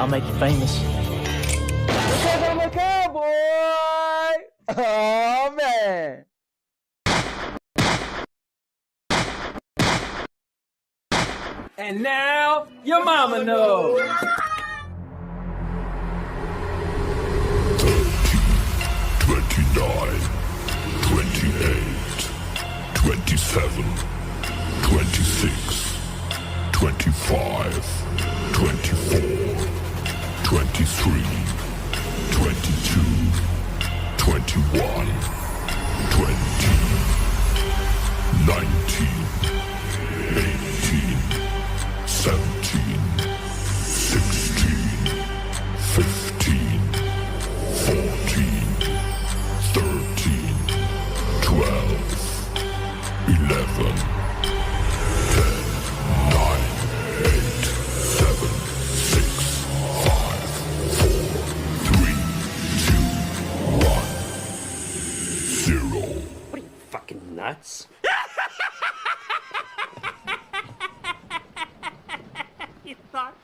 I'll make you famous. Because I'm a cowboy! Oh, man! And now, your mama knows. 29, 28, 27, 26, 25, 24, 23, 22, 21, 20, 19, 18, 17, 16, 15, 14, 13, 12, 11, 10, 9, 8, 7, 6, 5, 4, 3, 2, 1, 0. What are you, fucking nuts? You thought...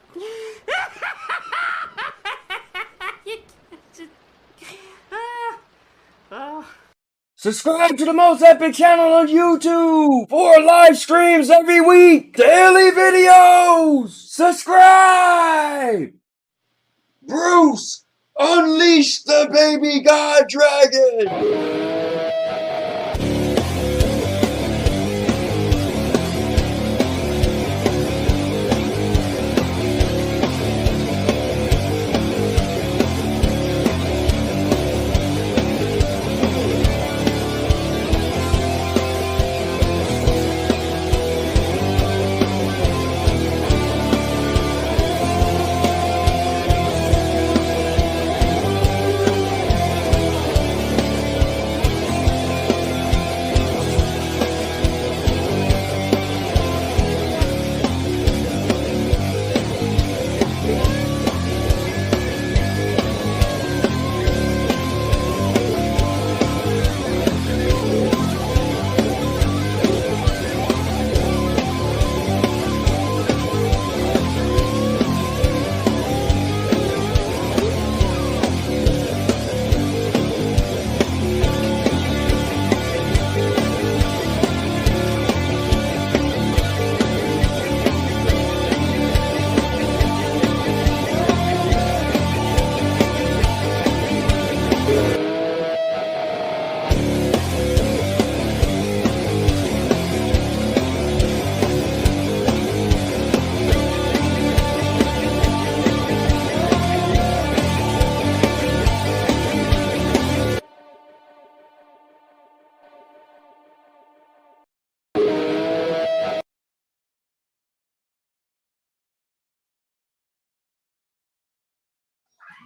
Subscribe to the most epic channel on YouTube for live streams every week, daily videos. Subscribe. Bruce, unleash the baby god dragon.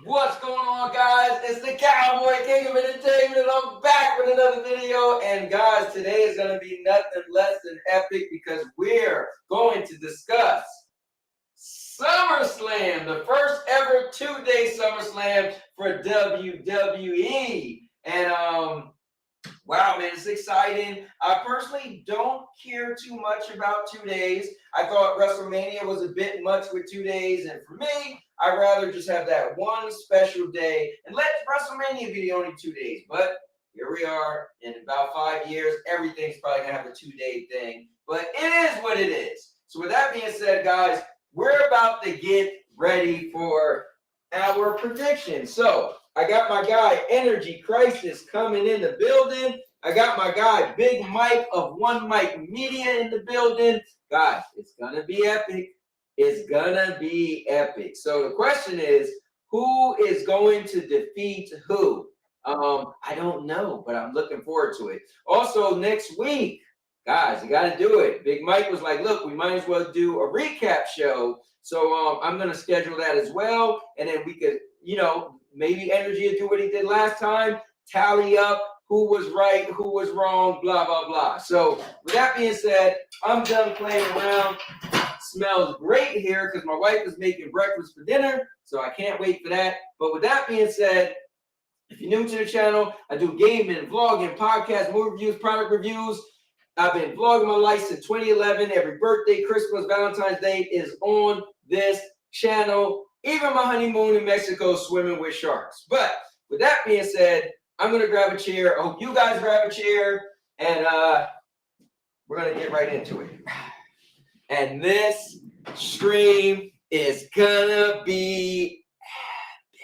What's going on, guys? It's the Cowboy King of Entertainment, and I'm back with another video. And guys, today is going to be nothing less than epic because we're going to discuss Summerslam, the first ever two-day Summerslam for WWE. And wow, man, it's exciting. I personally don't care too much about 2 days. I thought WrestleMania was a bit much with 2 days, and for me, I'd rather just have that one special day and let WrestleMania be the only 2 days. But here we are. In about 5 years, everything's probably going to have a 2-day thing. But it is what it is. So with that being said, guys, we're about to get ready for our predictions. So I got my guy, Energy Crisis, coming in the building. I got my guy, Big Mike of One Mike Media in the building. Guys, it's going to be epic. It's gonna be epic. So the question is, who is going to defeat who? I don't know, but I'm looking forward to it. Also, next week, guys, you got to do it. Big Mike was like, look, we might as well do a recap show. So I'm going to schedule that as well. And then we could, maybe Energy will do what he did last time, tally up who was right, who was wrong, blah, blah, blah. So with that being said, I'm done playing around. Smells great here because my wife is making breakfast for dinner, so I can't wait for that. But with that being said, if you're new to the channel, I do gaming, vlogging, podcast, movie reviews, product reviews. I've been vlogging my life since 2011. Every birthday, Christmas, Valentine's Day is on this channel. even my honeymoon in Mexico swimming with sharks. But with that being said, I'm going to grab a chair. I hope you guys grab a chair, and we're going to get right into it. And this stream is going to be epic.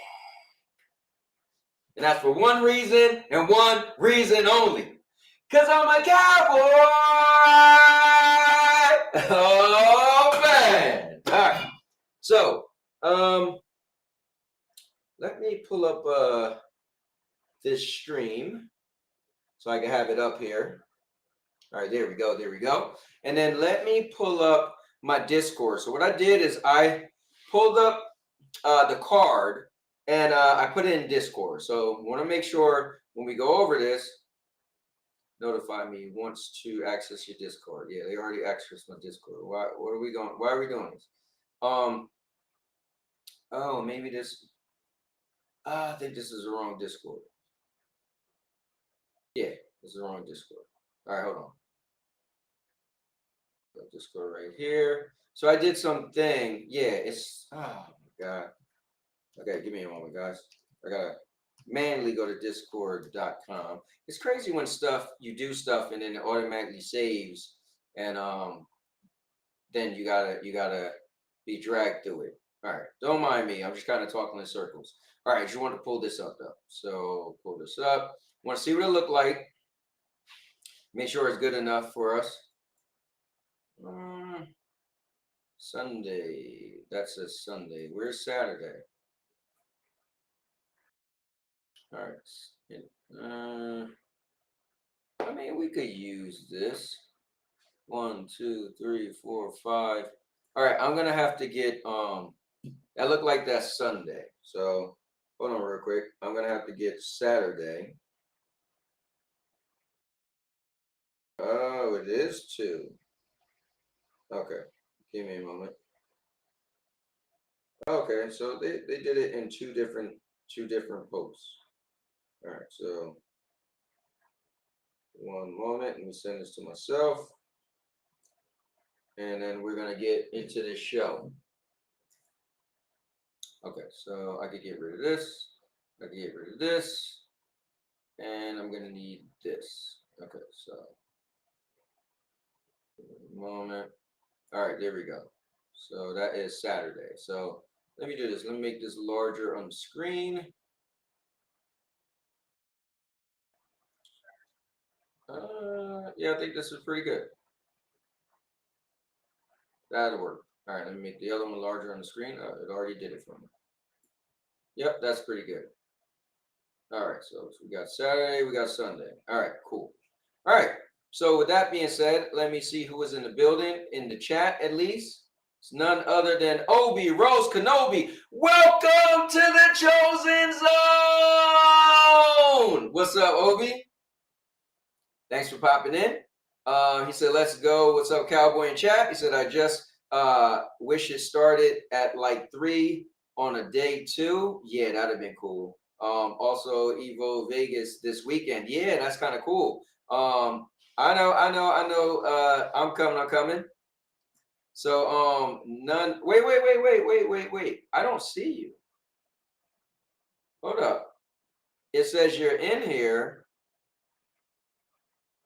And that's for one reason and one reason only. Because I'm a cowboy! Oh, man! All right. So, let me pull up this stream so I can have it up here. All right, there we go, there we go. And then let me pull up my Discord. So what I did is I pulled up the card and I put it in Discord. So I want to make sure when we go over this, notify me wants to access your Discord. Yeah, they already accessed my Discord. Why are we doing this? Oh, maybe this. I think this is the wrong Discord. Yeah, this is the wrong Discord. All right, hold on. Discord right here. So I did something. Yeah, it's. Oh my God. Okay, give me a moment, guys. I gotta manually go to discord.com. It's crazy when you do stuff and then it automatically saves, and then you gotta be dragged through it. All right, don't mind me. I'm just kind of talking in circles. All right, I just want to pull this up though. So pull this up. Want to see what it look like. Make sure it's good enough for us. Sunday. That's a Sunday. Where's Saturday? All right. I mean, we could use this. 1, 2, 3, 4, 5. All right, I'm gonna have to get that look like that's Sunday. So hold on real quick. I'm gonna have to get Saturday. Oh, it is 2. Okay, give me a moment. Okay, so they did it in two different posts. All right, so one moment, let me send this to myself, and then we're gonna get into the show. Okay, so I could get rid of this, I could get rid of this, and I'm gonna need this. Okay, so moment. All right, there we go. So that is Saturday. So let me do this. Let me make this larger on the screen. Yeah, I think this is pretty good. That'll work. All right, let me make the other one larger on the screen. It already did it for me. Yep, that's pretty good. All right, so we got Saturday, we got Sunday. All right, cool. All right, so with that being said, let me see who is in the building, in the chat at least. It's none other than Obi Rose Kenobi. Welcome to the Chosen Zone. What's up, Obi? Thanks for popping in. He said, let's go. What's up, Cowboy in chat? He said, I just wish it started at like 3 on a day 2. Yeah, that'd have been cool. Also, Evo Vegas this weekend. Yeah, that's kind of cool. I know. I'm coming. So, none. Wait. I don't see you. Hold up. It says you're in here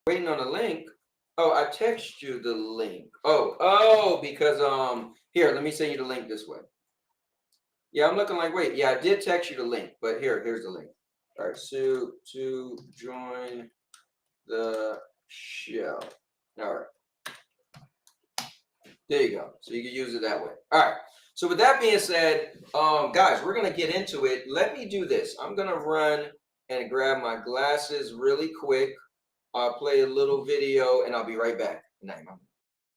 waiting on a link. Oh, I text you the link. Oh, because here, let me send you the link this way. Yeah, I'm looking like, wait, yeah, I did text you the link, but here's the link. All right, so to join the show. All right. There you go. So you can use it that way. All right. So with that being said, guys, we're going to get into it. Let me do this. I'm going to run and grab my glasses really quick. I'll play a little video and I'll be right back. Good night, Mom.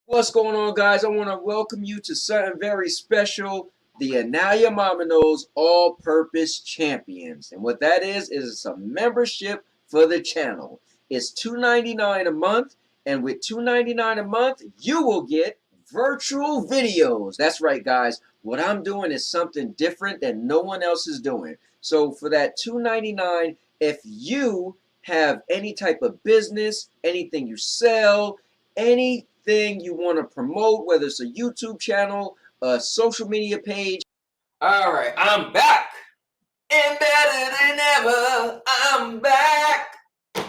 What's going on, guys? I want to welcome you to something very special. The And Now Your Mama Knows All-Purpose Champions. And what that is a membership for the channel. It's $2.99 a month. And with $2.99 a month, you will get virtual videos. That's right, guys. What I'm doing is something different that no one else is doing. So for that $2.99, if you have any type of business, anything you sell, anything you want to promote, whether it's a YouTube channel, a social media page, All right, I'm back. And better than ever, I'm back. All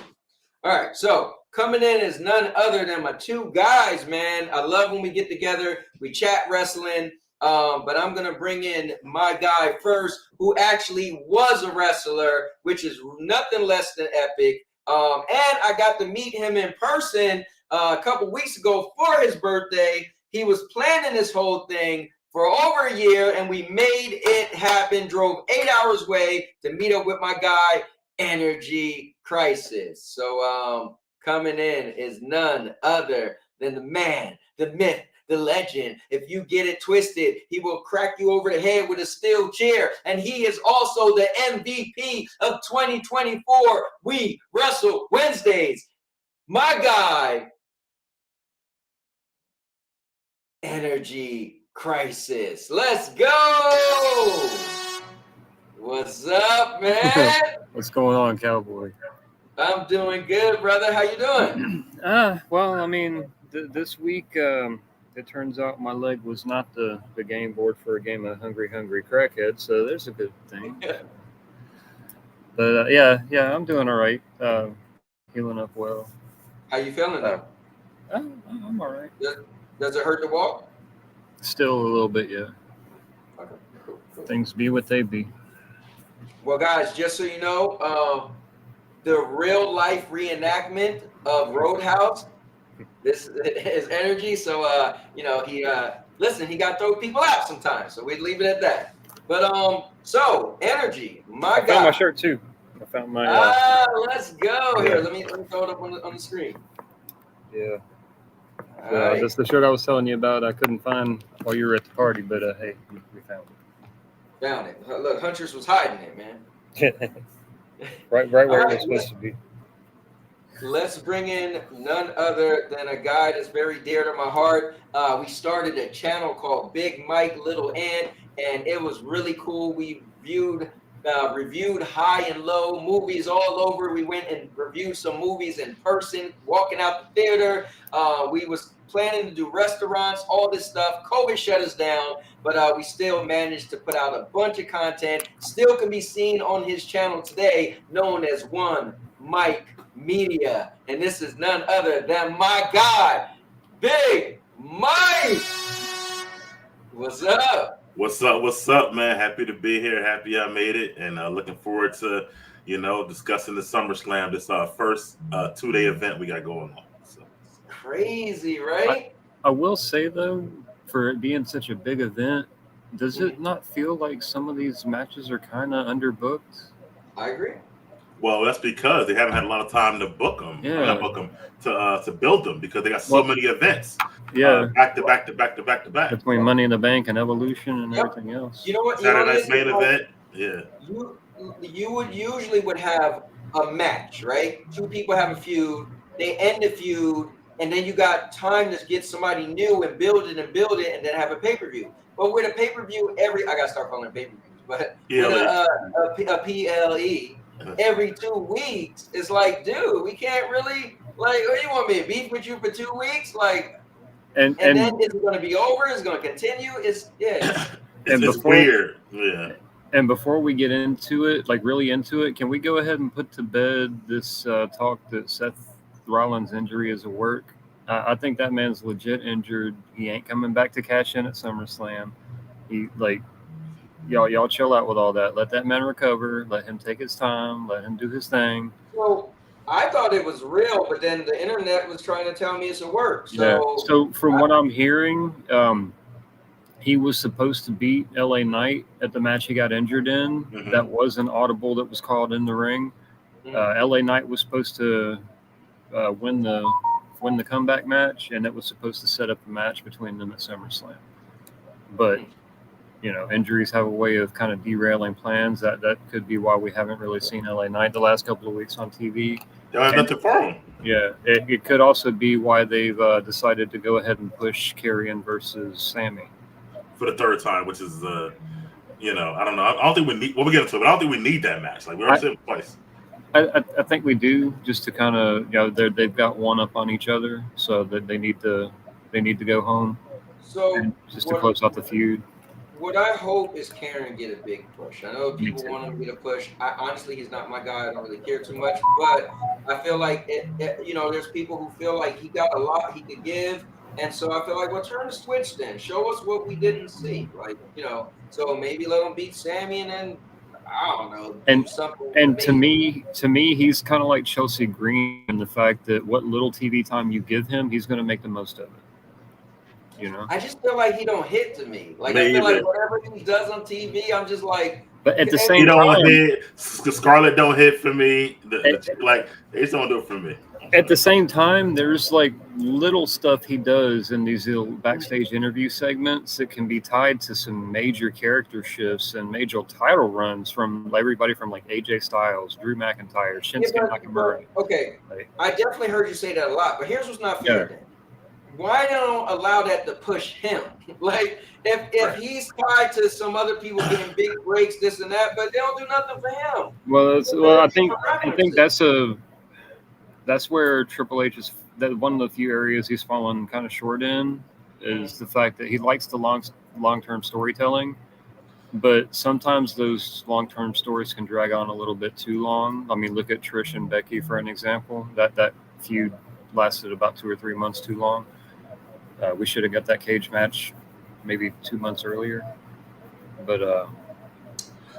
right, so coming in is none other than my two guys, man. I love when we get together, we chat wrestling. But I'm going to bring in my guy first, who actually was a wrestler, which is nothing less than epic. And I got to meet him in person a couple weeks ago for his birthday. He was planning this whole thing for over a year, and we made it happen. Drove 8 hours away to meet up with my guy, Energy Crisis. So coming in is none other than the man, the myth, the legend. If you get it twisted, he will crack you over the head with a steel chair. And he is also the MVP of 2024. We Wrestle Wednesdays. My guy, Energy Crisis. Let's go. What's up, man? What's going on, Cowboy? I'm doing good, brother. How you doing? Well, I mean, this week, it turns out my leg was not the game board for a game of Hungry Crackhead, so there's a good thing. But yeah, I'm doing all right. Healing up well. How you feeling now? I'm all right. Does it hurt to walk? Still a little bit, yeah. Okay, cool. Things be what they be. Well, guys, just so you know, the real life reenactment of Roadhouse. This is Energy. So he he got to throw people out sometimes. So we'd leave it at that. But so Energy, I found my shirt too. I found my. Let's go here. Let me throw it up on the screen. Yeah. Right. That's the shirt I was telling you about. I couldn't find while you were at the party, but hey, we found it. Found it. Look, Huntress was hiding it, man. right where All it right, was supposed to be. Let's bring in none other than a guy that's very dear to my heart. We started a channel called Big Mike Little Ant, and it was really cool. We reviewed high and low movies all over. We went and reviewed some movies in person, walking out the theater. We was planning to do restaurants, all this stuff. COVID shut us down, but we still managed to put out a bunch of content. Still can be seen on his channel today, known as One Mike Media. And this is none other than my guy, Big Mike. What's up? What's up, man? Happy to be here. Happy I made it, and looking forward to, discussing the SummerSlam. This first 2-day event we got going on. So. Crazy, right? I will say though, for it being such a big event, does it not feel like some of these matches are kind of underbooked? I agree. Well, that's because they haven't had a lot of time to book them. Yeah. Not book them, to build them, because they got so many events. Yeah. Back to back. Between Money in the Bank and Evolution and everything else. You know what? Saturday night's main event. Yeah. You would usually have a match, right? Two people have a feud. They end the feud, and then you got time to get somebody new and build it, and then have a pay-per-view. But with a pay-per-view, I gotta start calling it pay-per-views. But with a PLE. Every 2 weeks, it's like, dude, we can't really, like, what do you want me to beef with you for 2 weeks? Like, and then is it going to be over? Is it going to continue? It's weird. Yeah. And before we get into it, like really into it, can we go ahead and put to bed this talk that Seth Rollins' injury is a work? I think that man's legit injured. He ain't coming back to cash in at SummerSlam. Y'all chill out with all that. Let that man recover. Let him take his time. Let him do his thing. Well, I thought it was real, but then the internet was trying to tell me it's a work. So from what I'm hearing, he was supposed to beat LA Knight at the match he got injured in. Mm-hmm. That was an audible that was called in the ring. Mm-hmm. LA Knight was supposed to win the comeback match, and it was supposed to set up a match between them at SummerSlam. But injuries have a way of kind of derailing plans. That could be why we haven't really seen LA Knight the last couple of weeks on TV. They have nothing for him. Yeah, it could also be why they've decided to go ahead and push Karrion versus Sammy for the third time, which is I don't know. I don't think we need. We'll get into it, but I don't think we need that match. Like we already said twice. I think we do, just to kind of they've got one up on each other, so that they need to go home. So and just to close out the feud. what I hope is Karen get a big push. I know people want him to get a push. Honestly, he's not my guy. I don't really care too much, but I feel like there's people who feel like he got a lot he could give, and so I feel like, well, turn the switch then. Show us what we didn't see, like So maybe let him beat Sammy, and then I don't know, do something. And to me, he's kind of like Chelsea Green in the fact that what little TV time you give him, he's going to make the most of it. I just feel like he don't hit to me. Like I feel like whatever he does on TV, I'm just like. But at the same time, don't hit. Scarlett don't hit for me. Like they just don't do it for me. At the same time, there's like little stuff he does in these little backstage interview segments that can be tied to some major character shifts and major title runs from everybody from like AJ Styles, Drew McIntyre, Shinsuke Nakamura. Okay, I definitely heard you say that a lot, but here's what's not fair. Then. Why don't allow that to push him? Like if he's tied to some other people getting big breaks, this and that, but they don't do nothing for him. Well, I think that's where Triple H is. That one of the few areas he's fallen kind of short in is the fact that he likes the long-term storytelling, but sometimes those long-term stories can drag on a little bit too long. I mean, look at Trish and Becky for an example. That feud lasted about 2 or 3 months too long. We should have got that cage match maybe 2 months earlier, but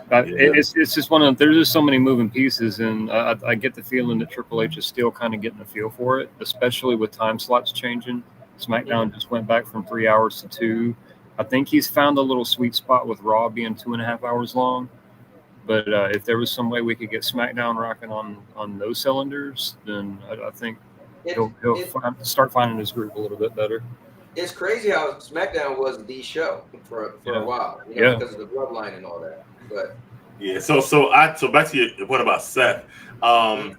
it's just one of there's just so many moving pieces, and I get the feeling that Triple H is still kind of getting a feel for it, especially with time slots changing. SmackDown just went back from 3 hours to 2. I think he's found a little sweet spot with Raw being 2.5 hours long. But if there was some way we could get SmackDown rocking on those cylinders, then I think he'll start finding his groove a little bit better. It's crazy how SmackDown was the show for a while, because of the bloodline and all that. But so back to your point about Seth. I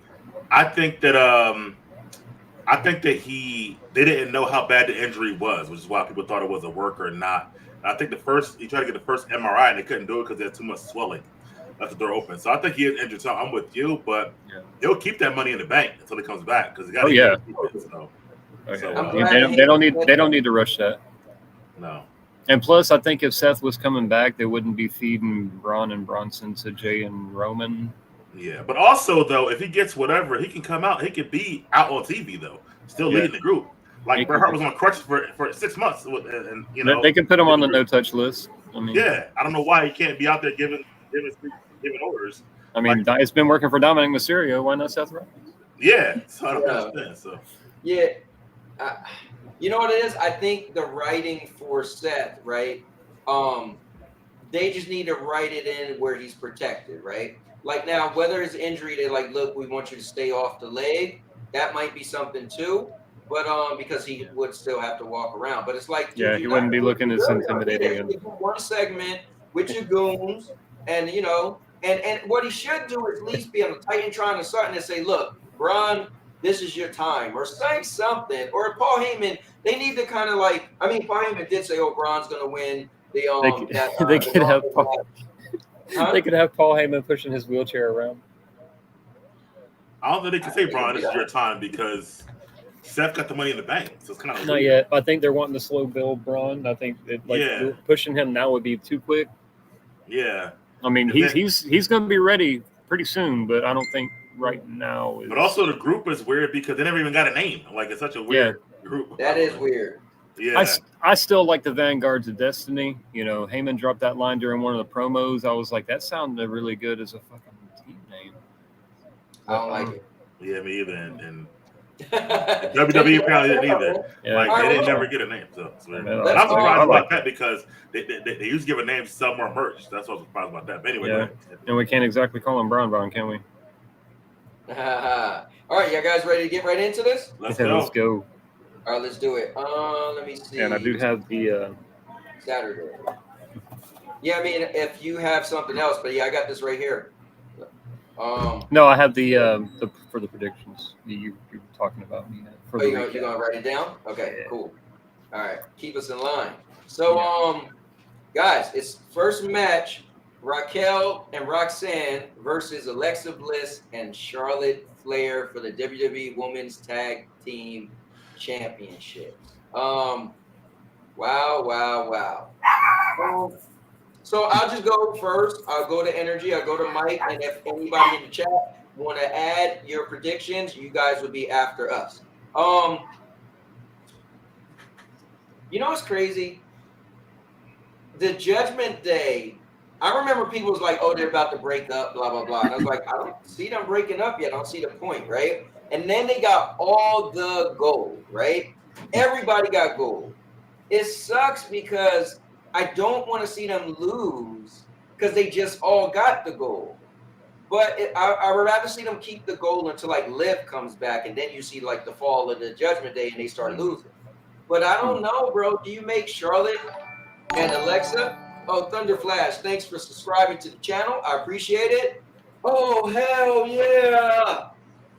think that they didn't know how bad the injury was, which is why people thought it was a work or not. And I think he tried to get the first MRI and they couldn't do it because they had too much swelling. Left the door open, so I think he is injured. So I'm with you, but he'll keep that money in the bank until he comes back because he got to keep it. They don't need to rush that. No. And plus, I think if Seth was coming back, they wouldn't be feeding Braun and Bronson to Jay and Roman. Yeah, but also though, if he gets whatever, he can come out. He could be out on TV though, still leading the group. Like Bret Hart was on crutches for 6 months, and they can put him on the no-touch list. I mean, I don't know why he can't be out there giving orders. I mean, it's been working for Dominic Mysterio. Why not Seth Rollins? Yeah, so I don't understand. So you know what it is? I think the writing for Seth, right? They just need to write it in where he's protected, right? Like now, whether it's injury, they're like, look, we want you to stay off the leg. That might be something too. But because he would still have to walk around. But it's like he wouldn't be looking as intimidating. One segment with your goons, and and what he should do is at least be on the Titantron or something and say, look, Braun, this is your time, or say something. Or Paul Heyman, they need to kind of like. I mean, Paul Heyman did say, "Oh, Braun's going to win." They could have Paul Heyman pushing his wheelchair around. I don't think they can say, Braun, this is your time because Seth got the money in the bank, so it's kind of not yet. I think they're wanting to slow build Braun. I think pushing him now would be too quick. Yeah, I mean he's going to be ready pretty soon, but I don't think right now. But also the group is weird because they never even got a name. Like it's such a weird group. That is weird. Yeah, I still like the Vanguards of Destiny. Heyman dropped that line during one of the promos. I was like, that sounded really good as a fucking team name. I don't like it. Yeah, me either. And WWE apparently didn't either. Yeah. Like they didn't never get a name. So and I'm surprised about that because they used to give a name to sell more merch. That's what I was surprised about that. But anyway, and we can't exactly call him Braun, can we? All right, you guys ready to get right into this? Let's go. All right, let's do it. Let me see. And I do have the Saturday. Yeah, I mean, if you have something else, but I got this right here. No, I have the for the predictions you were talking about. You're gonna write it down? Okay, cool. All right, keep us in line. So, guys, it's first match: Raquel and Roxanne versus Alexa Bliss and Charlotte Flair for the WWE Women's Tag Team Championships. Wow. So I'll just go first. I'll go to Energy. I'll go to Mike, and if anybody in the chat want to add your predictions, you guys would be after us. You know what's crazy? The Judgment Day. I remember people was like, "Oh, they're about to break up," blah blah blah. And I was like, "I don't see them breaking up yet. I don't see the point, right?" And then they got all the gold, right? Everybody got gold. It sucks because I don't want to see them lose because they just all got the gold. But I would rather see them keep the gold until like Liv comes back, and then you see like the fall of the Judgment Day, and they start losing. But I don't know, bro. Do you make Charlotte and Alexa? Oh, Thunder Flash, thanks for subscribing to the channel. I appreciate it. Oh, hell yeah.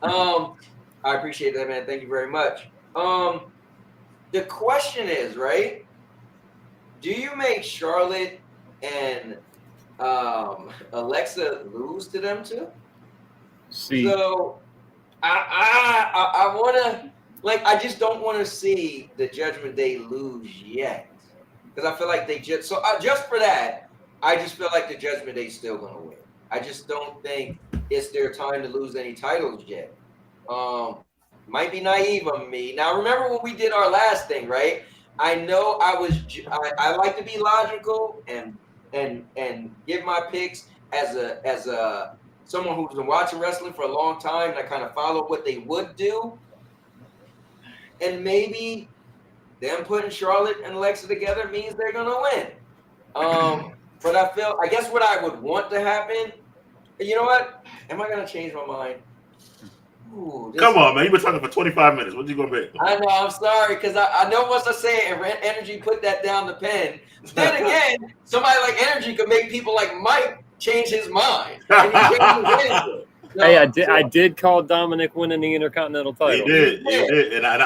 I appreciate that, man. Thank you very much. The question is, right? Do you make Charlotte and Alexa lose to them too? See, So I want to, like, I just don't want to see the Judgment Day lose yet, because I feel like they just just for that, I just feel like the Judgment Day is still gonna win. I just don't think it's their time to lose any titles yet. Might be naive of me. Now remember when we did our last thing, right? I know I like to be logical and give my picks as a someone who's been watching wrestling for a long time, and I kind of follow what they would do. And maybe them putting Charlotte and Alexa together means they're gonna win. But I guess what I would want to happen, you know what? Am I gonna change my mind? Ooh, Come on, man. You've been talking for 25 minutes. What you gonna bet? I know, I'm sorry, because I know once I say it, and Energy put that down the pen. Then again, somebody like Energy could make people like Mike change his mind. And he changed his mind. Hey, I did call Dominic winning the Intercontinental title. He did, and I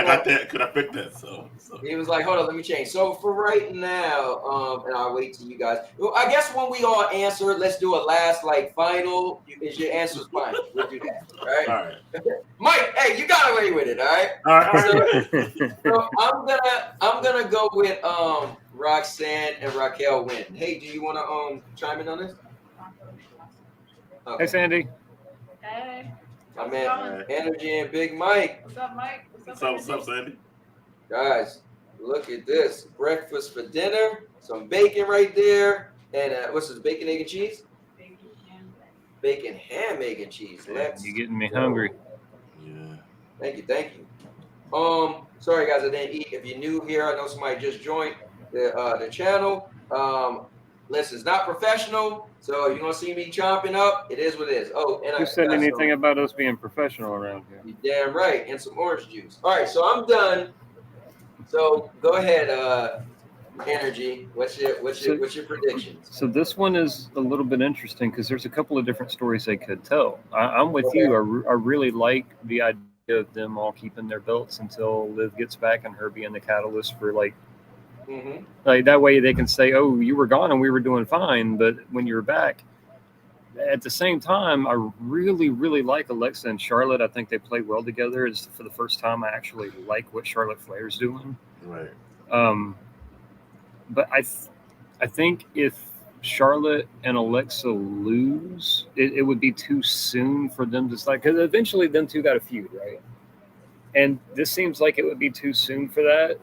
got that. Could I pick that? So he was like, "Hold on, let me change." So for right now, and I'll wait till you guys. Well, I guess when we all answer, let's do a last like final. Is your answers fine? We'll do that. All right. All right. Mike, hey, you got away with it. All right. All right. So I'm gonna go with Roxanne and Raquel win. Hey, do you want to chime in on this? Okay. Hey, Sandy. Hey. My man, Energy and Big Mike. What's up, Mike? What's up, Sandy? Guys, look at this. Breakfast for dinner. Some bacon right there. And what's this? Bacon, egg, and cheese? Bacon, ham, egg, and cheese. Let's You're getting me hungry. Yeah. Thank you. Sorry guys, I didn't eat. If you're new here, I know somebody just joined the channel. Listen, it's not professional, so you're gonna see me chomping up. It is what it is. Oh, and Who said anything about us being professional around here? You're damn right, and some orange juice. All right, so I'm done. So go ahead, Energy. What's your predictions? So this one is a little bit interesting because there's a couple of different stories they could tell. I'm with you. I really like the idea of them all keeping their belts until Liv gets back and her being the catalyst for like that way they can say, "Oh, you were gone and we were doing fine," but when you were back. At the same time, I really, really like Alexa and Charlotte. I think they play well together. It's for the first time I actually like what Charlotte Flair's doing. Right. But I think if Charlotte and Alexa lose, it would be too soon for them to start, because eventually them two got a feud, right? And this seems like it would be too soon for that.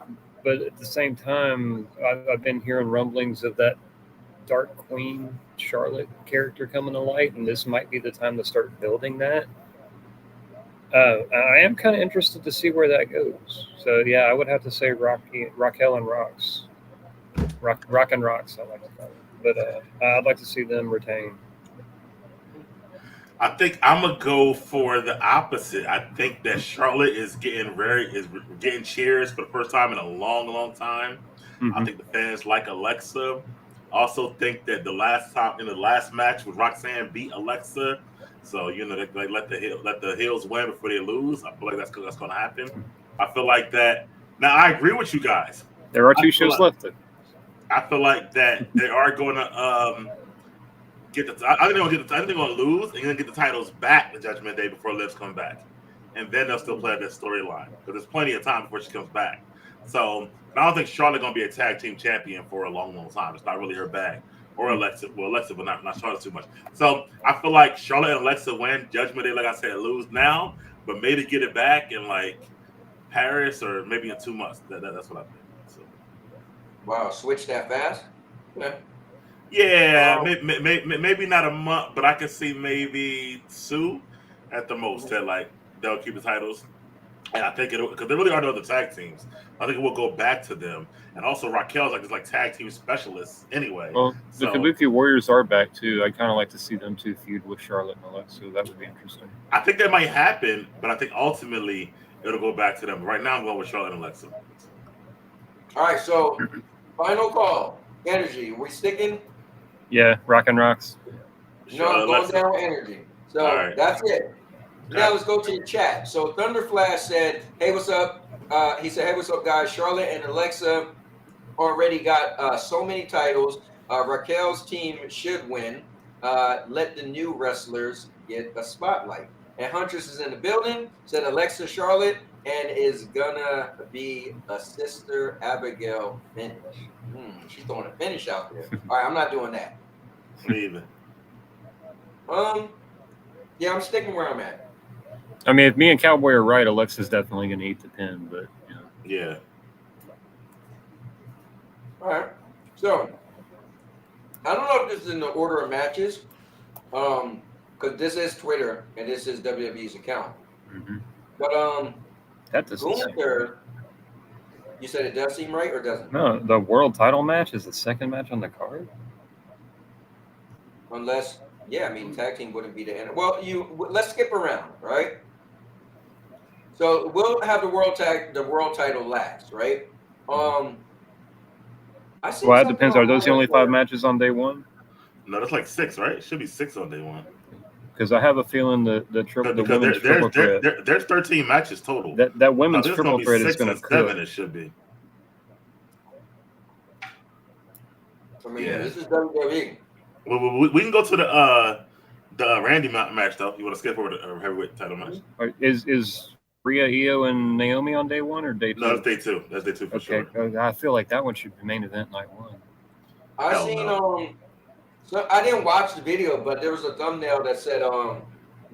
But at the same time, I've been hearing rumblings of that Dark Queen Charlotte character coming to light, and this might be the time to start building that. I am kind of interested to see where that goes. So yeah, I would have to say Raquel and Rox. Rock and Rocks, I like to call it. But I'd like to see them retain. I think I'm gonna go for the opposite. I think that Charlotte is getting cheers for the first time in a long, long time. I think the fans like Alexa. Also think that the last match with Roxanne beat Alexa, so you know they let the heels win before they lose. I feel like that's going to happen. I feel like that. Now I agree with you guys. There are two shows left. I feel like that they are going to get the. I think they're going to lose and then get the titles back the Judgment Day before Liv's come back, and then they'll still play that storyline because there's plenty of time before she comes back. So I don't think Charlotte gonna be a tag team champion for a long, long time. It's not really her bag. Or Alexa. Well, Alexa, but not Charlotte too much. So I feel like Charlotte and Alexa win. Judgment Day, like I said, lose now, but maybe get it back in like Paris or maybe in 2 months. That's what I think. So. Wow, switch that fast? Yeah, maybe not a month, but I can see maybe 2 at the most. That like they'll keep the titles. And I think it'll, because there really are no other tag teams. I think it will go back to them. And also Raquel's like this like tag team specialist anyway. Well, the Kabuki Warriors are back too. I kind of like to see them two feud with Charlotte and Alexa. That would be interesting. I think that might happen, but I think ultimately it'll go back to them. Right now I'm going with Charlotte and Alexa. All right, so final call. Energy. We sticking? Yeah, Rockin' Rocks. No, I'm going down with Energy. So that's it. Now let's go to the chat. So Thunderflash said, "Hey, what's up?" He said, "Hey, what's up, guys? Charlotte and Alexa already got so many titles. Raquel's team should win. Let the new wrestlers get a spotlight." And Huntress is in the building. Said Alexa, Charlotte, and is gonna be a Sister Abigail finish. She's throwing a finish out there. All right, I'm not doing that. Me either. Yeah, I'm sticking where I'm at. I mean, if me and Cowboy are right, Alexa's definitely going to eat the pin, but yeah. All right. So I don't know if this is in the order of matches, because this is Twitter and this is WWE's account. But that doesn't. Gunther, you said it does seem right or doesn't? No, the world title match is the second match on the card. Unless, yeah, I mean, tag team wouldn't be the end. Well, let's skip around, right? So we'll have the world title last, right? Well, that depends. Are those the only 5 matches on day one? No, that's like 6, right? It should be 6 on day one. Because I have a feeling the women's triple threat. There's 13 matches total. That women's triple threat is going to cook. 7, it should be. I mean, this is WWE. We can go to the Randy match though. You want to skip over the heavyweight title match? Is Rhea, Io, and Naomi on day 1 or day 2? No, that's day 2. That's day 2 for sure. I feel like that one should be main event night 1. I seen so I didn't watch the video, but there was a thumbnail that said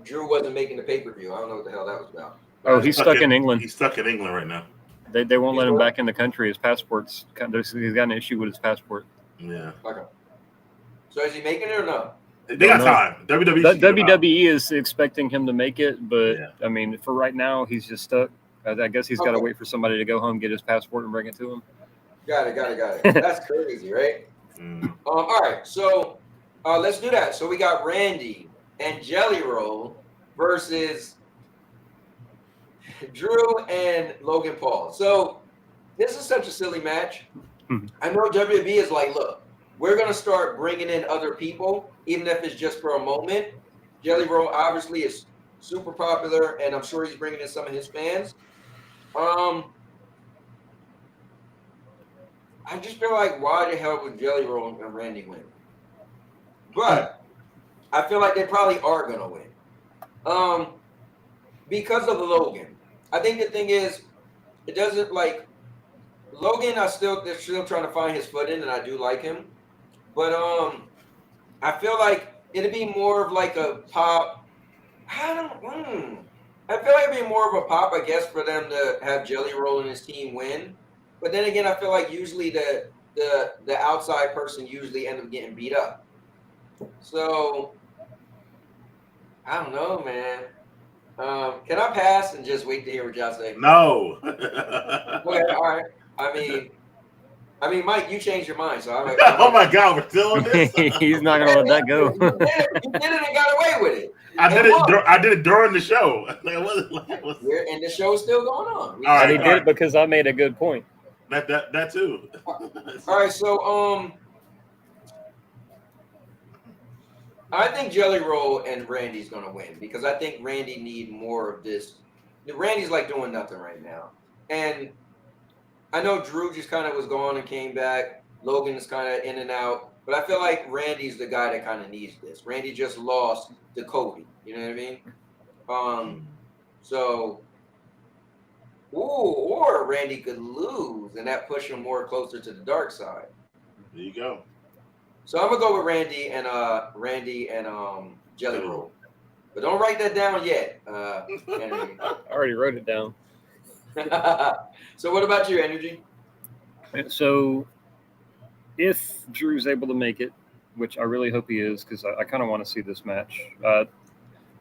Drew wasn't making the pay-per-view. I don't know what the hell that was about. Oh, he's stuck in England. He's stuck in England right now. They won't let him back in the country. His passport's he's got an issue with his passport. Yeah. Okay. So is he making it or no? They got time. WWE is expecting him to make it, but I mean, for right now, he's just stuck. I guess he's got to wait for somebody to go home, get his passport, and bring it to him. Got it. That's crazy, right? All right, so let's do that. So we got Randy and Jelly Roll versus Drew and Logan Paul. So this is such a silly match. I know WWE is like, look, we're going to start bringing in other people, even if it's just for a moment. Jelly Roll obviously is super popular, and I'm sure he's bringing in some of his fans. I just feel like, why the hell would Jelly Roll and Randy win? But I feel like they probably are going to win. Because of Logan. I think the thing is, it doesn't like Logan. They're still trying to find his footing, and I do like him. But I feel like it'd be more of like a pop. I feel like it'd be more of a pop, I guess, for them to have Jelly Roll and his team win. But then again, I feel like usually the outside person usually end up getting beat up. So I don't know, man. Can I pass and just wait to hear what y'all say? No. Okay, all right. I mean, Mike, you changed your mind, so I'm like, oh my God, we're still on this. He's not gonna let that go. You did it and got away with it. I did it during the show. And the show's still going on. And he did it because I made a good point. That too. All right, so I think Jelly Roll and Randy's gonna win because I think Randy need more of this. Randy's like doing nothing right now, and I know Drew just kind of was gone and came back. Logan is kind of in and out, but I feel like Randy's the guy that kind of needs this. Randy just lost to Cody. You know what I mean? So or Randy could lose, and that push him more closer to the dark side. There you go. So I'm gonna go with Randy and Jelly Roll. But don't write that down yet, Henry. I already wrote it down. So what about you, Energy? So if Drew's able to make it, which I really hope he is, because I kind of want to see this match.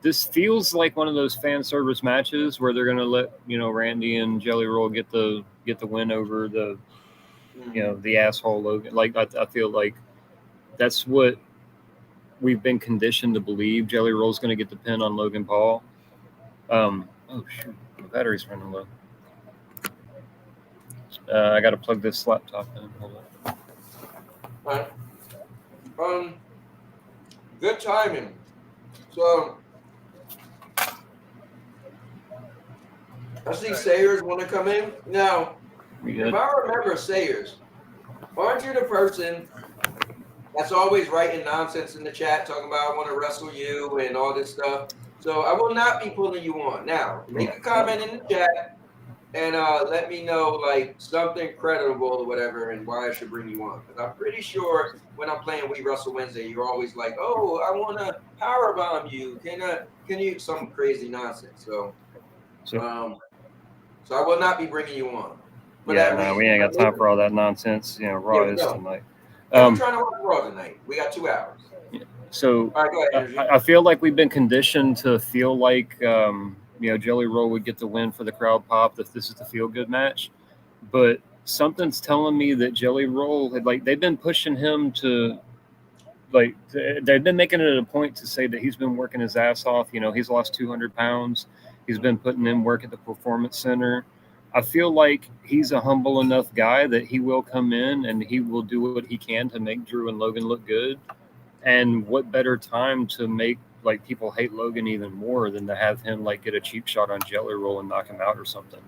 This feels like one of those fan service matches where they're going to let Randy and Jelly Roll get the win over the the asshole Logan. Like I feel like that's what we've been conditioned to believe. Jelly Roll's going to get the pin on Logan Paul. Oh shoot, the battery's running low. I got to plug this laptop in. Hold on. All right. Good timing. So I see Sayers want to come in. Now, if I remember Sayers, aren't you the person that's always writing nonsense in the chat, talking about I want to wrestle you and all this stuff? So I will not be pulling you on. Now, make a comment in the chat and let me know like something credible or whatever and why I should bring you on. Because I'm pretty sure when I'm playing We Wrestle Wednesday, you're always like, oh, I want to powerbomb you. Can you some crazy nonsense? So I will not be bringing you on. We ain't got time for all that nonsense. Raw is tonight. I'm trying to watch Raw tonight. We got 2 hours. Yeah. So all right, go ahead, I feel like we've been conditioned to feel like Jelly Roll would get the win for the crowd pop if this is the feel good match, but something's telling me that Jelly Roll they've been pushing him to they've been making it a point to say that he's been working his ass off. He's lost 200 pounds. He's been putting in work at the Performance Center. I feel like he's a humble enough guy that he will come in and he will do what he can to make Drew and Logan look good. And what better time to make people hate Logan even more than to have him get a cheap shot on Jelly Roll and knock him out or something,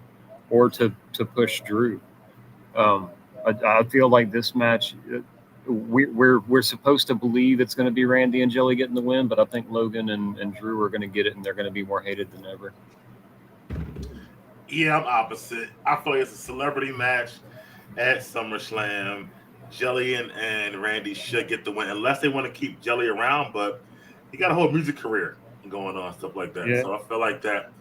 or to push Drew. I feel like this match, we're supposed to believe it's going to be Randy and Jelly getting the win, but I think Logan and Drew are going to get it, and they're going to be more hated than ever. Yeah, I'm opposite. I feel like it's a celebrity match at SummerSlam. Jelly and Randy should get the win, unless they want to keep Jelly around, but he got a whole music career going on, stuff like that. Yeah. So I feel like that.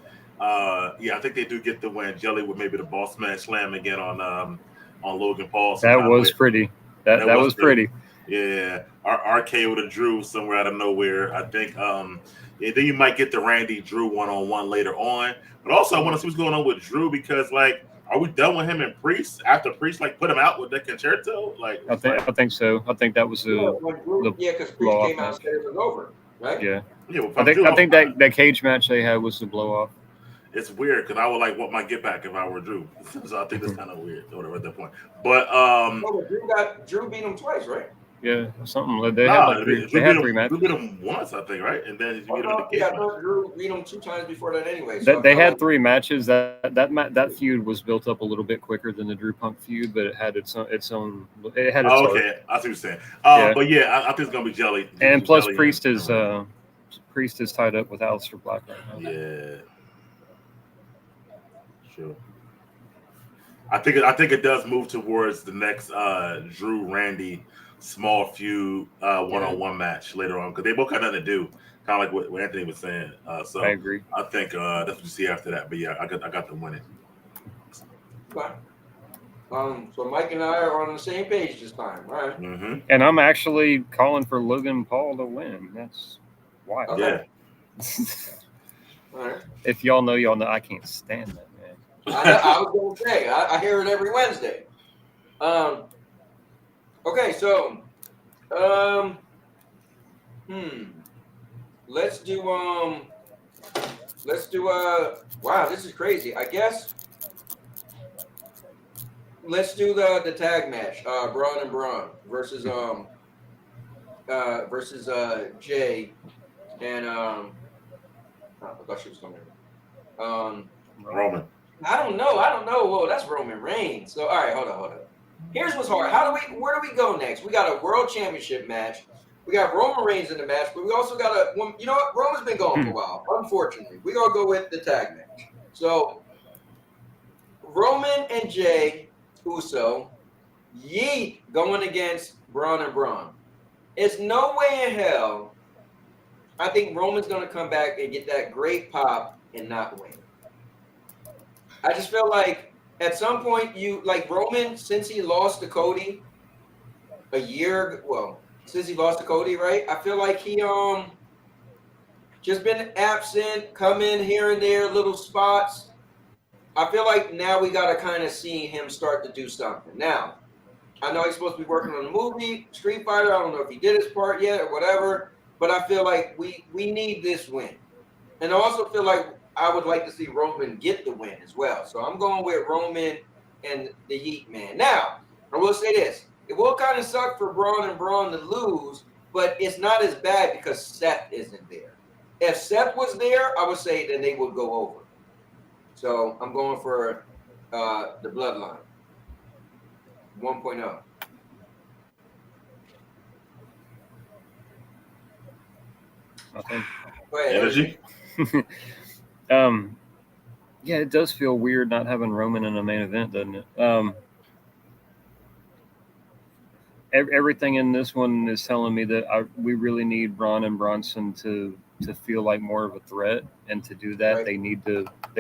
I think they do get the win. Jelly with maybe the Boss Man Slam again on Logan Paul. That was pretty. That was pretty. Yeah. RKO to Drew somewhere out of nowhere. I think then you might get the Randy Drew one-on-one later on. But also I want to see what's going on with Drew because are we done with him and Priest after Priest put him out with the concerto? I think so. I think that was because Priest came out and said it was over, right? Yeah. I think that cage match they had was the blow off. It's weird because I would want my get back if I were Drew. So I think that's kind of weird or whatever at that point. But Drew beat him twice, right? Yeah, something. They had three matches. Drew beat him once, I think, right? And then he beat him again. Drew beat him 2 times before that anyway. So they had 3 matches. That feud was built up a little bit quicker than the Drew Punk feud, but it had its own. It had its own. Okay, I see what you're saying. But I think it's gonna be Jelly. And plus, Priest is tied up with Aleister Black right now. Yeah. Sure. I think it does move towards the next Drew Randy small feud one-on-one match later on because they both got nothing to do, kind of like what Anthony was saying. So I agree. I think that's what you see after that. But yeah, I got them winning. Okay. So Mike and I are on the same page this time, right? Mm-hmm. And I'm actually calling for Logan Paul to win. That's wild. Okay. Yeah. All right. If y'all know, I can't stand that, man. I was going to say, I hear it every Wednesday. Okay, so, let's do, wow, this is crazy. I guess, let's do the tag match, Braun and Braun versus Jay and, I thought she was coming in. Roman. I don't know. Whoa, that's Roman Reigns. So, all right, hold on. Here's what's hard. Where do we go next? We got a world championship match. We got Roman Reigns in the match, but we also got you know what? Roman's been going for a while. Unfortunately, we're going to go with the tag match. So, Roman and Jay Uso, Yeet going against Braun and Braun. There's no way in hell I think Roman's going to come back and get that great pop and not win. I just feel like at some point Roman, since he lost to Cody since he lost to Cody, right? I feel like he just been absent, come in here and there, little spots. I feel like now we got to kind of see him start to do something. Now, I know he's supposed to be working on the movie, Street Fighter. I don't know if he did his part yet or whatever, but I feel like we need this win. And I also feel like I would like to see Roman get the win as well. So I'm going with Roman and the Heat Man. Now, I will say this. It will kind of suck for Braun and Braun to lose, but it's not as bad because Seth isn't there. If Seth was there, I would say then they would go over. So I'm going for the Bloodline 1.0. Okay. Go ahead, Energy. Yeah, it does feel weird not having Roman in the main event, doesn't it? Everything in this one is telling me that we really need Braun and Bronson to feel like more of a threat, and to do that, Right. they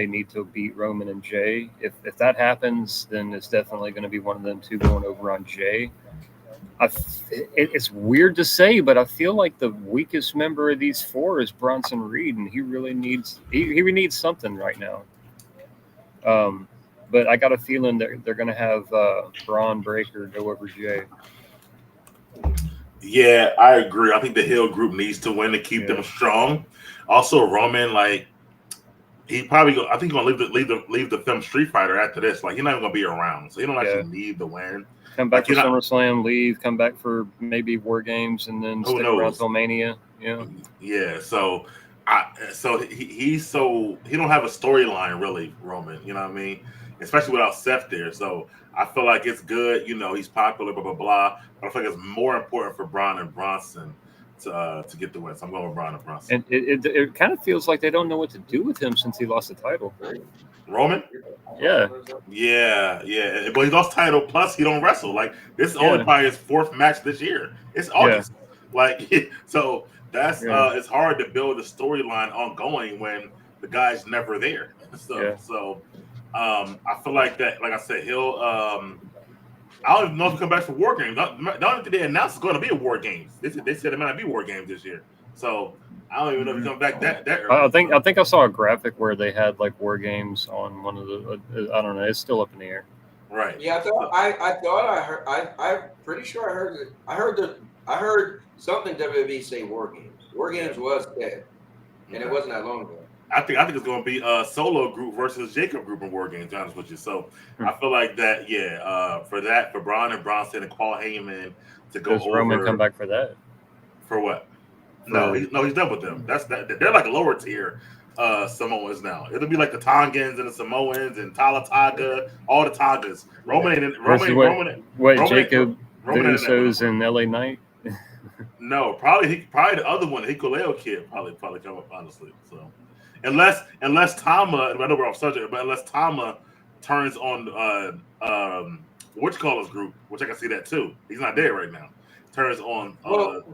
need to beat Roman and Jay. If that happens, then it's definitely going to be one of them two going over on Jay. It's weird to say, but I feel like the weakest member of these four is Bronson Reed, and he really needs something right now. But I got a feeling that they're going to have Braun Breaker go over Jay. Yeah, I agree. I think the Hill group needs to win to keep them strong. Also, Roman, like, he probably I think he's gonna leave the film Street Fighter after this. Like, he's not even gonna be around, so he don't actually need the win. Come back for SummerSlam, leave. Come back for maybe War Games, and then stick around till Mania. Yeah. Yeah. So, he don't have a storyline really, Roman. You know what I mean? Especially without Seth there. So I feel like it's good. You know, he's popular, blah blah blah. But I feel like it's more important for Braun and Bronson to get the win. So I'm going with Braun and Bronson. And it kind of feels like they don't know what to do with him since he lost the title. Roman? Yeah. But he lost title, plus he don't wrestle. Like, this is only probably his fourth match this year. It's August. Like, so that's it's hard to build a storyline ongoing when the guy's never there. So I feel like that, like I said, he'll I don't even know if he'll come back for War Games. Not they announced it's going to be a War Games. They said it might not be War Games this year. So I don't even know if he comes back that early. I think I saw a graphic where they had like War Games on one of the. I don't know. It's still up in the air. Right. Yeah, I'm pretty sure I heard something WWE say War Games. War Games was dead, and it wasn't that long ago. I think it's going to be a solo group versus Jacob group in War Games, to be honest with you. So I feel like that, for Braun and Bronson and Paul Heyman to go over. Does Roman come back for that? For what? No, he's done with them. They're like a lower tier Samoans now. It'll be like the Tongans and the Samoans and Taga, all the Tagas. Jacob, the Usos and LA Knight? No, probably the other one, the Hikuleo kid, probably come up, honestly. So unless Tama, I know we're off subject, but unless Tama turns on Witchcaller's group, which I can see that too. He's not there right now. Turns on.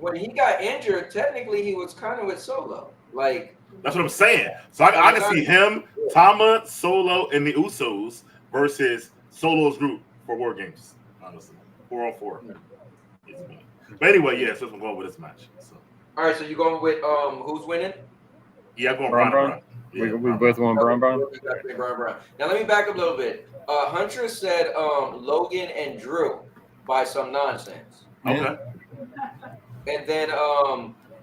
When he got injured, technically he was kind of with Solo. Like, that's what I'm saying. So I can see him, Tama, Solo, and the Usos versus Solo's group for War Games. Honestly, 4-on-4. But anyway, so I'm going with this match. So. All right, so you're going with who's winning? Yeah, I'm going Braun. Yeah, we both want Braun. Now let me back up a little bit. Huntress said Logan and Drew by some nonsense. Okay. And then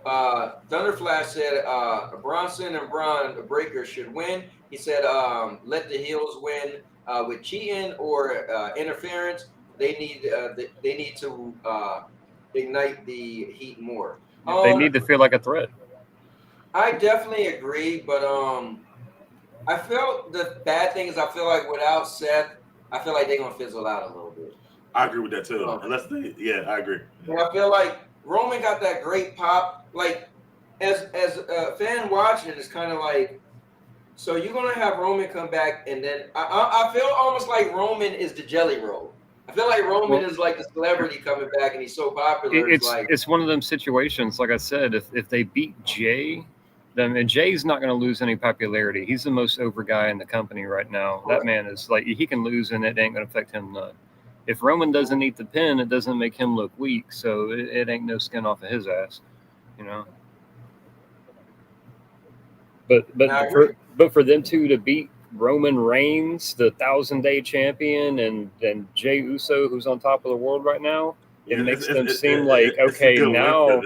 Thunderflash said Bronson and Braun Breaker should win. He said let the heels win with cheating or interference. They need to ignite the heat more. They need to feel like a threat. I definitely agree, but I feel the bad thing is I feel like without Seth, I feel like they're gonna fizzle out a little bit. I agree with that too. I agree. And I feel like Roman got that great pop. Like as a fan watching, it's kind of like So you're gonna have Roman come back, and then I feel almost like Roman is the Jelly Roll. I feel like Roman is like the celebrity coming back, and he's so popular. It's one of them situations. Like I said, if they beat Jay, then Jay's not going to lose any popularity. He's the most over guy in the company right now. That man is like, he can lose, and it ain't going to affect him none. If Roman doesn't eat the pin, it doesn't make him look weak, so it ain't no skin off of his ass, you know. But for them two to beat Roman Reigns, the 1,000-day champion, and Jey Uso, who's on top of the world right now, it makes them seem like, okay, now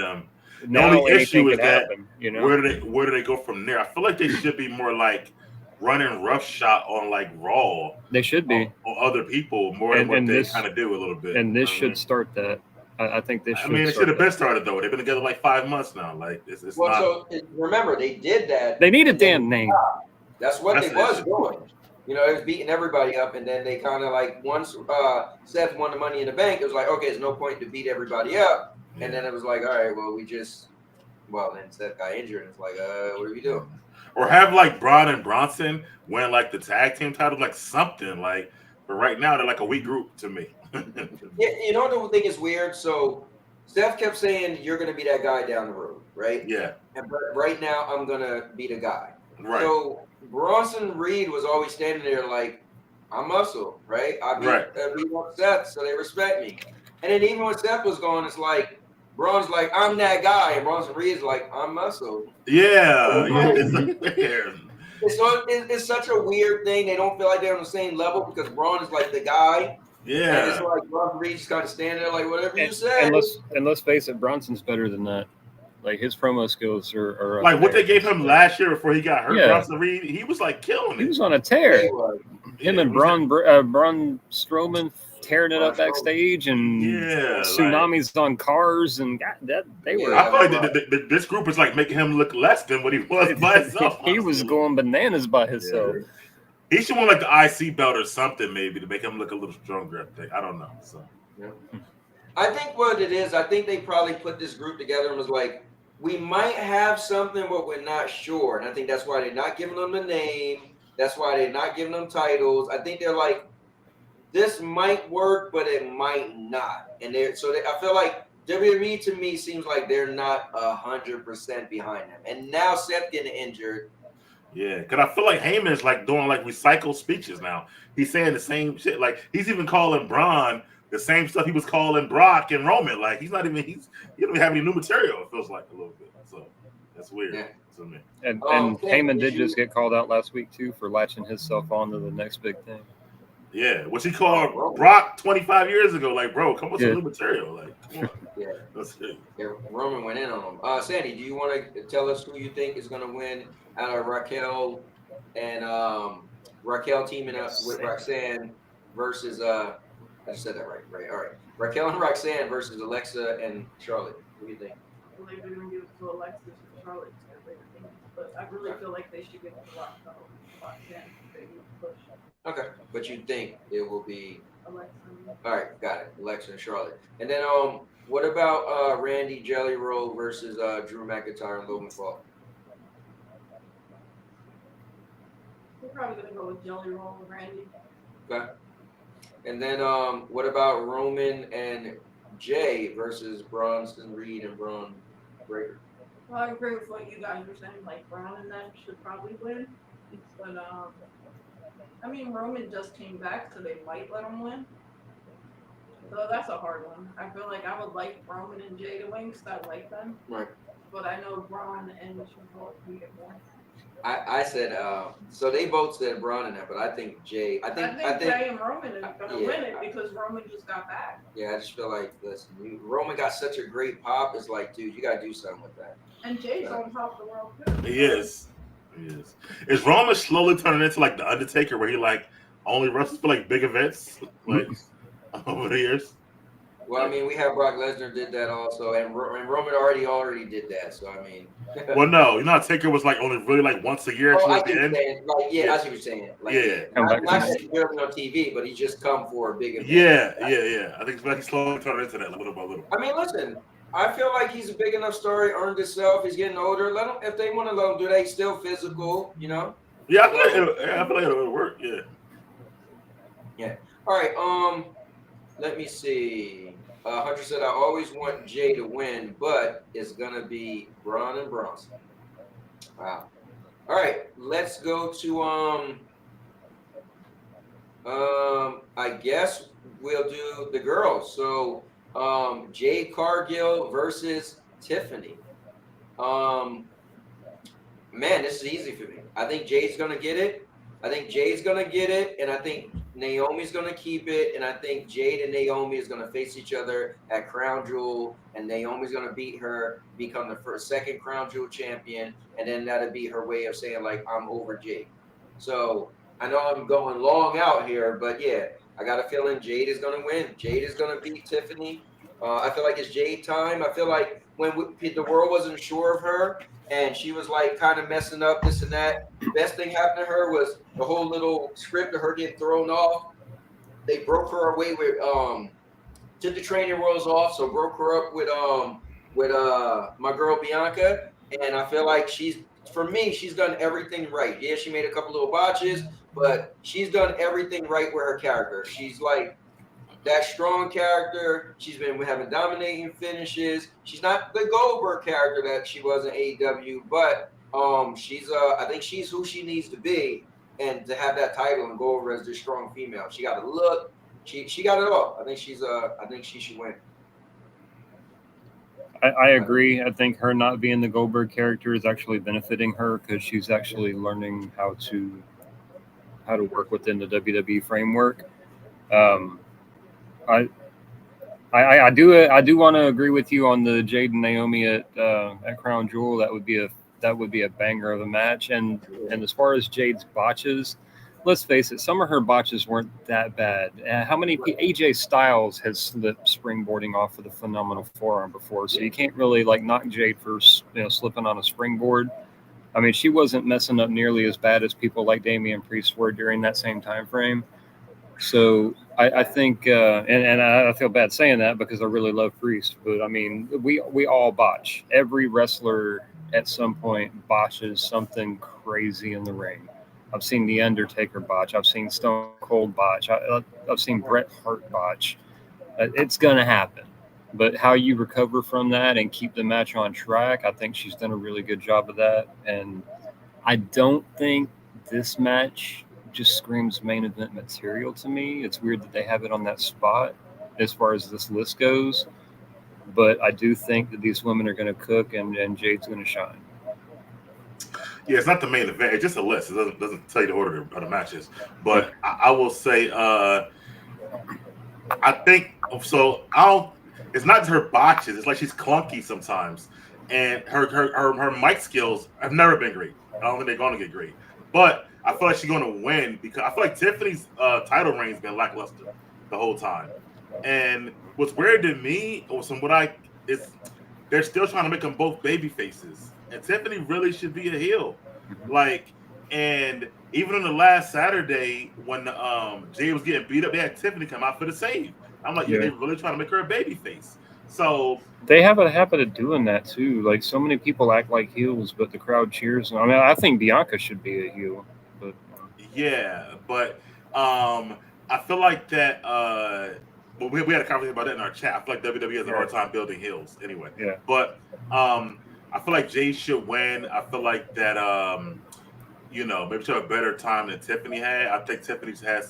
the only issue is that happen, you know? Where do they go from there? I feel like they should be more like running roughshod on like Raw. They should be on other people more than what they kind of do a little bit. And this should start that. I think this. I mean, it should have been started though. They've been together like 5 months now. Like it's not. So remember, they did that. They need a damn name. That's what they was doing. You know, it was beating everybody up, and then they kind of like once Seth won the Money in the Bank, it was like, okay, there's no point to beat everybody up. Yeah. And then it was like, all right, well, then Seth got injured, and it's like, what are we doing? Or have like Braun and Bronson win like the tag team title, like something like. But right now they're like a weak group to me. Yeah, you know what the thing is weird? So Steph kept saying you're gonna be that guy down the road, right? Yeah. But right now I'm gonna be the guy. Right. So Bronson Reed was always standing there like, I'm muscle, right? I beat up Seth, so they respect me. And then even when Seth was gone, it's like Braun's like, I'm that guy, and Bronson Reed's like, I'm muscle. Yeah. So it's such a weird thing. They don't feel like they're on the same level because Braun is like the guy. Yeah. And it's like Bronson Reed just kind of standing there like, whatever you say. And let's face it, Bronson's better than that. Like his promo skills are like what they gave him last year before he got hurt. Yeah. Bronson Reed, he was like killing it. He was on a tear. Him and Braun Strowman tearing it up backstage, and tsunamis on cars, and they were. I feel like this group is like making him look less than what he was by himself. He was going bananas by himself. Yeah. He should want like the IC belt or something, maybe, to make him look a little stronger. I don't know. So, I think what it is, I think they probably put this group together and was like, we might have something, but we're not sure. And I think that's why they're not giving them the name. That's why they're not giving them titles. I think they're like, this might work, but it might not. And I feel like WWE to me seems like they're not 100% behind them. And now Seth getting injured. Yeah, because I feel like Heyman's like doing like recycled speeches now. He's saying the same shit. Like he's even calling Braun the same stuff he was calling Brock and Roman. Like he don't even have any new material. It feels like a little bit. So that's weird to me. And Heyman did just get called out last week too for latching himself on to the next big thing. Yeah, which he called Brock 25 years ago. Like, bro, come with some new material. Like, come on. That's it. Yeah, Roman went in on him. Sandy, do you want to tell us who you think is going to win out of Raquel and Raquel teaming up with Roxanne versus I just said that right. All right. Raquel and Roxanne versus Alexa and Charlotte. What do you think? I believe they're going to give it to Alexis and Charlotte, but I really feel like they should give it to Roxanne. They need to push. Okay, but you think it will be Alexa? All right, got it. Alexa and Charlotte. And then what about Randy Jelly Roll versus Drew McIntyre and Logan Paul? We're probably gonna go with Jelly Roll and Randy. Okay. And then what about Roman and Jay versus Bronson Reed and Braun Breaker? Well, I agree with what you guys are saying. Like Braun and them should probably win, but I mean Roman just came back, so they might let him win. So that's a hard one. I feel like I would like Roman and Jay to win because I like them. Right. But I know Braun and Charlotte can get more. I said so they both said Braun and that, but I think Jay. I think Jay and Roman are gonna win it because Roman just got back. Yeah, I just feel like Roman got such a great pop. It's like, dude, you gotta do something with that. And Jay's on top of the world too. He is. Is Roman slowly turning into like the Undertaker, where he like only wrestles for like big events, like over the years? Well, I mean, we have Brock Lesnar did that also, and Roman already did that. So I mean, well, no, Taker was like only really like once a year. I see what you're saying. Like, not on TV, but he just come for a big event. Yeah. I think he's slowly turning into that little by little. I mean, listen, I feel like he's a big enough story, earned himself. He's getting older. Let him, if they want to let him do that. He's still physical, you know. Yeah, I feel like it'll work. Yeah. Yeah. All right. Let me see. Hunter said, I always want Jay to win, but it's gonna be Braun and Bronson. Wow. All right. Let's go to I guess we'll do the girls. So Jade Cargill versus Tiffany. Man, this is easy for me. I think Jade's gonna get it. And I think Naomi's gonna keep it. And I think Jade and Naomi is gonna face each other at Crown Jewel, and Naomi's gonna beat her, become the second Crown Jewel champion, and then that'll be her way of saying like I'm over Jade. So I know I'm going long out here, but yeah, I got a feeling Jade is gonna win. Jade is gonna beat Tiffany. I feel like it's Jade time. I feel like when the world wasn't sure of her, and she was like kind of messing up this and that. Best thing happened to her was the whole little script of her getting thrown off. They broke her away with took the training wheels off, so broke her up with my girl Bianca. And I feel like she's done everything right. Yeah, she made a couple little botches, but she's done everything right with her character. She's like that strong character. She's been having dominating finishes. She's not the Goldberg character that she was in AEW, but I think she's who she needs to be, and to have that title and go over as this strong female. She got a look. She got it all. I think she should win. I agree. I think her not being the Goldberg character is actually benefiting her because she's actually learning how to work within the WWE framework. I do want to agree with you on the Jade and Naomi at Crown Jewel. That would be a banger of a match. And as far as Jade's botches, let's face it, some of her botches weren't that bad. How many AJ Styles has slipped springboarding off of the phenomenal forearm before? So you can't really like knock Jade for slipping on a springboard. I mean, she wasn't messing up nearly as bad as people like Damian Priest were during that same time frame. So I think, and I feel bad saying that because I really love Priest, but I mean, we all botch. Every wrestler at some point botches something crazy in the ring. I've seen The Undertaker botch. I've seen Stone Cold botch. I've seen Bret Hart botch. It's going to happen. But how you recover from that and keep the match on track, I think she's done a really good job of that. And I don't think this match just screams main event material to me. It's weird that they have it on that spot as far as this list goes. But I do think that these women are going to cook and Jade's going to shine. Yeah, it's not the main event. It's just a list. It doesn't tell you the order of the matches. But I will say, I think so. It's not just her botches. It's like she's clunky sometimes, and her mic skills have never been great. I don't think they're going to get great. But I feel like she's going to win because I feel like Tiffany's title reign's been lackluster the whole time. And what's weird to me, or they're still trying to make them both baby faces. And Tiffany really should be a heel. And even on the last Saturday when Jay was getting beat up, they had Tiffany come out for the save. I'm like, they're really trying to make her a baby face. So they have a habit of doing that too. Like so many people act like heels, but the crowd cheers. I mean, I think Bianca should be a heel. But I feel like that. We had a conversation about that in our chat. I feel like WWE has a hard time building heels anyway. Yeah. But I feel like Jay should win. I feel like that maybe she had a better time than Tiffany had. I think Tiffany's had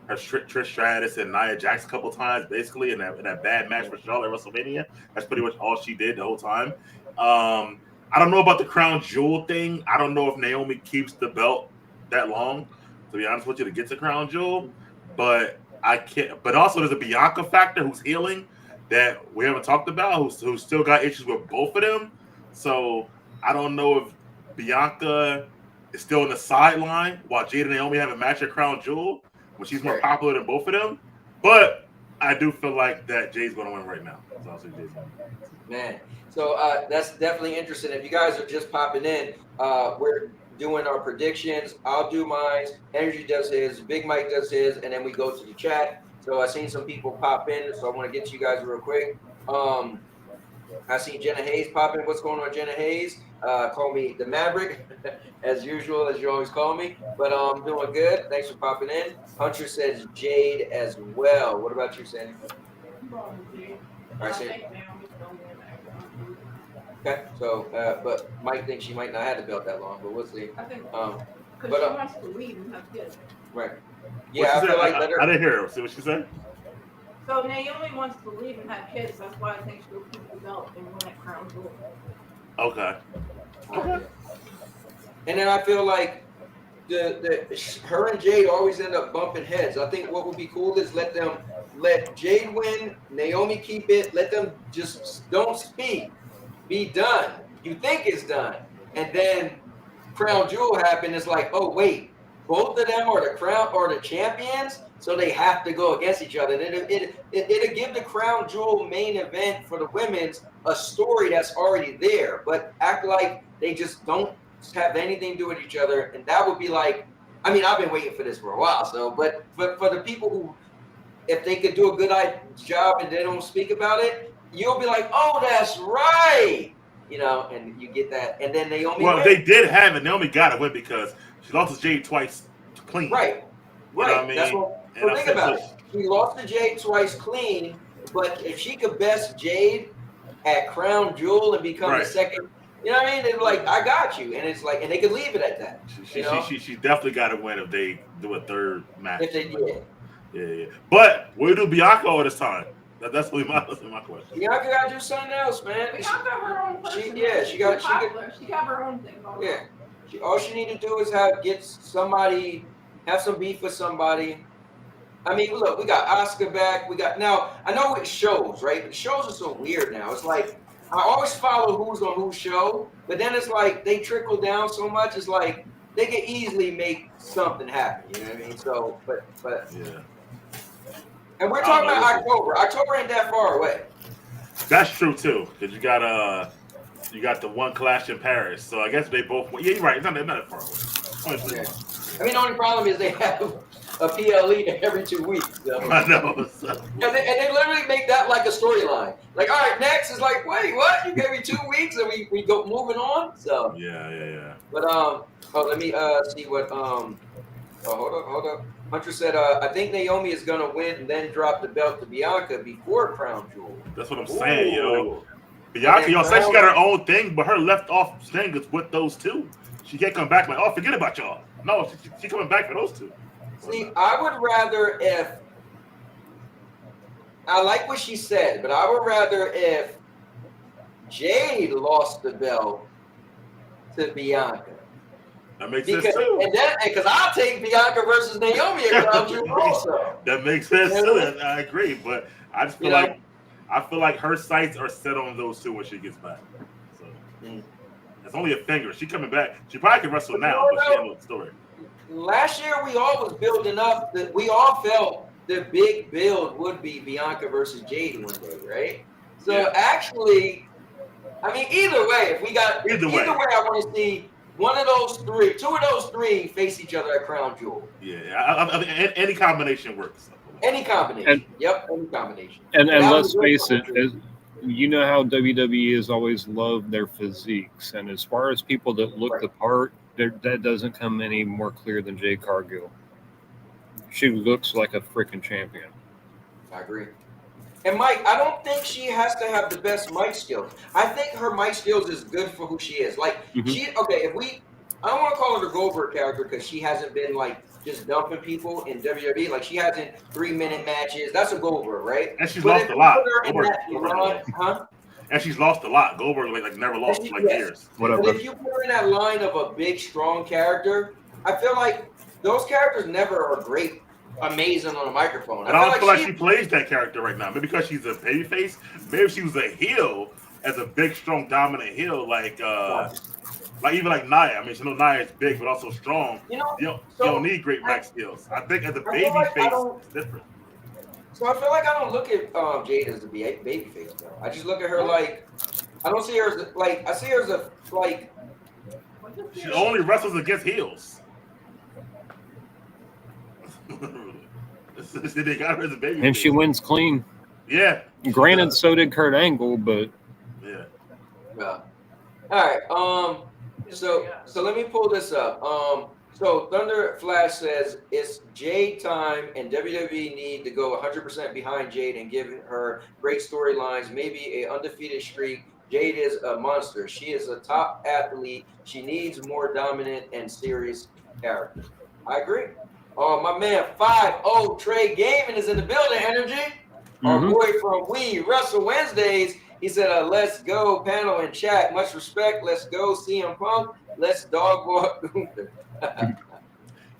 her Trish Stratus and Nia Jax a couple times, basically, in that bad match for Charlotte at WrestleMania. That's pretty much all she did the whole time. I don't know about the Crown Jewel thing. I don't know if Naomi keeps the belt that long, to be honest with you, to get to Crown Jewel. But I can't. But also, there's a Bianca factor who's healing that we haven't talked about, who's still got issues with both of them. So I don't know if Bianca is still on the sideline while Jade and Naomi have a match at Crown Jewel when she's more popular than both of them. But I do feel like that Jay's going to win right now. So I'll say Jay's going to win. Man, so that's definitely interesting. If you guys are just popping in, we're doing our predictions. I'll do mine. Energy does his. Big Mike does his, and then we go to the chat. So I've seen some people pop in, so I want to get to you guys real quick. I see Jenna Hayes popping. What's going on, Jenna Hayes? Call me the Maverick, as usual, as you always call me. But I'm doing good. Thanks for popping in. Hunter says Jade as well. What about you, Sandy? All right, Sandy. Okay, so but Mike thinks she might not have the belt that long, but we'll see. I think But she wants to leave and have kids. right. Yeah, I feel like let her. I didn't hear her. See what she said? So Naomi wants to leave and have kids. That's why I think she'll keep the belt and win at Crown Jewel. Okay. Okay. And then I feel like her and Jade always end up bumping heads. I think what would be cool is let Jade win, Naomi keep it, let them just don't speak, be done. You think it's done, and then Crown Jewel happened. It's like, oh wait, both of them are the champions, so they have to go against each other. And it'll give the Crown Jewel main event for the women's a story that's already there, but act like they just don't have anything to do with each other, and that would be like, I mean, I've been waiting for this for a while. So, but for the people who, if they could do a good job and they don't speak about it, you'll be like, oh, that's right, you know, and you get that, and then Naomi. Well, they did have it. Naomi got to win because she lost to Jade twice clean. Right. You know what I mean? That's what. So think about it. She lost to Jade twice clean, but if she could best Jade at Crown Jewel and become the second. You know what I mean? They're like, I got you, and it's like, and they could leave it at that. She definitely got to win if they do a third match. If they did. Yeah. But where do Bianca all this time? That's my question. Bianca got to do something else, man. Bianca her own person. She got her own thing going on. All she need to do is have some beef with somebody. I mean, look, we got Asuka back. Now, I know it shows, right? But the shows are so weird now. It's like, I always follow who's on whose show, but then it's like they trickle down so much. It's like they can easily make something happen. You know what I mean? So, but yeah. And we're talking about October. October ain't that far away. That's true too, because you got the one clash in Paris. So I guess they both. Yeah, you're right. It's not that far away. Yeah. I mean, the only problem is they have a PLE every 2 weeks. So. I know. So. And they literally make that like a storyline. Like, all right, next is like, wait, what? You gave me 2 weeks and we go moving on. So yeah. But let me see what hold up. Hunter said, I think Naomi is gonna win and then drop the belt to Bianca before Crown Jewel. That's what I'm saying, yo. Bianca, say she got her own thing, but her left off thing is with those two. She can't come back like, oh, forget about y'all. No, she coming back for those two. See, I would rather if I like what she said, but I would rather if Jade lost the belt to Bianca. That makes sense too. And because I'll take Bianca versus Naomi at Crown Jewel also. That makes sense too. I agree, but I just feel like her sights are set on those two when she gets back. So it's only a finger. She coming back. She probably can wrestle now, but she ain't no story. Last year we all was building up that we all felt the big build would be Bianca versus Jade one day, right? So actually, I mean, either way, if we got either way, I want to see one of those three, two of those three face each other at Crown Jewel. Yeah, I mean, any combination works. Any combination. Any combination. And let's face it, you know how WWE has always loved their physiques, and as far as people that look the part, that doesn't come any more clear than Jade Cargill. She looks like a freaking champion. I agree. And Mike, I don't think she has to have the best mic skills. I think her mic skills is good for who she is. Like I don't want to call her the Goldberg character because she hasn't been like just dumping people in WWE. Like she hasn't 3-minute matches. That's a Goldberg, right? And she's lost a lot. And she's lost a lot. Goldberg like never lost for years. Whatever. But if you put her in that line of a big, strong character, I feel like those characters never are great. Amazing on a microphone. I don't feel like she plays that character right now. Maybe because she's a babyface. Maybe if she was a heel, as a big, strong, dominant heel, like even like Nia. I mean, you know, Nia is big but also strong. You don't need great mic skills. I think as a babyface, it's different. So I feel like I don't look at Jade as a babyface though. I just look at her like I don't see her as like I see her as a like. She only wrestles against heels. They got her as a baby. And she wins clean. Yeah. Granted, so did Kurt Angle, but Yeah. Yeah. All right. So let me pull this up. So Thunder Flash says it's Jade time, and WWE need to go 100% behind Jade and give her great storylines, maybe a undefeated streak. Jade is a monster. She is a top athlete. She needs more dominant and serious character. I agree. My man 5-0 Trey Gaming is in the building. Energy. Our boy from We Wrestle Wednesdays. He said, let's go, panel and chat. Much respect. Let's go, CM Punk. Let's dog walk Gunther.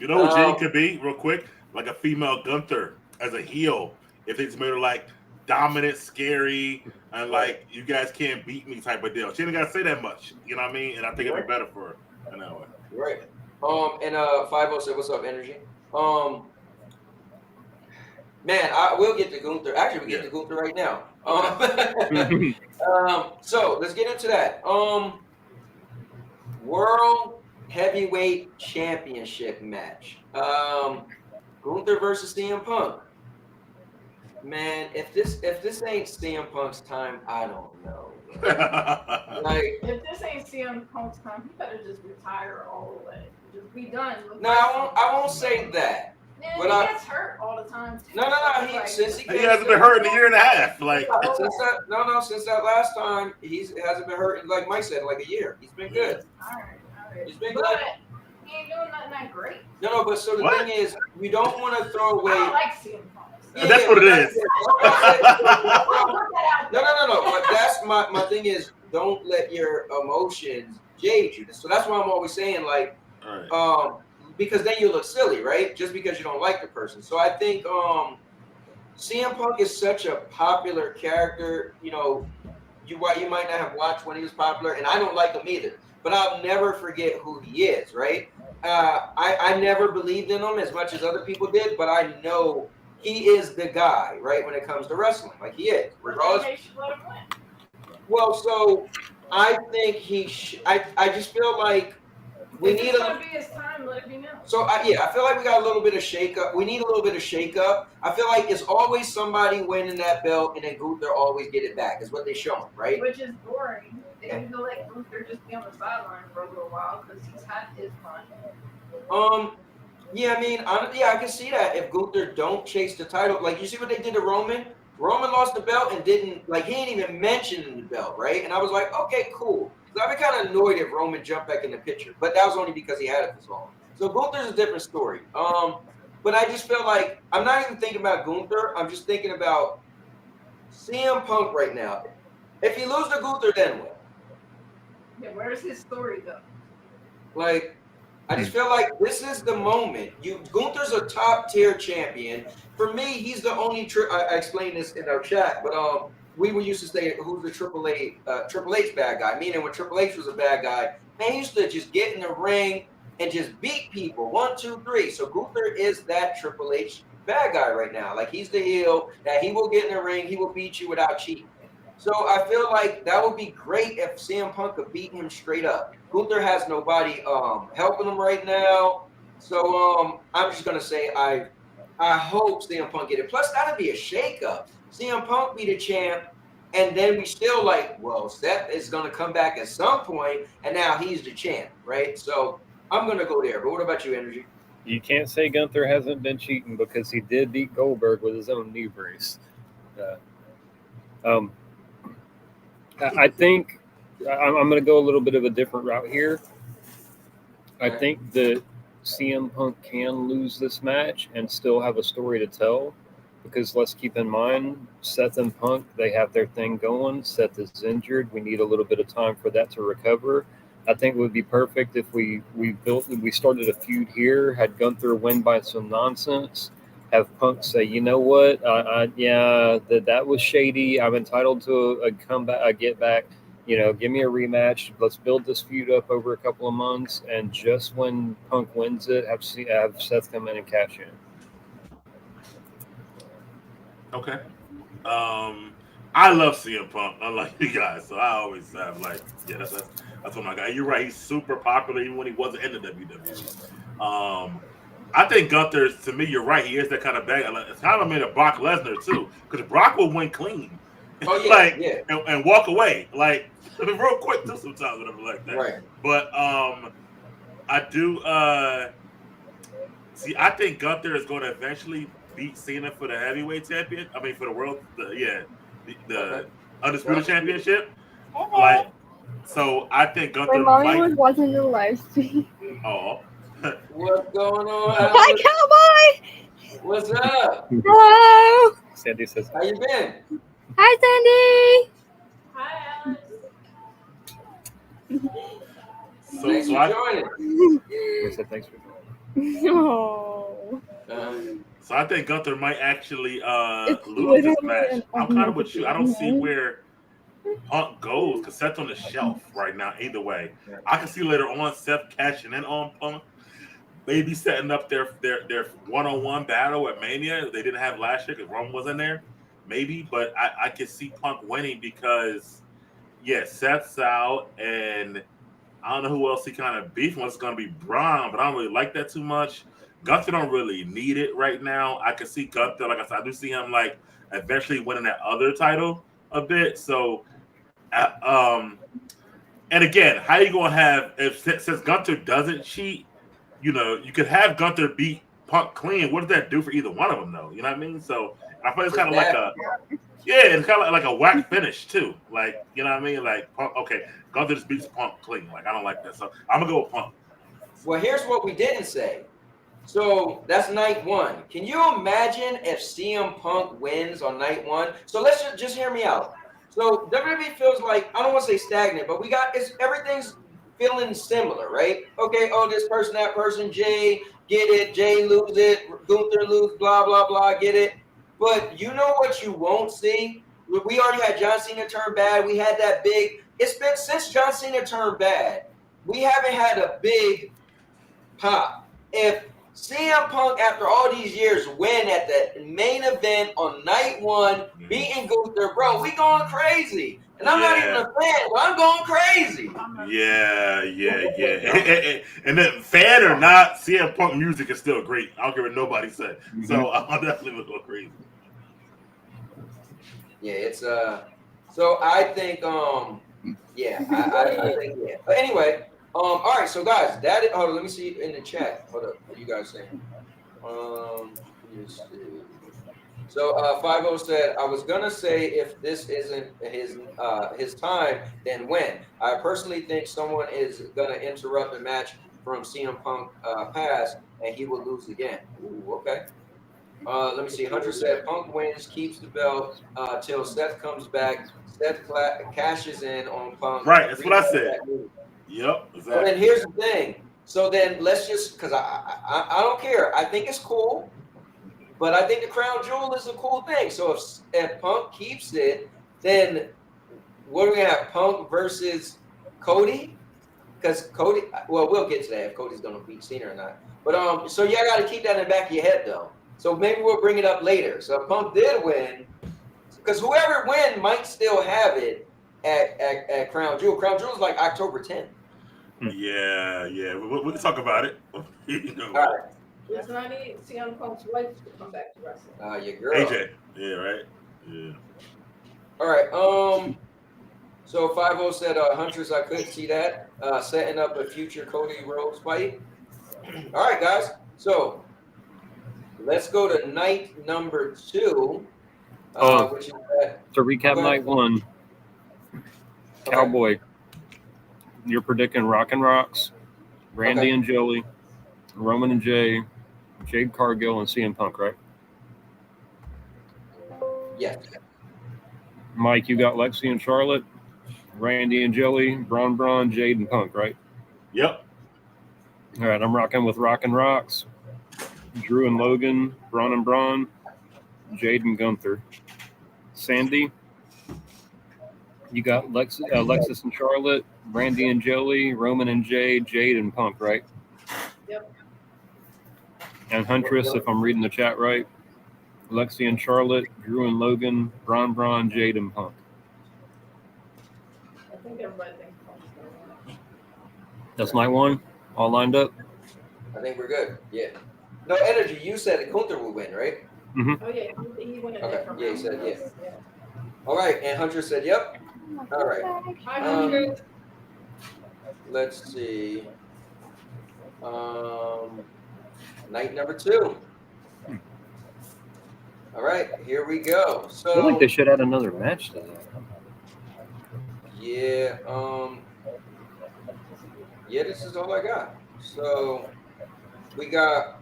You know what Jade could be, real quick? Like a female Gunther as a heel. If it's made her like dominant, scary, and like you guys can't beat me type of deal. She ain't got to say that much. You know what I mean? And I think it'd be better for her in that way. Right. And 5-0 said, what's up, Energy? Man, I will get to Gunther. Actually, we get to Gunther right now. So let's get into that. World Heavyweight Championship match. Gunther versus CM Punk. Man, if this ain't CM Punk's time, I don't know. Like, if this ain't CM Punk's time, he better just retire all the way. Just be done. No, I won't say that. Man, But he gets hurt all the time. Too. No. He hasn't been hurt in a year and a half. Like since that last time, he hasn't been hurt. Like Mike said, like a year. He's been good. All right. He's been but good. He ain't doing nothing that great. No. But so the thing is, you don't want to throw away. I don't like CM Punk. Yeah, that's what it is. No. But that's my thing is, don't let your emotions jade you. So that's why I'm always saying, like, because then you look silly, right? Just because you don't like the person. So I think CM Punk is such a popular character. You know, you might not have watched when he was popular, and I don't like him either. But I'll never forget who he is, right? I never believed in him as much as other people did, but I know he is the guy, right, when it comes to wrestling. Like, he is. Regardless. They should let him win. Well, so I think I just feel like we need to be his time, let it be now. So I feel like we got a little bit of shake-up. We need a little bit of shake-up. I feel like it's always somebody winning that belt, and then Gunther always get it back. Is what they show him, right? Which is boring. They need to let Gunther just be on the sideline for a little while because he's had his fun. Yeah, I mean, I can see that if Gunther don't chase the title. Like, you see what they did to Roman? Roman lost the belt and didn't, like, he ain't even mentioned the belt, right? And I was like, okay, cool. Because I'd be kind of annoyed if Roman jumped back in the picture. But that was only because he had it for so long. So Gunther's a different story. But I just feel like I'm not even thinking about Gunther. I'm just thinking about CM Punk right now. If he loses to Gunther, then what? Yeah, where's his story, though? Like, I just feel like this is the moment. Gunther's a top tier champion. For me, he's the only. I explained this in our chat, but we were used to say who's the Triple H bad guy. Meaning when Triple H was a bad guy, man, he used to just get in the ring and just beat people 1, 2, 3. So Gunther is that Triple H bad guy right now. Like, he's the heel that he will get in the ring, he will beat you without cheating. So I feel like that would be great if CM Punk could beat him straight up. Gunther has nobody helping him right now. So I'm just gonna say I hope CM Punk get it. Plus, that'd be a shakeup. CM Punk be the champ, and then we still like, well, Seth is gonna come back at some point, and now he's the champ, right? So I'm gonna go there. But what about you, Energy? You can't say Gunther hasn't been cheating because he did beat Goldberg with his own knee brace. I think I'm going to go a little bit of a different route here. I think that CM Punk can lose this match and still have a story to tell, because let's keep in mind, Seth and Punk, they have their thing going. Seth is injured. We need a little bit of time for that to recover. I think it would be perfect if we started a feud here, had Gunther win by some nonsense, have Punk say, you know what, that was shady. I'm entitled to a comeback, a get back. You know, give me a rematch. Let's build this feud up over a couple of months, and just when Punk wins it, have Seth come in and cash in. Okay. I love CM Punk, unlike you guys. So I always have that's what my guy. You're right. He's super popular even when he wasn't in the WWE. I think Gunther, to me, you're right. He is that kind of bag. It's kind of made a Brock Lesnar too, because Brock will win clean, Oh yeah, like yeah. and walk away, like real quick too sometimes, whatever like that. Right. But I do see. I think Gunther is going to eventually beat Cena for the heavyweight champion. I mean, for the world, the Okay. undisputed championship. Okay. Like, so I think My Gunther mommy might. was watching the live stream. Oh, What's going on, Hi, Alex? Cowboy! What's up? Hello! Sandy says, How you been? Hi, Sandy! Hi, Alex. Thanks so for I joining. I said thanks for joining. Oh. so I think Gunther might actually It's lose this literally match. an I'm kind of with you. I don't see amazing where Punk goes because Seth's on the shelf right now. Either way, I can see later on Seth cashing in on Punk, maybe setting up their one-on-one battle at Mania. They didn't have last year because Roman was in there, maybe. But I can see Punk winning because Seth's out, and I don't know who else he kind of beefing with. It's going to be Braun, but I don't really like that too much. Gunther don't really need it right now. I can see Gunther, like I said, I do see him like eventually winning that other title a bit. So, and again, how you gonna have since Gunther doesn't cheat? You know, you could have Gunther beat Punk clean. What does that do for either one of them, though? You know what I mean? So I feel it's kind of like it's kind of like a whack finish too. Like, you know what I mean? Like Punk, okay, Gunther just beats Punk clean. Like I don't like that. So I'm gonna go with Punk. Well, here's what we didn't say. So that's night one. Can you imagine if CM Punk wins on night one? So let's just hear me out. So WWE feels like, I don't want to say stagnant, but everything's feeling similar, right? Okay, this person, that person, Jay, get it, Jay lose it, Gunther lose, blah, blah, blah, get it. But you know what you won't see? We already had John Cena turn bad. We had that it's been since John Cena turned bad, we haven't had a big pop. If CM Punk, after all these years, win at the main event on night one, beating Gunther, bro, we going crazy. And I'm not even a fan, but I'm going crazy. Yeah. And then fan or not, CM Punk music is still great. I don't care what nobody said. So I'll definitely go crazy. Yeah, it's so I think I think But anyway, all right, so guys, let me see in the chat. Hold up, what you guys saying? So 50 said, I was gonna say if this isn't his time, then when? I personally think someone is gonna interrupt the match from CM Punk pass, and he will lose again. Ooh, okay. Let me see. Hunter said Punk wins, keeps the belt till Seth comes back. Seth cashes in on Punk. Right, that's what I said. Yep, exactly. So then here's the thing. So then let's just, because I don't care. I think it's cool, but I think the crown jewel is a cool thing. So if Punk keeps it, then what are we going to have? Punk versus Cody? Because Cody, well, we'll get to that if Cody's going to beat Cena or not. But so you got to keep that in the back of your head, though. So maybe we'll bring it up later. So if Punk did win, because whoever wins might still have it at Crown Jewel. Crown Jewel is like October 10th. Yeah. We can talk about it. All right. It's not CM Punk's wife to come back to wrestling. Your girl. AJ. Yeah, right. Yeah. All right. So 50 said, Huntress, I couldn't see that. Setting up a future Cody Rhodes fight. All right, guys. So let's go to night number 2. Which is to recap night 1. Cowboy. You're predicting Rock and Rocks, Randy and Joey, Roman and Jay, Jade Cargill, and CM Punk, right? Yes. Mike, you got Lexi and Charlotte, Randy and Joey, Braun, Jade, and Punk, right? Yep. All right, I'm rocking with Rock and Rocks, Drew and Logan, Braun, Jade and Gunther. Sandy, you got Lexus and Charlotte, Randy and Joey, Roman and Jay, Jade and Punk, right? Yep. And Huntress, if I'm reading the chat right, Lexi and Charlotte, Drew and Logan, Braun, Jade and Punk. I think everybody thinks Punk's gonna win. That's night 1, all lined up. I think we're good. Yeah. No, Energy, you said Gunther will win, right? Mm-hmm. Oh, yeah, he went a Okay. different Yeah, he round. said, yeah. All right, and Hunter said, "Yep." All right. Hi, Hunter. Let's see. Night number 2. All right, here we go. I feel like So they should add another match to that. yeah, this is all I got. So we got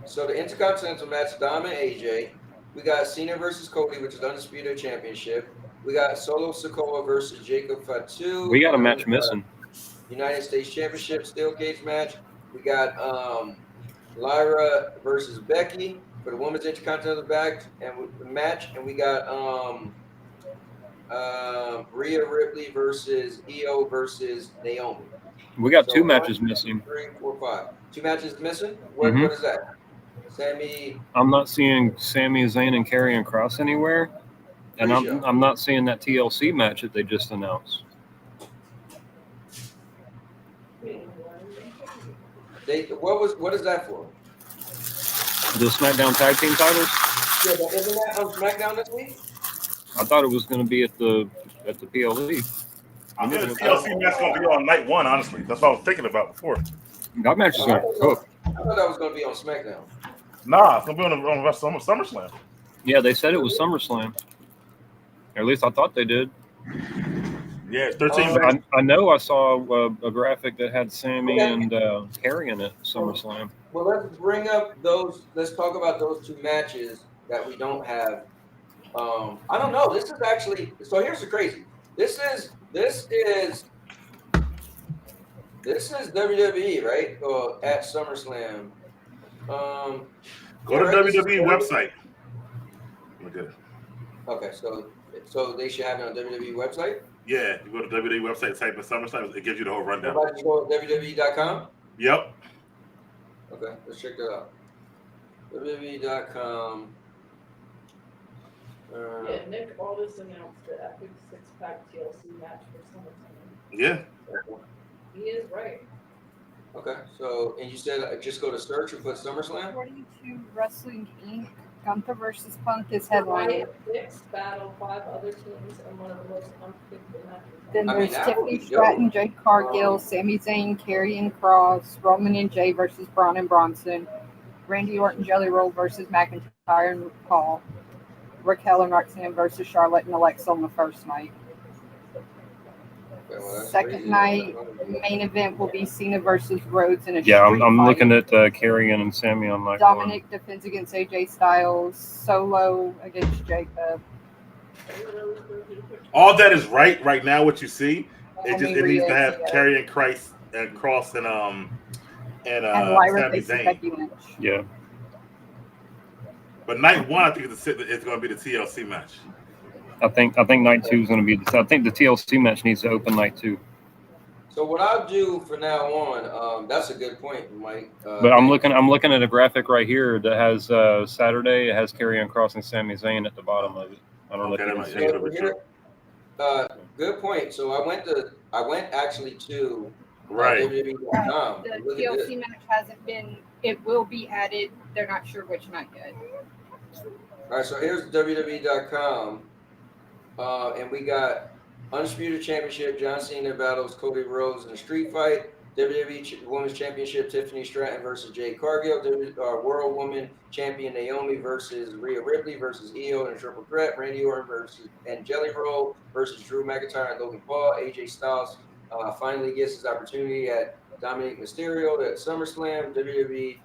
the Intercontinental match, Dom and AJ. We got Cena versus Cody, which is Undisputed Championship. We got Solo Sikoa versus Jacob Fatu. We got a match missing. United States Championship steel cage match. We got Lyra versus Becky for the women's Intercontinental match, and we got Rhea Ripley versus Io versus Naomi. We got 2 matches missing. 3, 4, 5. 2 matches missing. What is that? Sammy. I'm not seeing Sami Zayn and Karrion Kross anywhere, and I'm not seeing that TLC match that they just announced. What is that for? The SmackDown Tag Team titles? Yeah, but isn't that on SmackDown this week? I thought it was going to be at the PLE. I think the TLC match going to be on night 1. Honestly, that's what I was thinking about before. That match is going to cook. I thought that was going to be on SmackDown. Nah, it's going to be on SummerSlam. Yeah, they said it was SummerSlam. Or at least I thought they did. Yeah, it's 13. I know I saw a graphic that had Sammy and Karrion at SummerSlam. Well, let's bring up those. Let's talk about those 2 matches that we don't have. I don't know. This is actually. So here's the crazy. This is WWE, right? At SummerSlam. Go to WWE website. Okay, so they should have it on WWE website. Yeah, you go to WWE website, type in SummerSlam, it gives you the whole rundown. Everybody go to WWE.com. Yep. Okay, let's check that out. WWE.com. Yeah, Nick Aldis announced the epic 6-pack TLC match for SummerSlam. Yeah. He is right. Okay, so and you said just go to search and put SummerSlam. According to Wrestling Inc., Gunther versus Punk is headlining. Six battle 5 other teams and one of the most unpredictable matches. Then there's Tiffany Stratton, Jade Cargill, Sami Zayn, Karrion Kross, Roman and Jay versus Braun and Bronson, Randy Orton, Jelly Roll versus McIntyre and Paul, Raquel and Roxanne versus Charlotte and Alexa on the first night. Okay, well, second night, main event will be Cena versus Rhodes in a Yeah, street I'm fight. looking at Karrion and Sammy on night 1. Dominic defends against AJ Styles, Solo against Jacob. All that is right now. What you see, it needs to have yeah. Karrion Kross and Lyra Sami faces Zayn. Becky Lynch. Yeah. But night 1, I think it's going to be the TLC match. I think night 2 is going to be. I think the TLC match needs to open night 2. So what I'll do from now on, that's a good point, Mike. But I'm looking at a graphic right here that has Saturday. It has Karrion Kross and Sami Zayn at the bottom of it. I don't know if you can see. Good point. So I went actually to WWE.com. The TLC match hasn't been. It will be added. They're not sure which night yet. All right. So here's WWE.com, and we got Undisputed Championship, John Cena battles Cody Rhodes in a street fight. WWE Women's Championship, Tiffany Stratton versus Jade Cargill. World Woman Champion Naomi versus Rhea Ripley versus Io in a triple threat. Randy Orton versus and Jelly Roll versus Drew McIntyre and Logan Paul. AJ Styles finally gets his opportunity at Dominic Mysterio at SummerSlam. WWE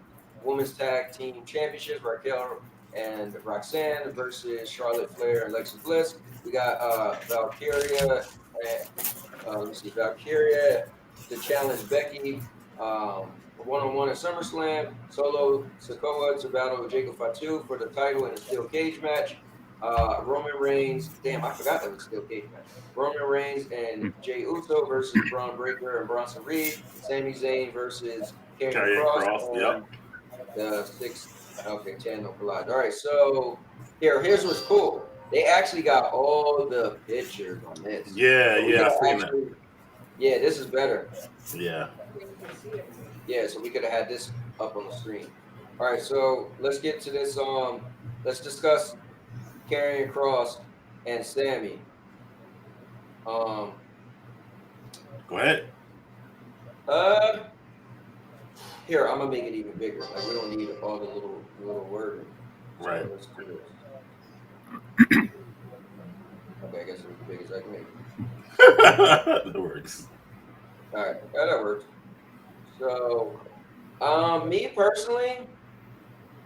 Women's Tag Team Championship, Raquel and Roxanne versus Charlotte Flair and Alexa Bliss. We got Valkyria to challenge Becky one-on-one at SummerSlam. Solo Sikoa to battle with Jacob Fatu for the title in a steel cage match. Roman Reigns, damn, I forgot that was a steel cage match. Roman Reigns and Jey Uso versus Braun Breaker and Bronson Reed. Sami Zayn versus Karrion Kross. Yep. The 6 channel collide. All right, so here's what's cool. They actually got all the pictures on this. Yeah, so yeah, I seen that. Yeah, this is better. Yeah. Yeah, so we could have had this up on the screen. All right, so let's get to this. Let's discuss Karrion Kross and Sammy. Go ahead. Here, I'm gonna make it even bigger. Like we don't need all the little wording. Right. So let's do this. Okay, I guess it's as big as I can make it. That works. All right, yeah, that works. So, me personally,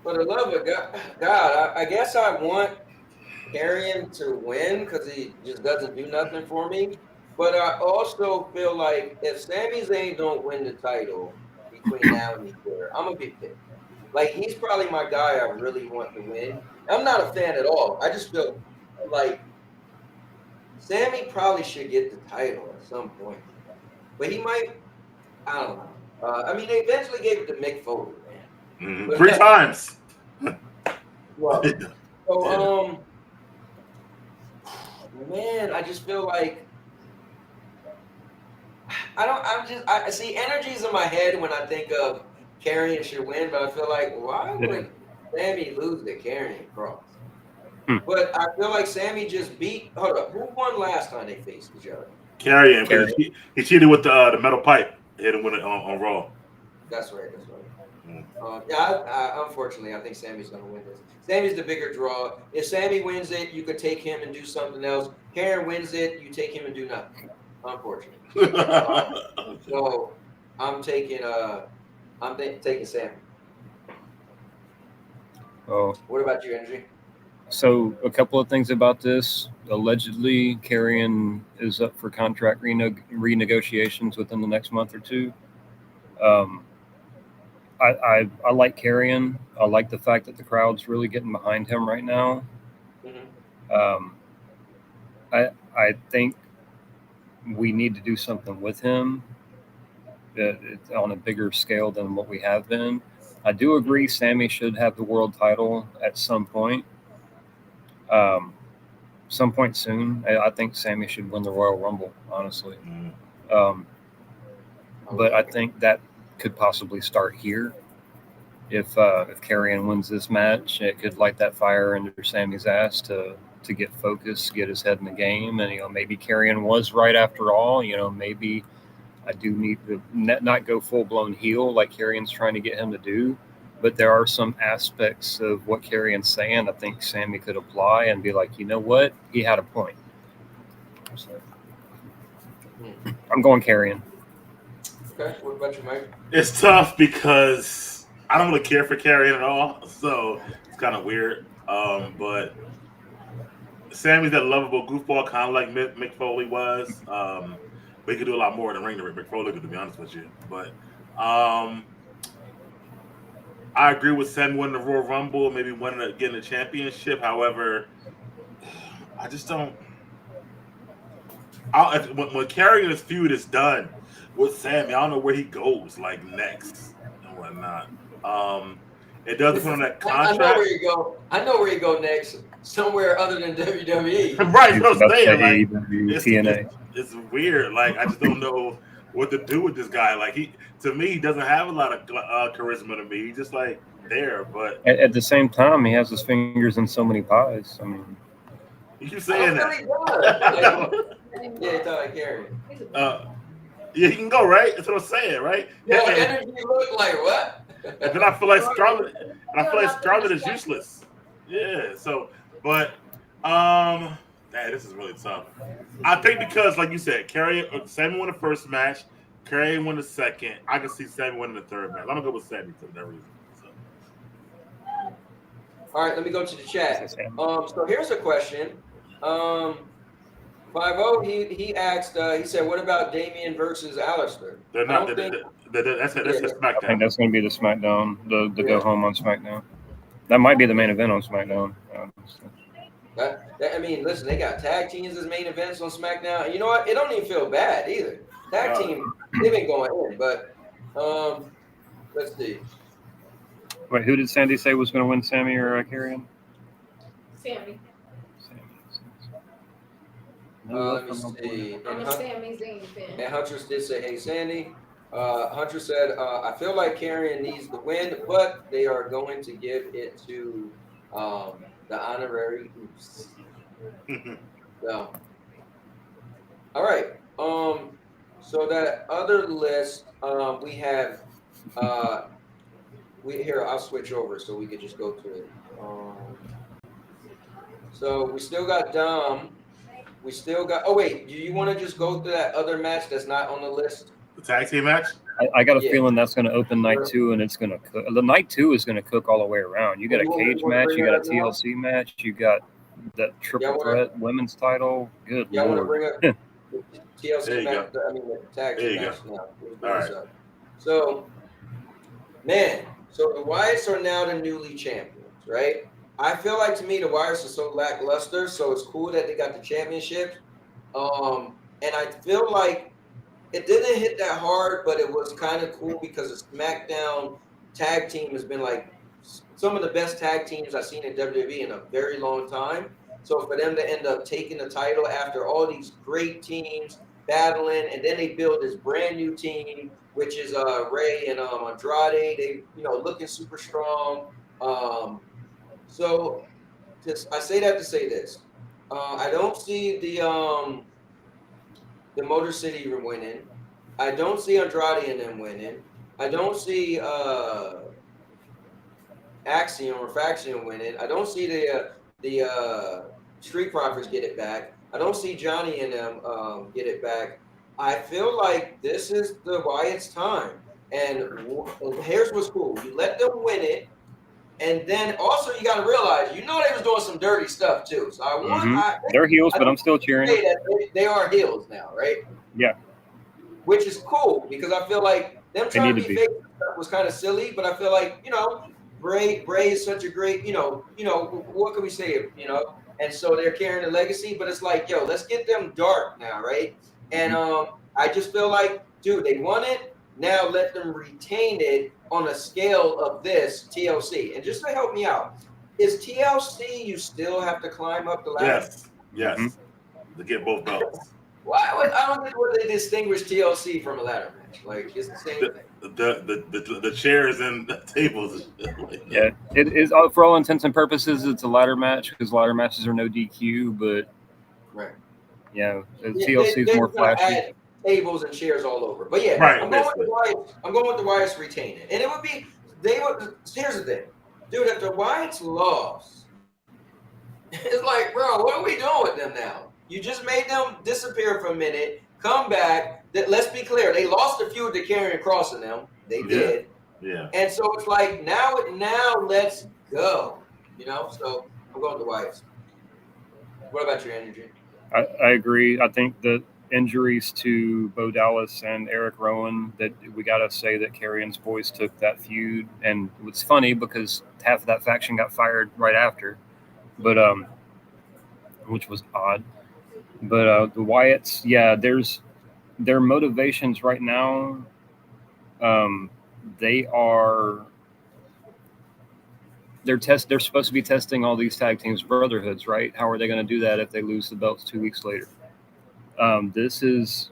for the love of God, I guess I want Karrion to win because he just doesn't do nothing for me. But I also feel like if Sami Zayn don't win the title between now and the year, I'm gonna be pissed. Like he's probably my guy I really want to win. I'm not a fan at all. I just feel like Sammy probably should get the title at some point, but he might. I don't know. I mean, they eventually gave it to Mick Foley, man. 3 times. Well, so man, I just feel like I see energies in my head when I think of Karrion should win, but I feel like why would Sammy lose to Karrion Cross? But I feel like Sammy just beat. Hold up, who won last time they faced each other? Karrion, because he cheated with the metal pipe. Hit him with it on Raw. That's right. Yeah, unfortunately, I think Sammy's going to win this. Sammy's the bigger draw. If Sammy wins it, you could take him and do something else. Karrion wins it, you take him and do nothing. Unfortunately. So I'm taking taking Sammy. Oh. What about you, Andrew? So a couple of things about this. Allegedly, Karrion is up for contract renegotiations within the next month or two. I like Karrion. I like the fact that the crowd's really getting behind him right now. I think we need to do something with him on a bigger scale than what we have been. I do agree Sammy should have the world title at some point. Some point soon. I think Sammy should win the Royal Rumble, honestly. But I think that could possibly start here. If Karrion wins this match, it could light that fire under Sammy's ass to get focused, get his head in the game, and maybe Karrion was right after all. Maybe I do need to not go full blown heel like Karrion's trying to get him to do, but there are some aspects of what Karrion's saying I think Sammy could apply and be like, you know what, he had a point. So, I'm going Karrion. Okay, what about you, Mike? It's tough because I don't really care for Karrion at all, so it's kind of weird. But Sammy's that lovable goofball, kind of like Mick Foley was. But he could do a lot more in the ring than Mick Foley could, to be honest with you. But I agree with Sammy winning the Royal Rumble, maybe getting the championship. However, I just don't. When Karrion's feud is done with Sammy, I don't know where he goes next and whatnot. It does depend on that contract. I know where you go next. Somewhere other than WWE. Right, what I'm saying. TNA. It's weird. I just don't know what to do with this guy. To me, he doesn't have a lot of charisma to me. He's just there. But at the same time, he has his fingers in so many pies. I mean, you keep saying that. Yeah, it's like Karrion. Yeah, he can go, right? That's what I'm saying, right? Yeah, energy look like what? And then I feel like Scarlett. Scarlett is useless. Yeah. So, but this is really tough. I think because, like you said, Sammy won the first match, Karrion won the second. I can see Sammy winning the third match. I'm gonna go with Sammy for that reason. So. All right, let me go to the chat. So here's a question. 50, he asked. He said, "What about Damian versus Aleister?" They're not. That's SmackDown. I think that's going to be the SmackDown, the go home on SmackDown. That might be the main event on SmackDown. I mean, listen, they got tag teams as main events on SmackDown. And you know what? It don't even feel bad either. Tag team, they've been going in, but let's see. Wait, who did Sandy say was going to win, Sammy or Karrion? Sammy. Let me see. I'm a Sami Zayn fan. And Hunter did say, "Hey, Sandy." Hunter said, "I feel like Karrion needs the win, but they are going to give it to the honorary Oops." So, all right. So that other list, we have here. I'll switch over so we could just go to it. So we still got Dom. We still got. Oh wait, do you want to just go through that other match that's not on the list? The tag team match. I got a feeling that's going to open night 2, and it's going to cook. The night 2 is going to cook all the way around. You got a cage match, you got a TLC match, you got that triple threat women's title. Good Y'all want to lord. bring up TLC match? I mean, the tag team match now. All right. So, man, so the Wyatts are now the newly champions, right? I feel like, to me, the Wyatts are so lackluster, so it's cool that they got the championship. And I feel like it didn't hit that hard, but it was kind of cool because the SmackDown tag team has been like some of the best tag teams I've seen in WWE in a very long time. So for them to end up taking the title after all these great teams battling, and then they build this brand new team, which is Ray and Andrade. They, looking super strong. So I say that to say this. I don't see the Motor City winning. I don't see Andrade and them winning. I don't see Axiom or Faction winning. I don't see the Street Profits get it back. I don't see Johnny and them get it back. I feel like this is the Wyatt's time. And here's what's cool. You let them win it. And then also you got to realize, they was doing some dirty stuff too. So I want they're heels, but I'm still cheering. They are heels now, right? Yeah. Which is cool because I feel like them trying to be fake was kind of silly, but I feel like, Bray is such a great, what can we say, and so they're carrying the legacy, but it's like, let's get them dark now, right? And I just feel like, dude, they won it. Now let them retain it on a scale of this TLC. And just to help me out, is TLC you still have to climb up the ladder? Yes. To get both belts. I don't think what they distinguish TLC from a ladder match. Like, it's the same thing. The chairs and the tables. Yeah, it is for all intents and purposes. It's a ladder match because ladder matches are no DQ. But TLC is more flashy. Tables and chairs all over, but I'm going with the Wyatts. I'm going with the Wyatts retaining, and it would be Here's the thing, dude. If the Wyatts lost, it's like, bro, what are we doing with them now? You just made them disappear for a minute, come back. Let's be clear, they lost the feud to Karrion Kross and them. They did. Yeah. And so it's like now let's go. So I'm going with the Wyatts. What about your energy? I agree. I think that injuries to Bo Dallas and Eric Rowan, that we got to say that Karrion's boys took that feud. And it's funny because half of that faction got fired right after, but which was odd. But the Wyatts, their motivations right now, they're supposed to be testing all these tag teams' brotherhoods, right? How are they going to do that if they lose the belts 2 weeks later? This is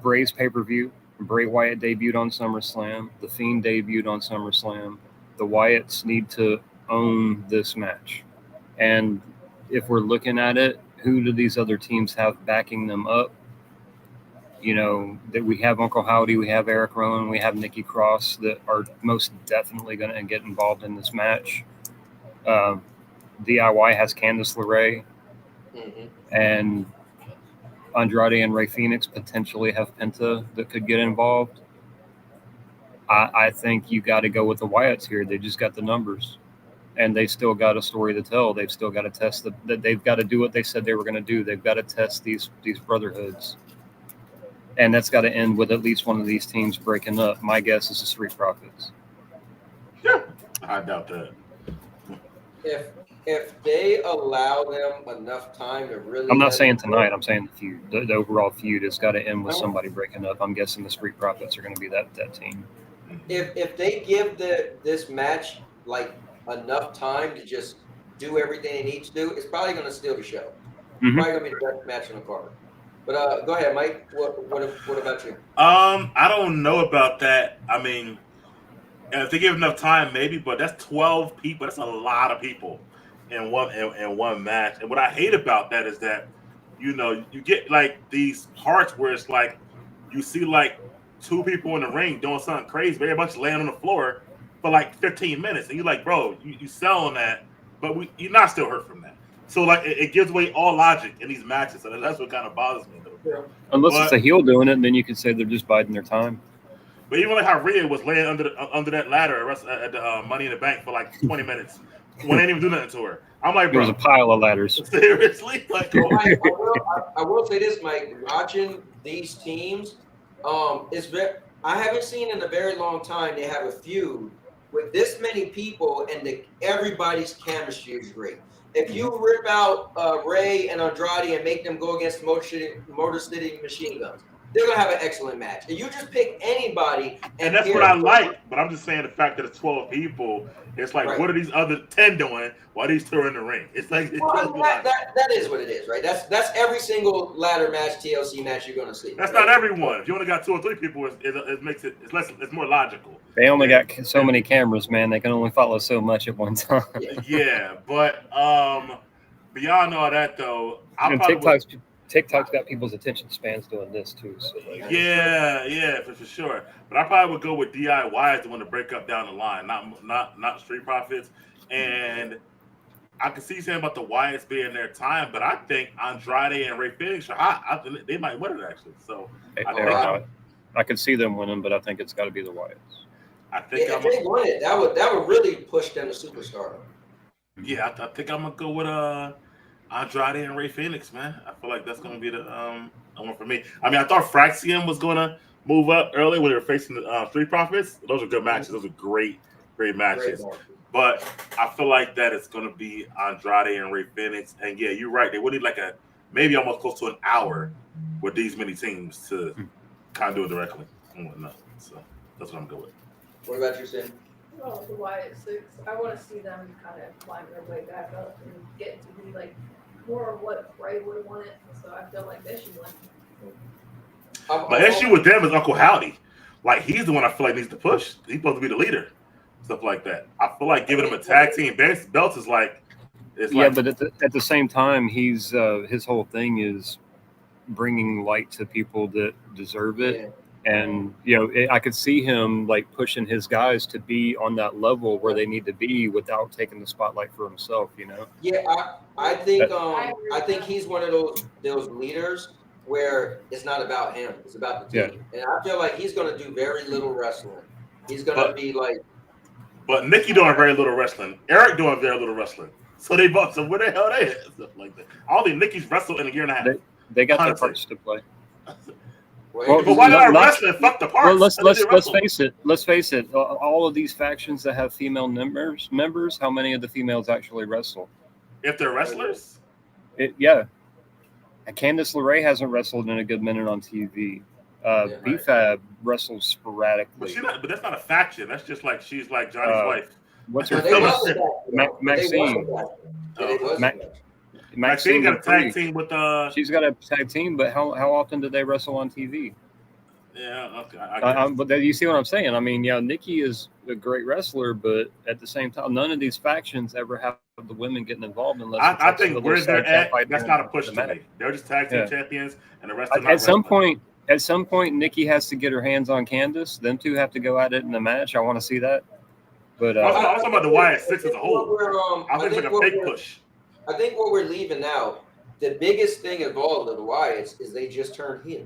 Bray's pay-per-view. Bray Wyatt debuted on SummerSlam. The Fiend debuted on SummerSlam. The Wyatts need to own this match. And if we're looking at it, who do these other teams have backing them up? That we have Uncle Howdy, we have Eric Rowan, we have Nikki Cross that are most definitely going to get involved in this match. DIY has Candice LeRae. And Andrade and Rey Fenix potentially have Penta that could get involved. I think you got to go with the Wyatts here. They just got the numbers, and they still got a story to tell. They've still got to test that. They've got to do what they said they were going to do. They've got to test these brotherhoods, and that's got to end with at least one of these teams breaking up. My guess is the Street Profits. Yeah, I doubt that. If they allow them enough time to really, I'm not saying tonight. I'm saying the feud. The overall feud has got to end with somebody breaking up. I'm guessing the Street Profits are going to be that team. If they give this match like enough time to just do everything they need to do, it's probably going to steal the show. It's probably going to be the best match on the card. But go ahead, Mike. What about you? I don't know about that. I mean, if they give enough time, maybe. But that's 12 people. That's a lot of people. in one match. And what I hate about that is that, you know, you get like these parts where it's like you see like two people in the ring doing something crazy, but everybody's laying on the floor for like 15 minutes, and you're like, bro, you selling that, but you're not still hurt from that. So like it gives away all logic in these matches, and that's what kind of bothers me a little bit. Unless it's a heel doing it, and then you could say they're just biding their time. But even like how Rhea was laying under that ladder at the Money in the Bank for like 20 minutes when they didn't even do nothing to her. I'm like, bro, there was a pile of ladders. Seriously, like, Mike, I will say this, Mike. Watching these teams, I haven't seen in a very long time they have a feud with this many people, and everybody's chemistry is great. If you rip out Ray and Andrade and make them go against Motor City Machine Guns, they're gonna have an excellent match. And you just pick anybody, and that's what I like. But I'm just saying the fact that it's 12 people, it's like, what are these other 10 doing while these two are in the ring? It's like that is what it is, right? That's every single ladder match, TLC match you're gonna see. That's not everyone. If you only got 2 or 3 people, it makes it's less. It's more logical. They only got so many cameras, man. They can only follow so much at one time. Yeah, but beyond all that, though, TikTok's got people's attention spans doing this too. So like, yeah, for sure. But I probably would go with DIY as the one to break up down the line, not Street Profits. And I can see saying about the Wyatts being their time, but I think Andrade and Ray Phoenix are hot. I think they might win it actually. So I could see them winning, but I think it's got to be the Wyatts. I think if they win it, that would really push them to superstardom. Yeah, I think I'm gonna go with Andrade and Ray Phoenix, man. I feel like that's gonna be the one for me. I mean, I thought Fraxium was gonna move up early when they were facing the Street Profits. Those are good matches. Those are great matches. But I feel like that it's gonna be Andrade and Ray Phoenix. And yeah, you're right. They would need like maybe almost close to an hour with these many teams to kind of do it directly and whatnot. So that's what I'm going with. What about you, Sam? Oh, the Wyatt Six. I want to see them kind of climb their way back up and get to be like more of what Ray would have wanted. So I feel like they should win. My issue with them is Uncle Howdy. Like, he's the one I feel like needs to push. He's supposed to be the leader. Stuff like that. I feel like giving him a tag team belts is like, but at the same time, he's his whole thing is bringing light to people that deserve it. Yeah. And, you know, I could see him like pushing his guys to be on that level where they need to be without taking the spotlight for himself, you know? Yeah, I think he's one of those leaders where it's not about him, it's about the team. Yeah. And I feel like he's going to do very little wrestling. He's going to be like. But Nikki doing very little wrestling. Eric doing very little wrestling. So they both, so where the hell they at? Stuff like that. I don't think Nikki's wrestled in a year and a half. They got their parts to play. Well, but why not wrestling? Fuck the parts. Well, let's face it. All of these factions that have female members, how many of the females actually wrestle? If they're wrestlers? Yeah. And Candice LeRae hasn't wrestled in a good minute on TV. BFAB wrestles sporadically. But that's not a faction. That's just like she's like Johnny's wife. What's her name? Maxine. Maxine got a tag team with She's got a tag team, but how often do they wrestle on TV? Yeah, okay. But you see what I'm saying? I mean, yeah, Nikki is a great wrestler, but at the same time, none of these factions ever have the women getting involved unless I think where they're at, that's not a push to me. They're just tag team champions, and the rest. At some point, Nikki has to get her hands on Candice. Them two have to go at it in the match. I want to see that. But I was talking about the Wyatt Six as a whole. I think it's like a big push. I think what we're leaving out, the biggest thing of all of the Wyatts is they just turned heel.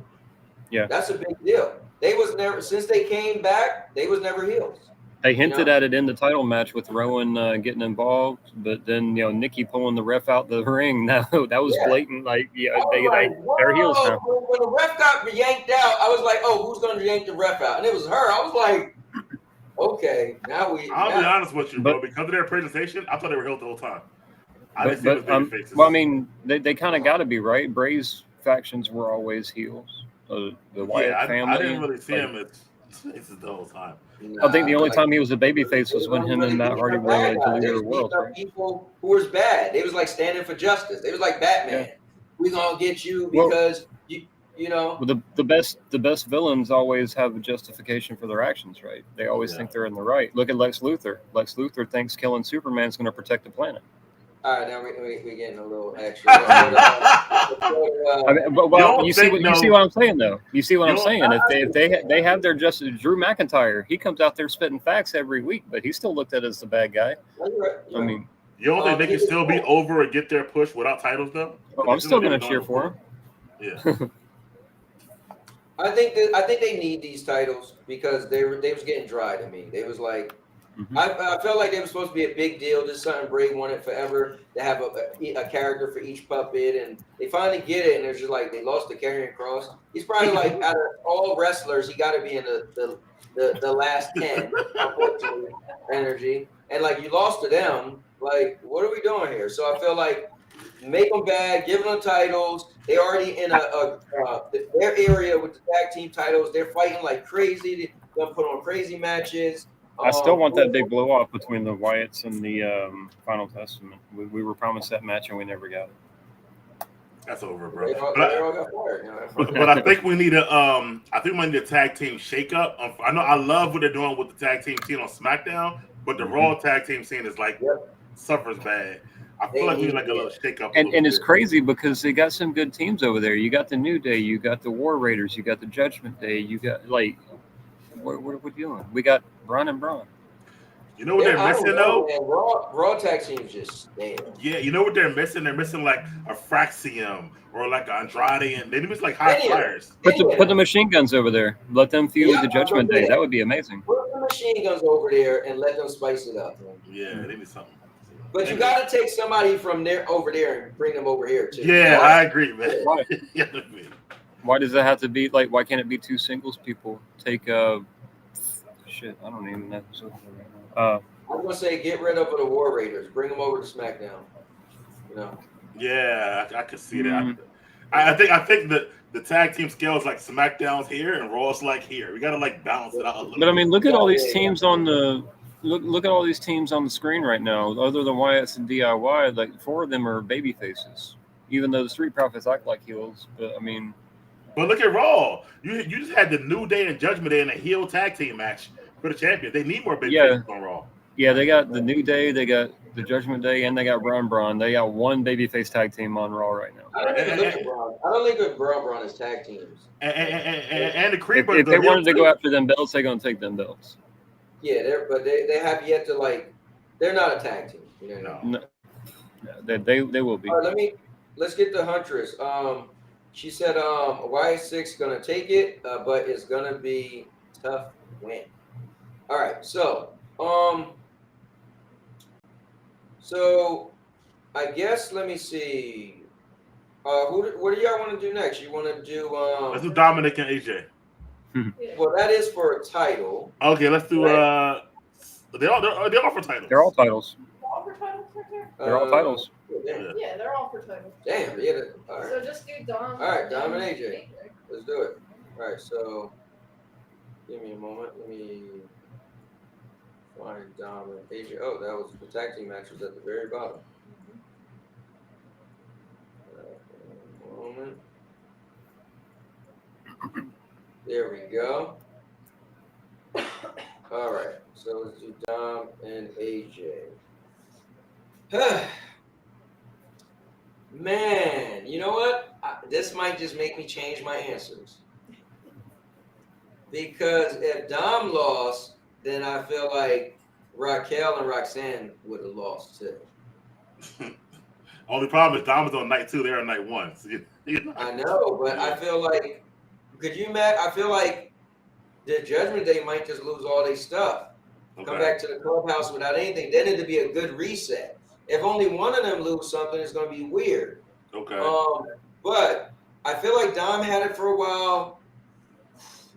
Yeah, that's a big deal. They was never, since they came back, they was never heels. They hinted at it in the title match with Rowan getting involved, but then Nikki pulling the ref out the ring. No, that was blatant. Like, they're heels now. When the ref got yanked out, I was like, oh, who's going to yank the ref out? And it was her. I was like, okay, now we. I'll be honest with you, bro. Because of their presentation, I thought they were heels the whole time. Well, I mean, they kind of got to be, right? Bray's factions were always heels. The Wyatt family. I didn't really see him as faces the whole time. I think the only time he was a babyface was when him and Matt Hardy were the leader of the world. Right? People who was bad. They was like standing for justice. They was like Batman. Yeah. We gonna get you because you know. Well, the best villains always have a justification for their actions, right? They always think they're in the right. Look at Lex Luthor. Lex Luthor thinks killing Superman is going to protect the planet. All right, now we're getting a little extra. You see what I'm saying though. You see what I'm saying. If they have their justice, Drew McIntyre, he comes out there spitting facts every week, but he's still looked at as the bad guy. I mean, you don't think they can still be over and get their push without titles though? I'm still going to cheer for him. Yeah. I think they need these titles because they was getting dry to me. They was like, I felt like they were supposed to be a big deal. Just something Bray wanted forever to have a character for each puppet, and they finally get it. And it's just like they lost to Karrion Kross. He's probably like out of all wrestlers, he got to be in the last 10. Unfortunately, energy, and like you lost to them. Like, what are we doing here? So I feel like make them bad, give them titles. They already in their area with the tag team titles. They're fighting like crazy. They're gonna put on crazy matches. I still want that big blow off between the Wyatts and the Final Testament. We were promised that match and we never got it. That's over, bro. They all got fired. But I think we need a tag team shakeup. I know I love what they're doing with the tag team scene on SmackDown, but the Raw tag team scene is like suffers bad. I feel like we need like a little shakeup. And it's crazy because they got some good teams over there. You got the New Day, you got the War Raiders, you got the Judgment Day, you got like what are we doing? We got Braun and Braun. You know what they're missing though? Man. Raw tag teams just stale. Yeah, you know what they're missing? They're missing like a Fraxium or like Andrade, and they miss like high flyers. Put the machine guns over there. Let them feud with the Judgment Day. That would be amazing. Put the machine guns over there and let them spice it up. Man. Yeah, they need something. But you got to take somebody from there over there and bring them over here too. Yeah, I agree, man. Why does that have to be like? Why can't it be two singles people? Take shit. I don't even know. I'm gonna say get rid of the War Raiders. Bring them over to SmackDown. You know. Yeah, I could see that. I think that the tag team scale is like SmackDown's here and Raw's like here. We gotta like balance it out a little. But I mean, look at all these teams on the. Look at all these teams on the screen right now. Other than Wyatts and DIY, like 4 of them are baby faces. Even though the Street Profits act like heels, but I mean. But look at Raw. You just had the New Day and Judgment Day in a heel tag team match for the champion. They need more baby faces on Raw. Yeah, they got the New Day, they got the Judgment Day, and they got Braun. They got one babyface tag team on Raw right now. I don't think of Braun as tag teams. And the Creeper. If they wanted to go after them belts, they're gonna take them belts. Yeah, they have yet to like. They're not a tag team. You know. No, they will be. All right, let's get the Huntress. She said Y6 gonna take it, but it's gonna be tough win. All right, so I guess let me see. What do y'all want to do next? You want to do? Let's do Dominic and AJ. Well, that is for a title. Okay, let's do. They're all for titles. They're all titles. All for titles right there? They're all titles. Yeah, they're all for titles. Damn, yeah. All right. So just do Dom. All right, Dom and AJ. Let's do it. All right, so give me a moment. Let me find Dom and AJ. Oh, that was the tag team match was at the very bottom. Moment. There we go. All right, so let's do Dom and AJ. Man, you know what? This might just make me change my answers. Because if Dom lost, then I feel like Raquel and Roxanne would have lost too. Only problem is Dom is on night 2, they're on night 1. So I know, but I feel like, I feel like the Judgment Day might just lose all their stuff. Come back to the clubhouse without anything. Then it'd be a good reset. If only one of them lose something, it's going to be weird. Okay. But I feel like Dom had it for a while.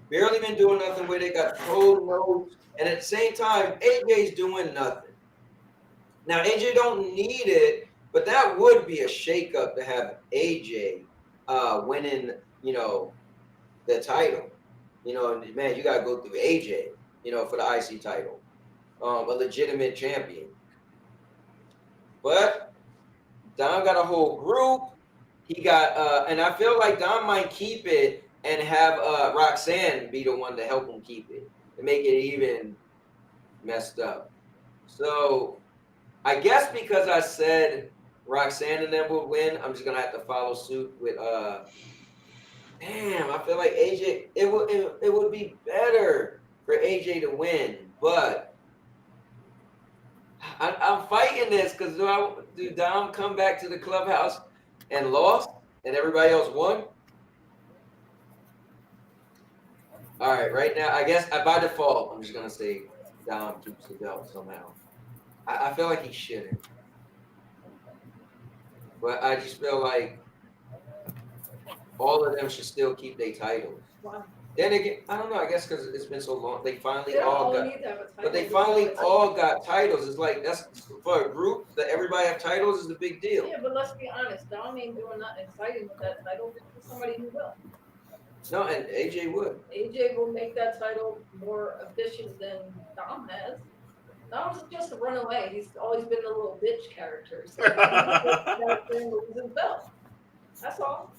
Barely been doing nothing with it. Got cold nose. And at the same time, AJ's doing nothing. Now, AJ don't need it, but that would be a shakeup to have AJ winning, the title. Man, you got to go through AJ, for the IC title. A legitimate champion. But Dom got a whole group. He got, and I feel like Dom might keep it and have Roxanne be the one to help him keep it and make it even messed up. So I guess because I said Roxanne and them will win, I'm just gonna have to follow suit with damn, I feel like AJ. It would be better for AJ to win, but I'm fighting this because do Dom come back to the clubhouse and lost, and everybody else won? All right, right now, I guess by default, I'm just gonna say Dom keeps the belt somehow. I feel like he shouldn't, but I just feel like all of them should still keep their titles. Wow. Then again, I don't know. I guess because it's been so long, they finally They don't all got. need to have a title. But they finally all got titles. It's like that's for a group that everybody have titles is a big deal. Yeah, but let's be honest. Dom ain't doing nothing exciting with that title. For somebody who will. No, and AJ would. AJ will make that title more efficient than Dom has. Dom's just a runaway. He's always been the little bitch character. So lose his belt. That's all.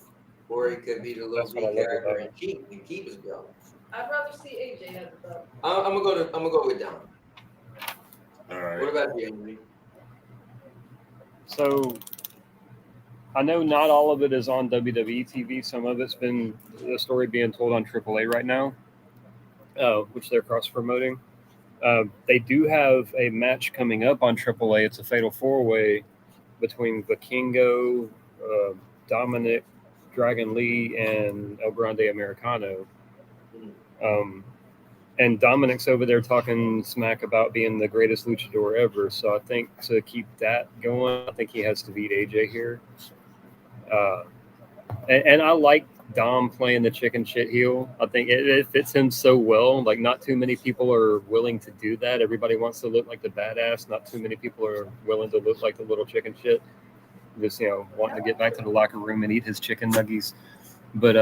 Or he could be the little B character and keep his belt. I'd rather see AJ have the belt. I'm gonna go with Dom. All right. What about you, Henry? So I know not all of it is on WWE TV. Some of it's been the story being told on AAA right now, which they're cross promoting. They do have a match coming up on AAA. It's a fatal 4-way between Vikingo, Dominic, Dragon Lee, and El Grande Americano. And Dominic's over there talking smack about being the greatest luchador ever. So I think to keep that going, I think he has to beat AJ here. And I like Dom playing the chicken shit heel. I think it fits him so well. Like, not too many people are willing to do that. Everybody wants to look like the badass. Not too many people are willing to look like the little chicken shit. Just, wanting to get back to the locker room and eat his chicken nuggies. But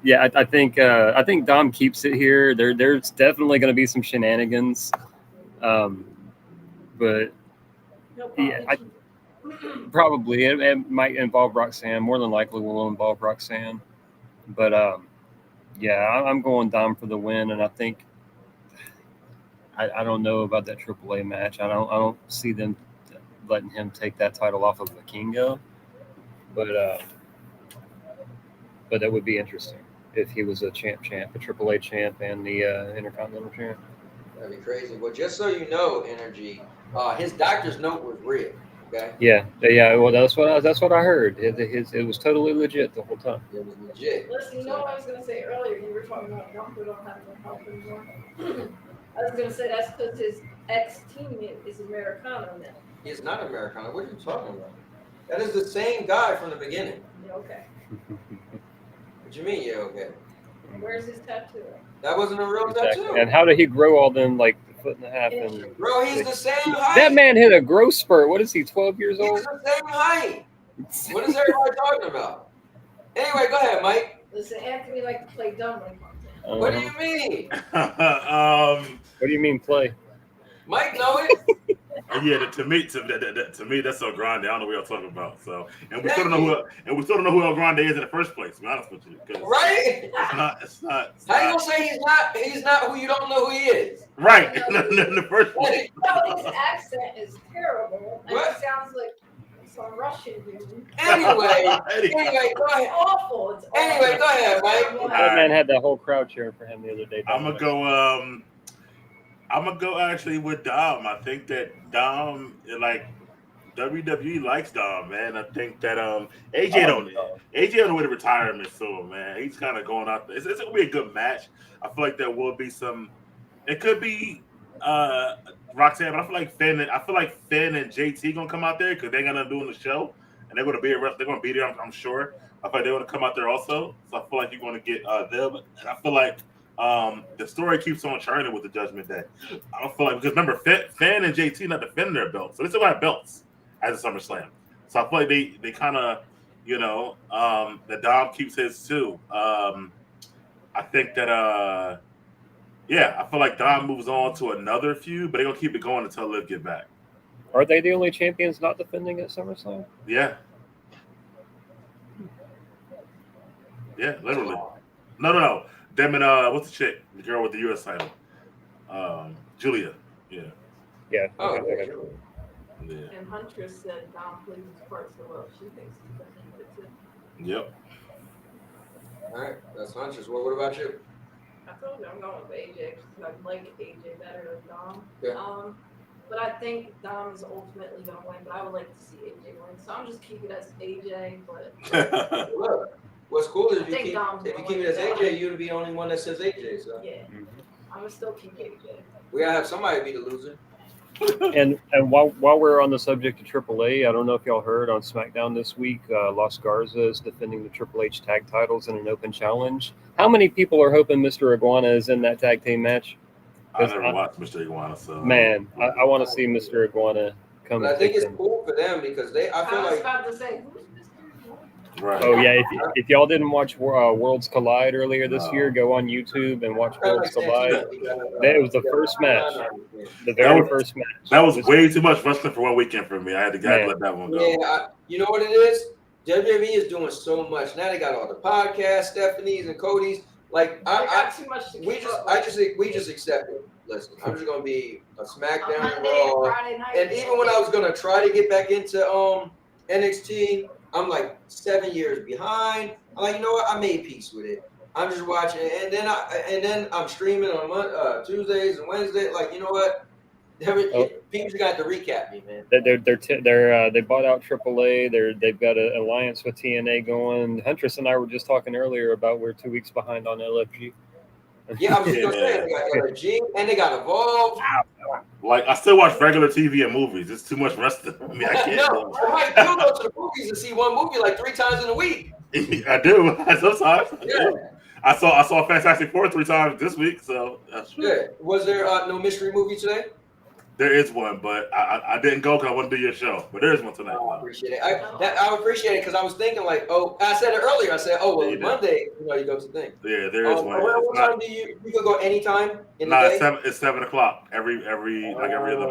yeah, I think Dom keeps it here. There's definitely going to be some shenanigans. But yeah, probably it might involve Roxanne. More than likely will involve Roxanne. But yeah, I'm going Dom for the win, and I think I don't know about that AAA match. I don't see them letting him take that title off of Vikingo, but that would be interesting if he was a champ, a AAA champ, and the Intercontinental champ. That'd be crazy. Well, just so you know, Energy, his doctor's note was real. Okay. Yeah. Well, that's what I heard. It was totally legit the whole time. It was legit. Listen, you know what I was gonna say earlier? You were talking about Dom who don't have no help anymore. I was gonna say that's because his ex-teammate is Americano now. He's not Americano. What are you talking about? That is the same guy from the beginning. Yeah, okay. What you mean? Yeah, okay. Where's his tattoo? That wasn't a real tattoo. And how did he grow all them like a foot and a half? And bro, he's the same height. That man hit a growth spurt. What is he? 12 years old? He's the same height. What is everybody talking about? Anyway, go ahead, Mike. Listen, Anthony likes to play dumb like that. What do you mean? What do you mean play? Mike know it. Yeah, to me, that's El Grande. I don't know what y'all talking about. So, and we still don't know who El Grande is in the first place. To be honest with you, right? It's not. How you gonna say he's not who you don't know who he is? Right. In the first place. No, his accent is terrible. And it sounds like some Russian dude. Anyway, go ahead. Awful. It's awful. Anyway, go ahead, Mike. That man had that whole crowd cheering for him the other day. I'm gonna go actually with Dom. I think that Dom, like, WWE likes Dom, man. I think that AJ on the way to retirement soon, man. He's kind of going out there. It's gonna be a good match. I feel like there will be some. It could be Roxanne, but I feel like Finn and JT gonna come out there because they're gonna do the show and they're gonna be they're gonna be there. I'm sure. I feel like they're gonna come out there also. So I feel like you're gonna get them. And I feel like the story keeps on churning with the Judgment Day. I don't feel like, because remember, Finn and JT not defending their belts, so they still have belts as a SummerSlam. So I feel like they kind of, the Dom keeps his too. I think that I feel like Dom moves on to another feud, but they're gonna keep it going until Liv get back. Are they the only champions not defending at SummerSlam? Yeah. Yeah, literally. No. Them and what's the chick? The girl with the US title. Julia. Yeah. Yeah. Oh, okay. Yeah. And Huntress said Dom plays his part so well. She thinks he's gonna keep it too. Yep. All right, that's Huntress. What about you? I told you I'm going with AJ because I like AJ better than Dom. Yeah. But I think Dom is ultimately going to win. But I would like to see AJ win, so I'm just keeping it as AJ. But Look, what's cool is I think Dom's if you gonna keep win it as that. AJ, you'll be the only one that says AJ. So yeah, I would still keep AJ. we gotta have somebody be the loser. And while we're on the subject of AAA, I don't know if y'all heard on SmackDown this week, Los Garza is defending the Triple H tag titles in an open challenge. How many people are hoping Mr. Iguana is in that tag team match? I never watched Mr. Iguana, so man, I want to see Mr. Iguana come. But I think it's cool for them because I feel I was like. about to say, who's Mr. Iguana? Right. Oh yeah, if y'all didn't watch Worlds Collide earlier this year, go on YouTube and watch Worlds Collide. It was the first match, the very first match. That was way too much wrestling for one weekend for me. I had to let that one go. Yeah, you know what it is? WWE is doing so much now. They got all the podcasts, Stephanie's and Cody's. Like too much to we just accept it. Listen, I'm just gonna be a SmackDown and Raw. And even when I was gonna try to get back into NXT, I'm like 7 years behind. I'm like, you know what? I made peace with it. I'm just watching, and then I'm streaming on Tuesdays and Wednesdays. Like, you know what? People got to recap me, man. They bought out AAA. They've got an alliance with TNA going. Huntress and I were just talking earlier about we're 2 weeks behind on LFG. Yeah, I was just gonna say they got LFG and they got Evolve. Like I still watch regular TV and movies. It's too much wrestling. I mean, I can't. No, I might still go to the movies and see one movie like 3 times in a week. I do sometimes. Yeah. I saw Fantastic Four 3 times this week, so that's true. Yeah. Was there no mystery movie today? There is one, but I didn't go because I want to do your show. But there is one tonight. I appreciate it. I appreciate it because I was thinking like, I said it earlier. I said, Monday, you go to the thing. Yeah, there is one. What time do you can go anytime in the day? It's 7 o'clock every other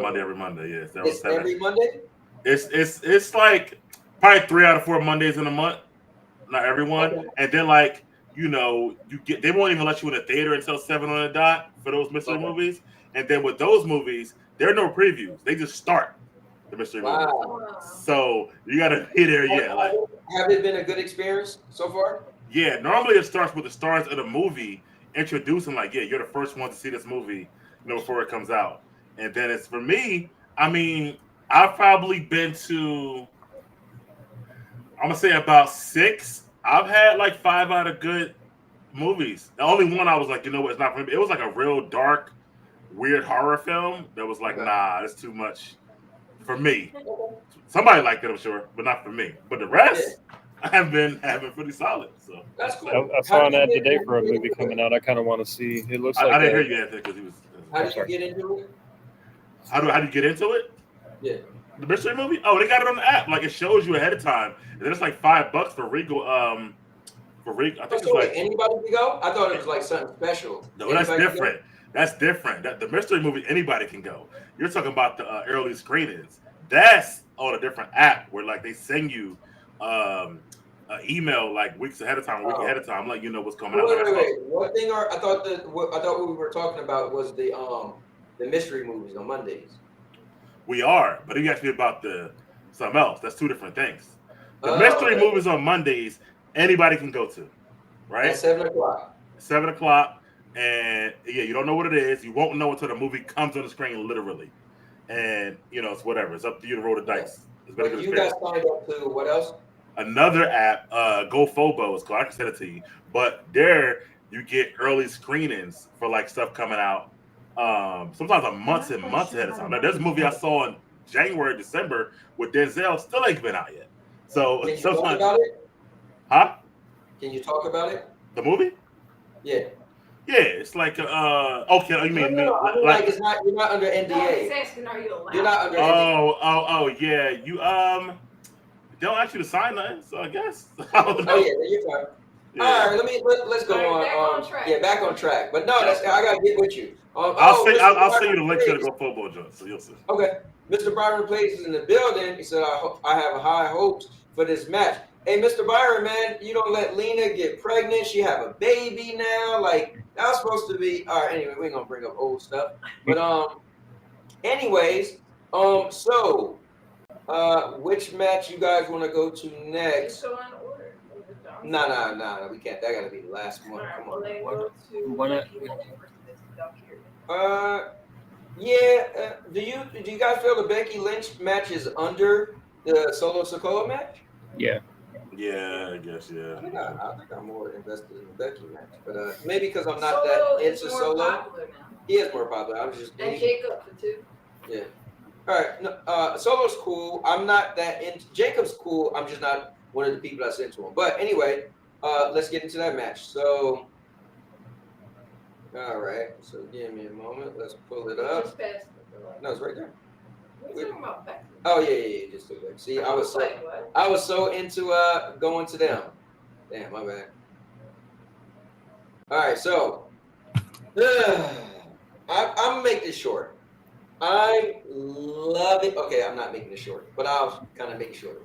Monday, every Monday. Yeah, it's every Monday. It's like probably 3 out of 4 Mondays in a month. Not everyone, okay. And then they won't even let you in the theater until 7 on the dot for those mystery movies. And then with those movies, there are no previews. They just start the mystery movies. So you got to be there. Yeah. Have it been a good experience so far? Yeah. Normally it starts with the stars of the movie introducing you're the first one to see this movie, before it comes out. And then it's for me. I mean, I've probably been to. I'm gonna say about 6. I've had like 5 out of good movies. The only one I was like, it's not for me. It was like a real dark, weird horror film that was like, nah, it's too much for me. Somebody liked it, I'm sure, but not for me. But the rest, I have been pretty solid. So that's cool. I saw an ad today for a movie coming out. I kind of want to see. It looks like I didn't hear you Anthony because he was. How did you get into it? How do you get into it? Yeah. The mystery movie? Oh, they got it on the app. Like it shows you ahead of time, and then it's like $5 for Regal. For Regal, I think it's like anybody can go. I thought it was like something special. No, that's different. That's different. The mystery movie, anybody can go. You're talking about the early screenings. That's on a different app where like they send you an email like weeks ahead of time, a week ahead of time, let you know what's coming out. Wait. What thing I thought what we were talking about was the mystery movies on Mondays. We are, but you asked me about something else. That's 2 different things. The mystery movies on Mondays, anybody can go to, right? At 7 o'clock. 7 o'clock, and you don't know what it is. You won't know until the movie comes on the screen, literally. And it's whatever. It's up to you to roll the dice. But you guys signed up to what else? Another app, GoFobo is called. I can send it to you. But there you get early screenings for like stuff coming out. Sometimes a months and months ahead of time. Now, there's a movie I saw in January, December with Denzel, still ain't been out yet. So can you talk about it? Huh? Can you talk about it? The movie? Yeah. Yeah, it's like okay. You mean like it's not? You're not under NDA. No, he's asking, are you allowed? You're not under NDA. Oh yeah. You don't ask you to sign nothing, so I guess. Oh yeah, you're fine. Yeah. All right, let's go on. Yeah, back on track. But no, I gotta get with you. I'll send you the link to the GoFobo joint, so you'll see. Okay, Mr. Byron Place is in the building. He said, "I have high hopes for this match." Hey, Mr. Byron, man, you don't let Lena get pregnant. She have a baby now. Like that was supposed to be. All right. Anyway, we ain't gonna bring up old stuff. But anyways, so Which match you guys want to go to Just next? go in order. No, we can't. That gotta be the last one. Alright, Come well, on. then go to Why not? Becky Lynch versus Valkyrie. Yeah. Do you guys feel the Becky Lynch match is under the Solo Sikoa match? Yeah. Yeah, I guess, yeah. I think I'm more invested in the Becky match, but maybe because I'm not Solo that is into more Solo. popular now. He is more popular. I was just And Jacob too. Yeah. All right. No, Solo's cool. I'm not that into Jacob's cool. I'm just not one of the people that's into him. But anyway, let's get into that match. So, all right. So give me a moment. Let's pull it up. Just past No, it's right there. What are you talking about Becky? Oh yeah. Just look back. See, I was so into going to them. Damn, my bad. All right. So, I'm gonna make this short. I'm loving. Okay, I'm not making it short, but I'll kind of make it short.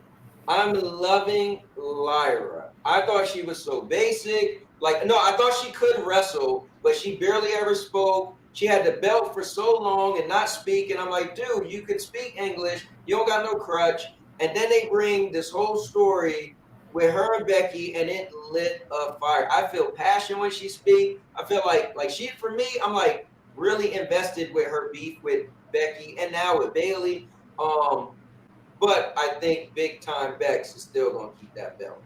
I'm loving Lyra. I thought she was so basic. Like, no, I thought she could wrestle, but she barely ever spoke. She had the belt for so long and not speak. And I'm like, dude, you can speak English. You don't got no crutch. And then they bring this whole story with her and Becky, and it lit a fire. I feel passion when she speaks. I feel like she, for me, I'm like really invested with her beef with Becky and now with Bailey. But I think big time Bex is still gonna keep that belt.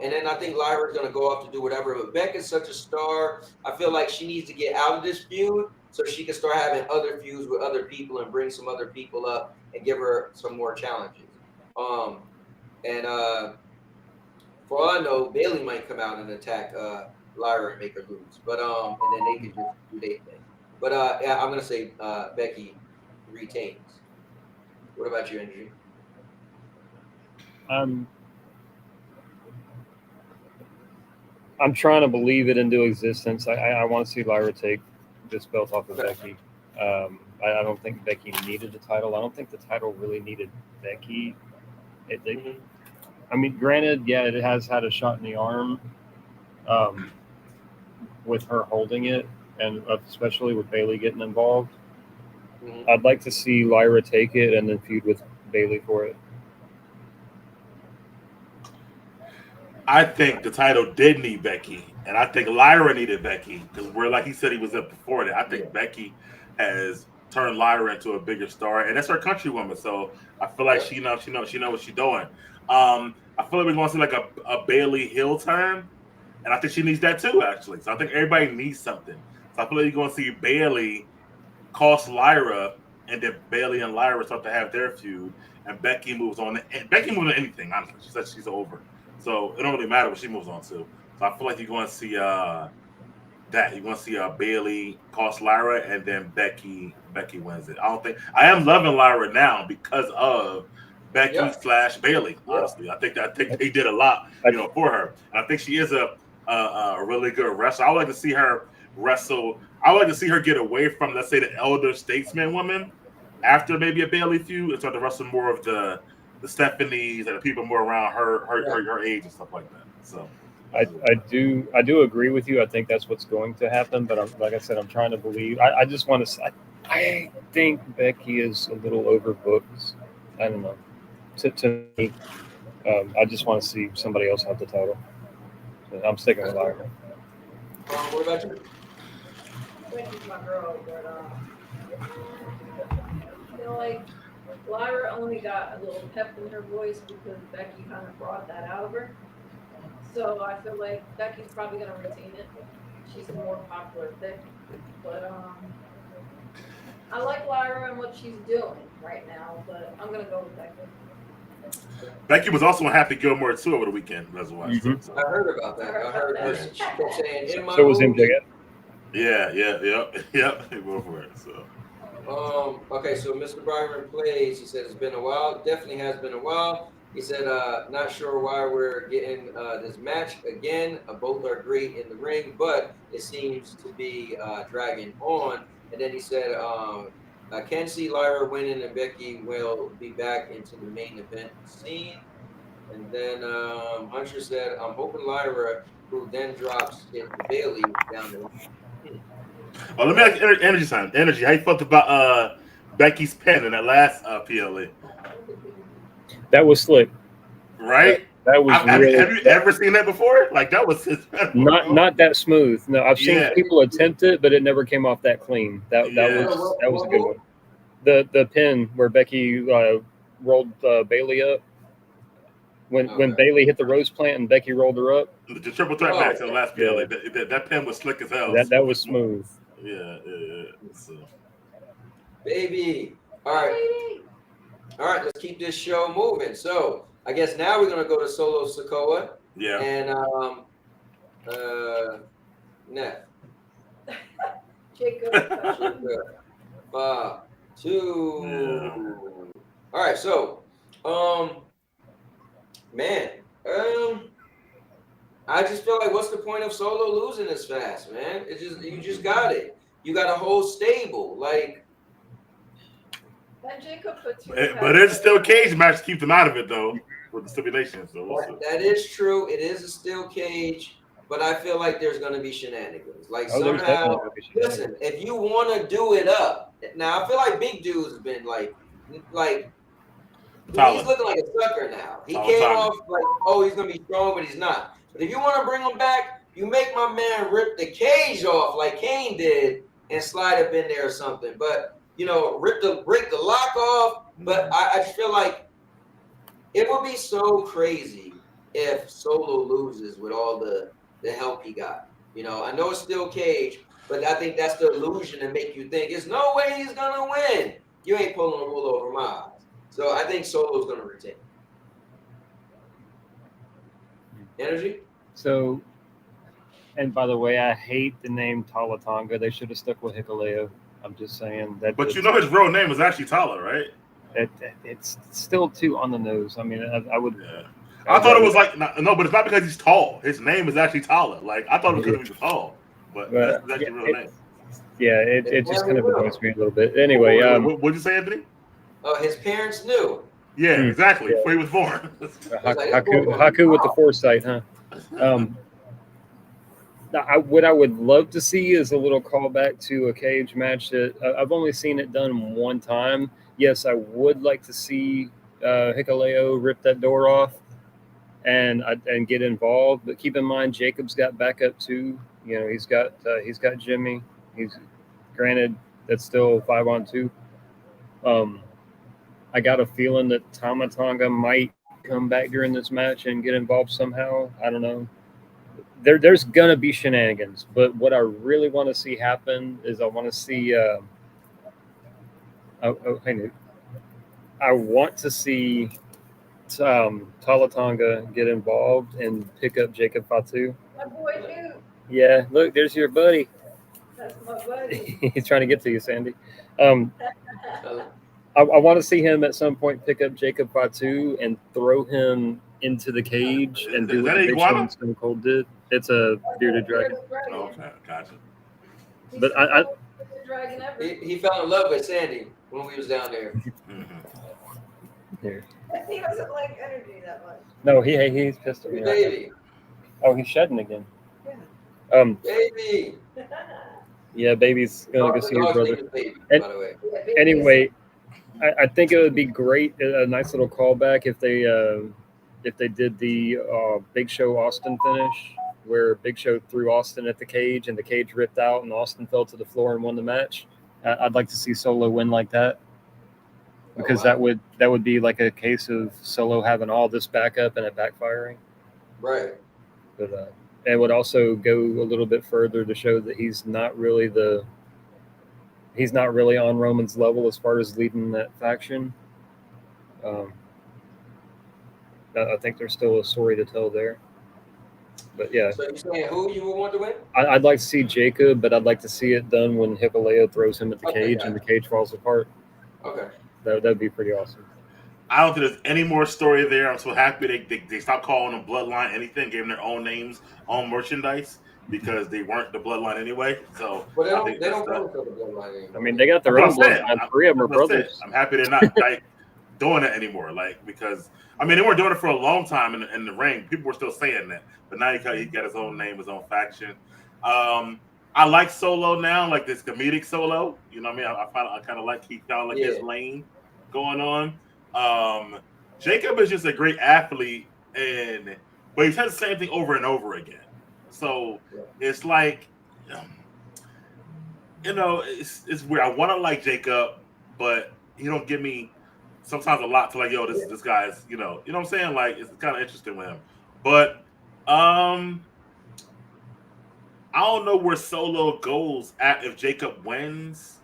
And then I think Lyra's gonna go off to do whatever. But Beck is such a star. I feel like she needs to get out of this feud so she can start having other feuds with other people and bring some other people up and give her some more challenges. And for all I know, Bailey might come out and attack Lyra and make her lose. But and then they can just do their thing. But yeah, I'm gonna say Becky retains. What about you, Andrew? I'm trying to believe it into existence. I want to see Lyra take this belt off of Becky. I don't think Becky needed the title. I don't think the title really needed Becky. I mean, granted, yeah, it has had a shot in the arm with her holding it, and especially with Bailey getting involved. I'd like to see Lyra take it and then feud with Bailey for it. I think the title did need Becky, and I think Lyra needed Becky because we're like he said he was up before that. I think Becky has turned Lyra into a bigger star, and that's her countrywoman. So I feel like she knows what she's doing. I feel like we're going to see like a Bailey heel turn, and I think she needs that too, actually. So I think everybody needs something. So I feel like you're going to see Bailey cost Lyra, and then Bailey and Lyra start to have their feud, and Becky moves on. And Becky moves on anything, honestly. She says she's over. So it don't really matter what she moves on to. So I feel like you're going to see that. You're going to see Bailey cost Lyra, and then Becky wins it. I am loving Lyra now because of Becky / Bailey. Honestly, I think they did a lot, for her. And I think she is a really good wrestler. I would like to see her wrestle. I would like to see her get away from, let's say, the elder statesman woman after maybe a Bailey feud and start to wrestle more of the Stephanies and the people more around her age and stuff like that. So I do agree with you. I think that's what's going to happen. But like I said, I'm trying to believe. I just want to. I think Becky is a little overbooked. I don't know. To me, I just want to see somebody else have the title. So I'm sticking with Lyra. What about you? Becky's my girl, but I feel like Lyra only got a little pep in her voice because Becky kind of brought that out of her. So I feel like Becky's probably going to retain it. She's a more popular pick. But I like Lyra and what she's doing right now, but I'm going to go with Becky. Becky was also on Happy Gilmore too over the weekend as well. Mm-hmm. So. I heard about that. I heard she kept saying in my so was MJF. Yeah. Go for it. So. Okay, so Mr. Byron plays. He said it's been a while. Definitely has been a while. He said, not sure why we're getting this match again. Both are great in the ring, but it seems to be dragging on. And then he said, I can see Lyra winning and Becky will be back into the main event scene. And then Hunter said, I'm hoping Lyra, who then drops it to Bailey down the line. Oh, let me ask Energy time. Energy, how you felt about Becky's pen in that last PLA? That was slick. Right? That was have really. you ever seen that before? Like that was Not that smooth. No, I've seen people attempt it, but it never came off that clean. That was a good one. The pin where Becky rolled Bailey up. When Bailey hit the rose plant and Becky rolled her up. The triple threat match in the last PLA. That pin was slick as hell. That was smooth. Yeah. So. Baby. All right, let's keep this show moving. So I guess now we're gonna go to Solo Sikoa. Yeah. And Neff. Jacob. 2. Yeah. All right, so man, I just feel like what's the point of Solo losing this fast, man? You just got it. You got a whole stable, like. And Jacob puts But it's still a cage match to keep them out of it though, with the stipulations. So that is true. It is a steel cage, but I feel like there's going to be shenanigans. Like somehow, listen, if you want to do it up, now I feel like Big Dude's been like he's looking like a sucker now. He came off like, oh, he's going to be strong, but he's not. But if you want to bring him back, you make my man rip the cage off like Kane did and slide up in there or something. But break the lock off. But I feel like it would be so crazy if Solo loses with all the help he got. I know it's still cage, but I think that's the illusion to make you think there's no way he's gonna win. You ain't pulling the wool over my eyes. So I think Solo's gonna retain. Energy. So, and by the way, I hate the name Talatonga. They should have stuck with Hikuleo. I'm just saying that. But his real name is actually Tala, right? It's still too on the nose. I mean, I would. Yeah. I thought it was like no, but it's not because he's tall. His name is actually Tala. Like I thought it was because he was tall, but that's actually real name. Yeah, it just kind of annoys me a little bit. Anyway, what'd you say, Anthony? His parents knew. Yeah, exactly. Before he was born. Haku with the foresight, huh? What I would love to see is a little callback to a cage match that I've only seen it done one time. Yes, I would like to see Hikuleo rip that door off and get involved. But keep in mind, Jacob's got backup too. He's got Jimmy. He's granted that's still 5-on-2. I got a feeling that Tamatonga might come back during this match and get involved somehow. I don't know. There's gonna be shenanigans, but what I really want to see happen is I want to see. I want to see Talatonga get involved and pick up Jacob Fatu. My boy, dude. Yeah, look, there's your buddy. That's my buddy. He's trying to get to you, Sandy. I want to see him at some point pick up Jacob Fatu and throw him into the cage and do what Big Show and Stone Cold did. It's a bearded dragon. Okay, gotcha. But he fell in love with Sandy when we was down there. Here. He doesn't like energy that much. No, he's pissed at me. Baby. Oh, he's shedding again. Yeah. Baby. Yeah, baby's gonna go see his brother. Baby, by the way. Yeah, Anyway, I think it would be great, a nice little callback if they did the Big Show Austin finish, where Big Show threw Austin at the cage and the cage ripped out and Austin fell to the floor and won the match. I'd like to see Solo win like that, because that would be like a case of Solo having all this backup and it backfiring. Right. But it would also go a little bit further to show that he's not really on Roman's level as far as leading that faction. I think there's still a story to tell there. But yeah. So you're saying who you would want to win? I'd like to see Jacob, but I'd like to see it done when Hikuleo throws him at the cage and the cage falls apart. Okay. That'd be pretty awesome. I don't think there's any more story there. I'm so happy they stopped calling them Bloodline anything, gave them their own names, own merchandise, because they weren't the Bloodline anyway. So well, they don't go to the Bloodline anymore. I mean, they got their own Bloodline. 3 of them are brothers. I'm happy they're not doing it anymore. Because I mean, they weren't doing it for a long time in the ring. People were still saying that, but now he got his own name, his own faction. I like Solo now, like this comedic Solo. You know what I mean? I kind of like he found like his lane going on. Jacob is just a great athlete, but he says the same thing over and over again. So it's like, it's weird. I want to like Jacob, but he don't give me sometimes a lot to like, yo, this guy's, you know what I'm saying? Like, it's kind of interesting with him. But I don't know where Solo goes at if Jacob wins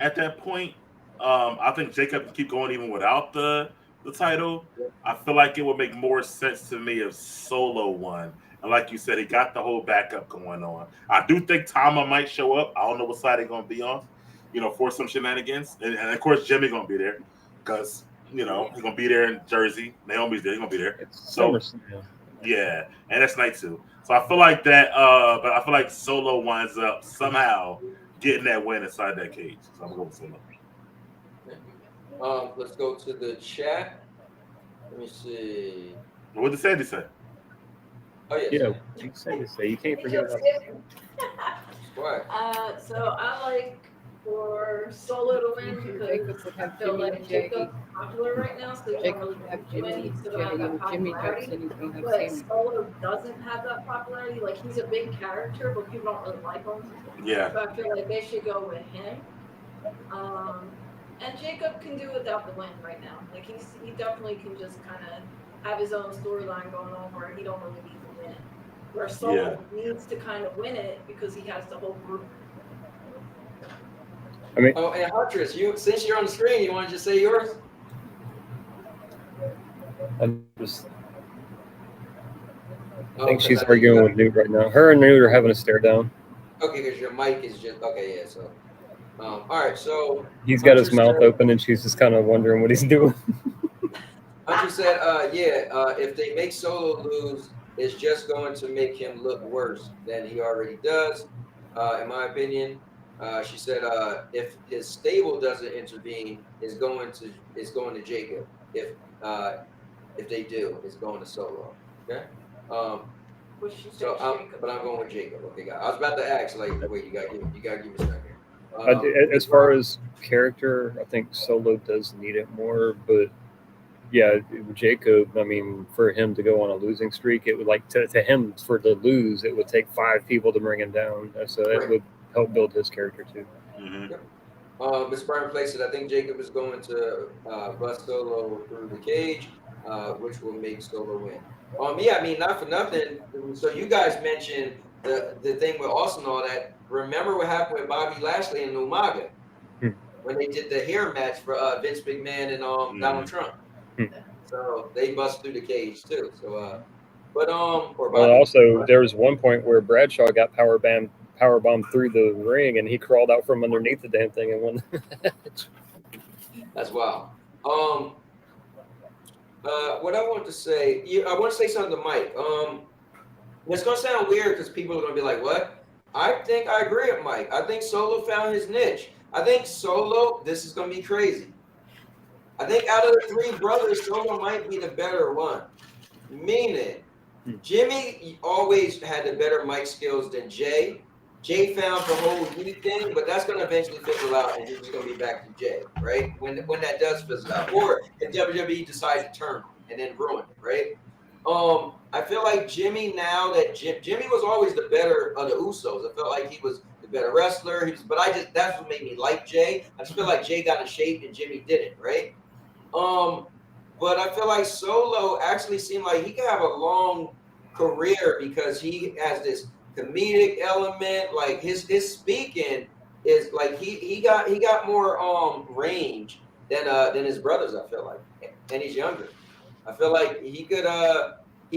at that point. I think Jacob can keep going even without the title. I feel like it would make more sense to me if Solo won. And like you said, he got the whole backup going on. I do think Tama might show up. I don't know what side they're going to be on, for some shenanigans. And of course, Jimmy going to be there because, he's going to be there in Jersey. Naomi's there. He's going to be there. Yeah, and that's night 2. So I feel like that, but I feel like Solo winds up somehow getting that win inside that cage. So I'm going to go with Solo. Let's go to the chat. Let me see. What did Sandy say? Oh, yes. Yeah, you say you can't forget about it. So I like for Solo to win because I feel like Jacob's popular right now, so he don't really win. He's still have that popularity. But Solo doesn't have that popularity. Like, he's a big character, but people don't really like him. Yeah. So I feel like they should go with him. And Jacob can do without the win right now. Like, he definitely can just kind of have his own storyline going on where he don't really need to win it. Where Solo needs to kind of win it because he has the whole group. I mean, and Huntress, since you're on the screen, you want to just say yours? I think she's arguing with Newt right now. Her and Newt are having a stare down. Okay, because your mic is just okay. Yeah, so all right, so he's got his mouth open, and she's just kind of wondering what he's doing. Hunter said, if they make Solo lose, it's just going to make him look worse than he already does, in my opinion. She said, if his stable doesn't intervene, it's going to Jacob. If they do, it's going to Solo. Okay. But I'm going with Jacob. Okay, guys. I was about to ask, like, wait, you gotta give me a second. As far as character, I think Solo does need it more, but yeah, Jacob, I mean, for him to go on a losing streak, it would to him to lose, it would take 5 people to bring him down. So that would help build his character too. Mm-hmm. Ms. Byron Place said, I think Jacob is going to bust Solo through the cage, which will make Solo win. Yeah, I mean, not for nothing. So you guys mentioned the thing with Austin and all that. Remember what happened with Bobby Lashley and Umaga when they did the hair match for Vince McMahon and Donald Trump. So they bust through the cage too. So, also there was one point where Bradshaw got powerbombed through the ring, and he crawled out from underneath the damn thing and won. That's wild. What I want to say, I want to say something to Mike. It's gonna sound weird because people are gonna be like, "What?" I think I agree with Mike. I think Solo found his niche. I think Solo. This is gonna be crazy. I think out of the 3 brothers, Solo might be the better one. Meaning, Jimmy always had the better mic skills than Jay. Jay found the whole new thing, but that's going to eventually fizzle out, and he's going to be back to Jay, right? When that does fizzle out, or if WWE decides to turn and then ruin it, right? I feel like Jimmy now that Jimmy was always the better of the Usos. I felt like he was the better wrestler. That's what made me like Jay. I just feel like Jay got in shape and Jimmy didn't, right? But I feel like Solo actually seemed like he could have a long career because he has this comedic element. Like his speaking is like he got more range than his brothers. I feel like, and he's younger. I feel like he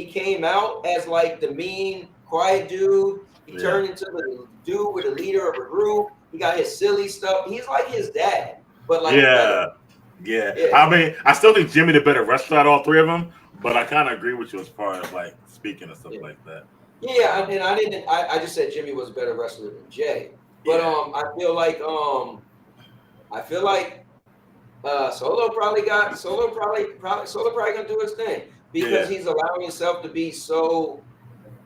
came out as like the mean, quiet dude. He turned into the dude with the leader of a group. He got his silly stuff. He's like his dad, but like yeah. I mean, I still think Jimmy the better wrestler out of all 3 of them, but I kind of agree with you as far as like speaking and stuff like that. Yeah, and I just said Jimmy was a better wrestler than Jay, but I feel like Solo probably gonna do his thing because he's allowing himself to be so,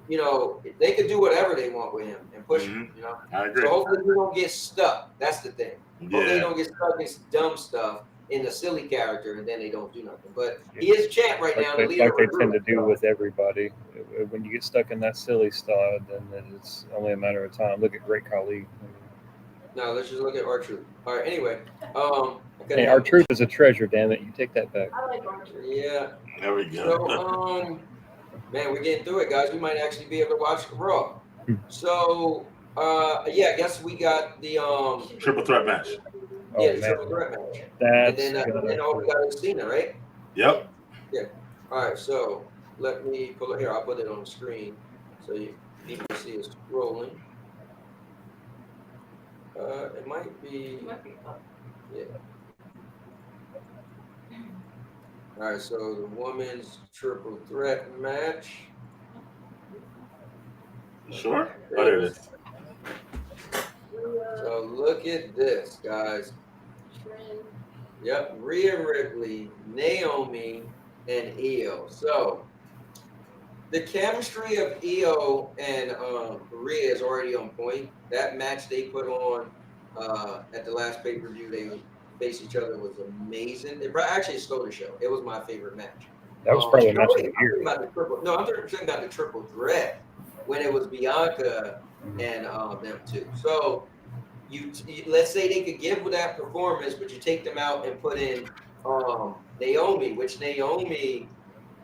they could do whatever they want with him and push him, I agree. So hopefully he don't get stuck. That's the thing. Hopefully he don't get stuck in dumb stuff in the silly character, and then they don't do nothing. But he is champ right now. Like they tend to do with everybody. When you get stuck in that silly style, then it's only a matter of time. Look at Great Khali. No, let's just look at R-Truth. All right. Anyway, hey, R-Truth is a treasure. Damn it, you take that back. I like R-Truth. Yeah. There we go. So, man, we're getting through it, guys. We might actually be able to watch Raw. So, yeah, I guess we got the triple threat match. Yeah, the triple threat match. That's and then all we got is Cena, right? Yep. Yeah. All right. So let me pull it here. I'll put it on the screen so people can see it scrolling. It might be. Yeah. All right. So the women's triple threat match. Sure. Oh, there it is. So look at this, guys. Yep, Rhea Ripley, Naomi, and Io. So the chemistry of Io and Rhea is already on point. That match they put on at the last pay-per-view, they faced each other, was amazing. It actually stole the show. It was my favorite match. That was probably the match of the year. I'm talking about the triple threat when it was Bianca and them two. So you let's say they could give that performance, but you take them out and put in Naomi, which Naomi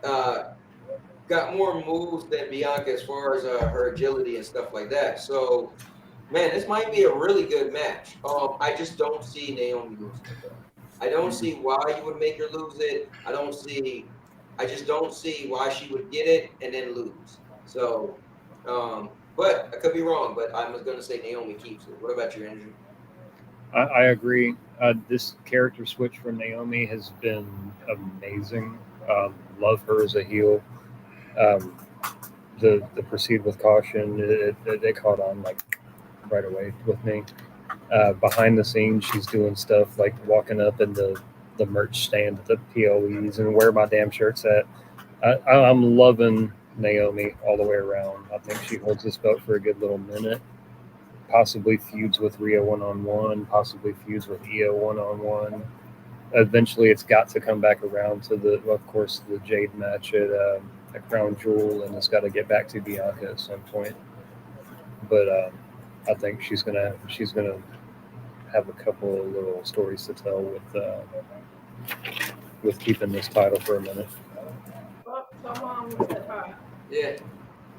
got more moves than Bianca as far as her agility and stuff like that. So, man, this might be a really good match. I just don't see Naomi losing it. I don't see why you would make her lose it. I just don't see why she would get it and then lose. So, but I could be wrong, but I'm going to say Naomi keeps it. What about you, Andrew? I agree. This character switch for Naomi has been amazing. Love her as a heel. The proceed with caution, it caught on like right away with me. Behind the scenes, she's doing stuff like walking up in the merch stand at the PLEs and where my damn shirt's at. I'm loving Naomi all the way around. I think she holds this belt for a good little minute. Possibly feuds with Rhea one-on-one, possibly feuds with Io one-on-one. Eventually, it's got to come back around to of course, the Jade match at Crown Jewel, and it's got to get back to Bianca at some point. But I think she's gonna have a couple of little stories to tell with keeping this title for a minute. Yeah.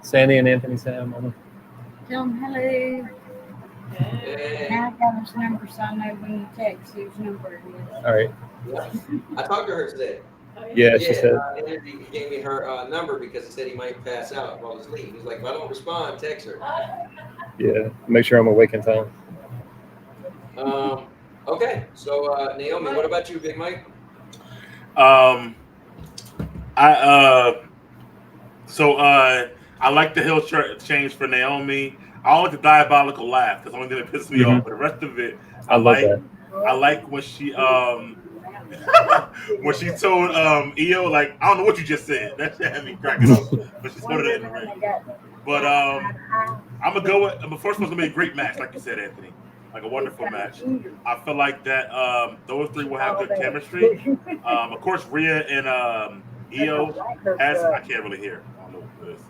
Sandy and Anthony say hi, Mama. Tell him hello. Hey. Now I've got his number so I know when you text whose number it is. All right. Yeah. I talked to her today. Yeah, she said. He gave me her number because he said he might pass out while asleep. He's like, if I don't respond, text her. Yeah, make sure I'm awake in time. Okay, so Naomi, what about you, Big Mike? I like the heel change for Naomi. I don't like the diabolical laugh. That's the only thing that pisses me off. But the rest of it, I like when she when she told Io, like, I don't know what you just said. That shit had me cracking up. But she told it in the ring. But I'm gonna go with the first one's gonna be a great match, like you said, Anthony. Like a wonderful match. I feel like that those three will have good chemistry. Of course, Rhea and Io has, I can't really hear. I don't know what it is.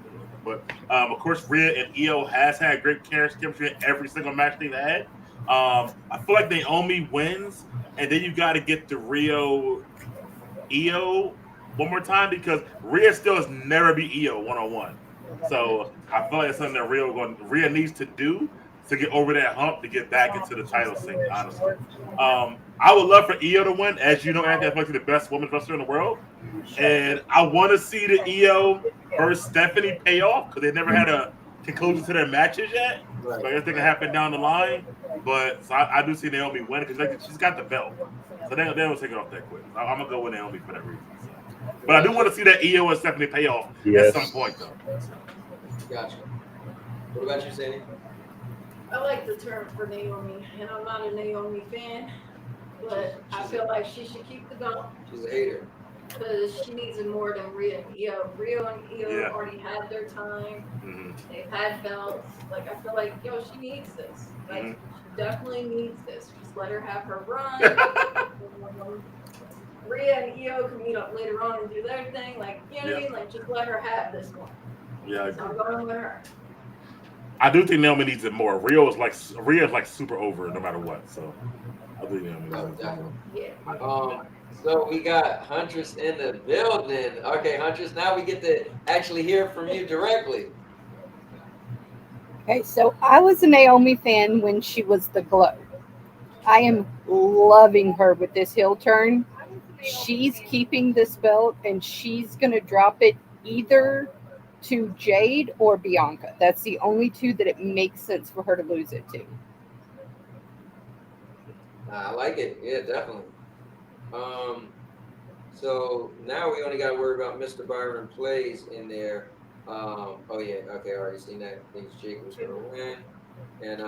But of course, Rhea and Io has had great chemistry in every single match they've had. I feel like Naomi wins, and then you got to get the Io one more time because Rhea still has never beat Io one-on-one. So I feel like it's something that Rhea needs to do to get over that hump to get back into the title scene, honestly. I would love for Io to win. As you know, Anthony, I think she's the best women's wrestler in the world. And I want to see the Io versus Stephanie pay off because they never had a conclusion to their matches yet. Right. So everything can happen down the line. But so I do see Naomi win because she's got the belt. So they don't take it off that quick. I'm going to go with Naomi for that reason. So. But I do want to see that Io and Stephanie pay off at some point, though. Gotcha. What about you, Sandy? I like the term for Naomi, and I'm not a Naomi fan, but I feel like she should keep the belt. She's a hater. Because she needs it more than Rhea and Io. Rio and Io Yeah. already had their time. Mm-hmm. They've had belts. Like, I feel like, she needs this. Like, she definitely needs this. Just let her have her run. Rhea and Io can meet up later on and do their thing. Like, you know what I mean? Like, just let her have this one. Yeah, I So I'm agree. going with her. I do think Naomi needs it more. Rhea is like super over no matter what. So I think Naomi needs it. Yeah. So we got Huntress in the building. Okay, Huntress, now we get to actually hear from you directly. Okay, so I was a Naomi fan when she was the Glow. I am loving her with this heel turn. She's keeping this belt, and she's going to drop it either to Jade or Bianca. That's the only two that it makes sense for her to lose it to. I like it. Yeah, definitely. So now we only got to worry about Mr. Byron Plays in there. Oh yeah, okay, I already seen that. I think Jake was gonna win, and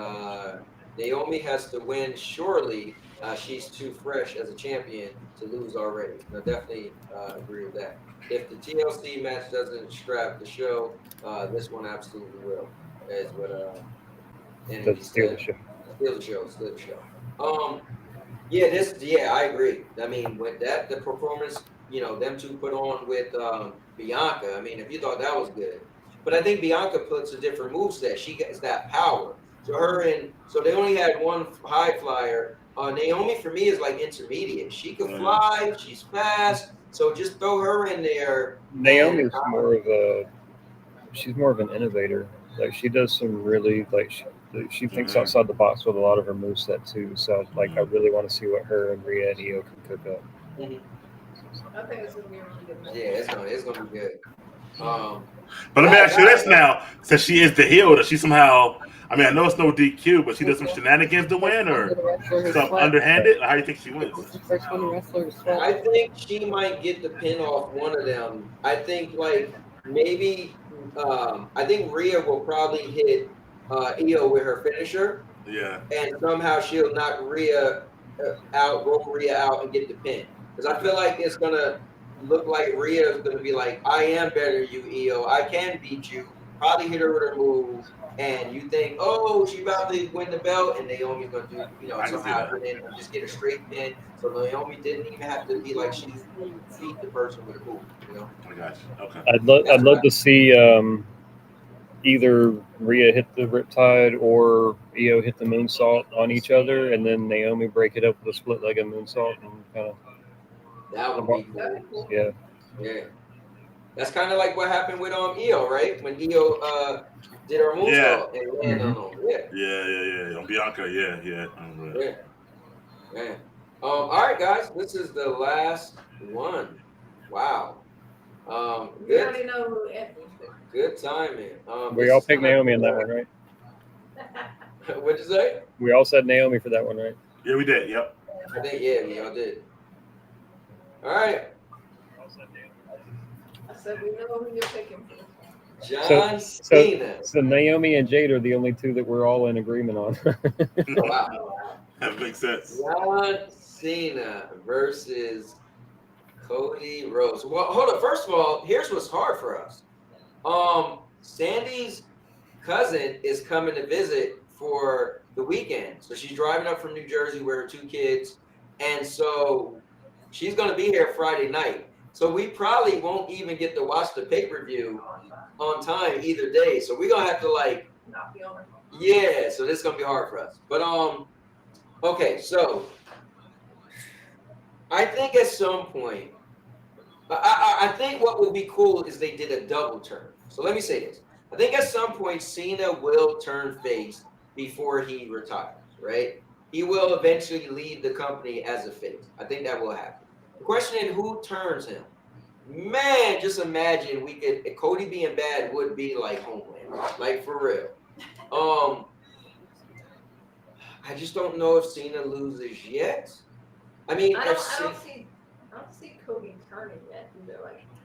Naomi has to win. Surely, she's too fresh as a champion to lose already. I definitely agree with that. If the TLC match doesn't strap the show, this one absolutely will. Is what Energy said. Steal the show. Yeah, I agree. I mean, with that, the performance, them two put on with Bianca. I mean, if you thought that was good, but I think Bianca puts a different moveset. She gets that power. So they only had one high flyer. Naomi for me is like intermediate. She can fly. She's fast. So just throw her in there. Naomi's she's more of an innovator. Like she does some really she thinks outside the box with a lot of her moveset too. So I really want to see what her and Rhea and Io can cook up. I think it's gonna be a really good match. Yeah, it's gonna be good. But let me ask you this now: since she is the heel, does she somehow? I mean, I know it's no DQ, but she does some shenanigans to win, or some underhanded. How do you think she wins? I think she might get the pin off one of them. I think maybe. I think Rhea will probably hit Io with her finisher. Yeah. And somehow she'll knock Rhea roll Rhea out, and get the pin. Because I feel like it's gonna look like Rhea is gonna be like, I am better than you, Io. I can beat you. Probably hit her with her move, and you think, oh, she about to win the belt, and Naomi's gonna do, somehow hit in and just get a straight pin. So Naomi didn't even have to be like she beat the person with a move. I got you. Okay. I'd love to see either Rhea hit the Riptide or Io hit the moonsault on each other, and then Naomi break it up with a split-legged moonsault and kind of. That would be cool. Yeah. Yeah. That's kind of like what happened with Io, right? When Io did her moonsault and landed on him. Yeah. On Bianca, yeah. Man. All right, guys. This is the last one. Wow. We already know who Anthony's picking. Good timing. We all picked Naomi in that one, right? What'd you say? We all said Naomi for that one, right? Yeah, we did. Yep. I think we all did. All right. I said we know who you're picking. John Cena. So Naomi and Jade are the only two that we're all in agreement on. Wow. That makes sense. John Cena versus Cody Rhodes. Well, hold on. First of all, here's what's hard for us. Sandy's cousin is coming to visit for the weekend. So she's driving up from New Jersey with her 2 kids. And so she's going to be here Friday night. So we probably won't even get to watch the pay-per-view on time either day. So we're going to have to not be on. Yeah, so this is going to be hard for us. But okay, so I think at some point, I think what would be cool is they did a double turn. So let me say this. I think at some point Cena will turn face before he retires, right? He will eventually leave the company as a face. I think that will happen. The question is who turns him? Man, just imagine Cody being bad would be like Homeland, like for real. I just don't know if Cena loses yet. I mean, I don't see Cody turning yet.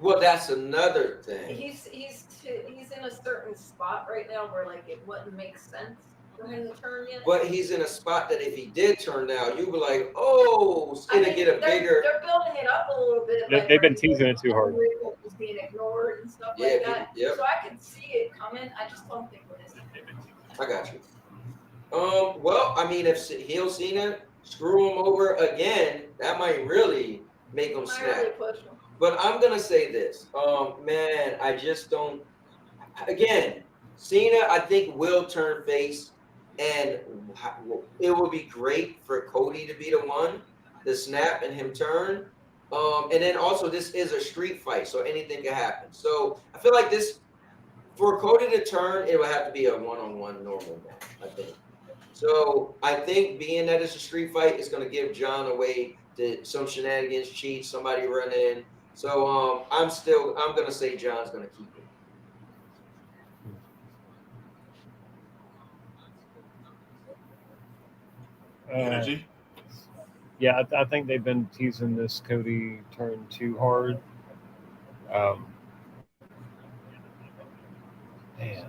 Well, that's another thing. He's in a certain spot right now where it wouldn't make sense. for him to turn yet. But he's in a spot that if he did turn now, you'd be like, oh, it's gonna get a bigger. They're building it up a little bit. They've been teasing it too hard. Was being ignored and stuff like that. Yep. So I can see it coming. I just don't think it is. I got you. Well, I mean, if heel Cena screw him over again, that might really make him snap. Really push him. But I'm gonna say this. Man, I just don't. Again, Cena, I think will turn face, and it would be great for Cody to be the one to snap and him turn. And then also, this is a street fight, so anything can happen. So I feel like this, for Cody to turn, it would have to be a one-on-one normal match, I think. So I think being that it's a street fight, it's going to give John away to some shenanigans, cheats, somebody run in. So I'm going to say John's going to keep it. Energy? Yeah, I think they've been teasing this Cody turn too hard. Man,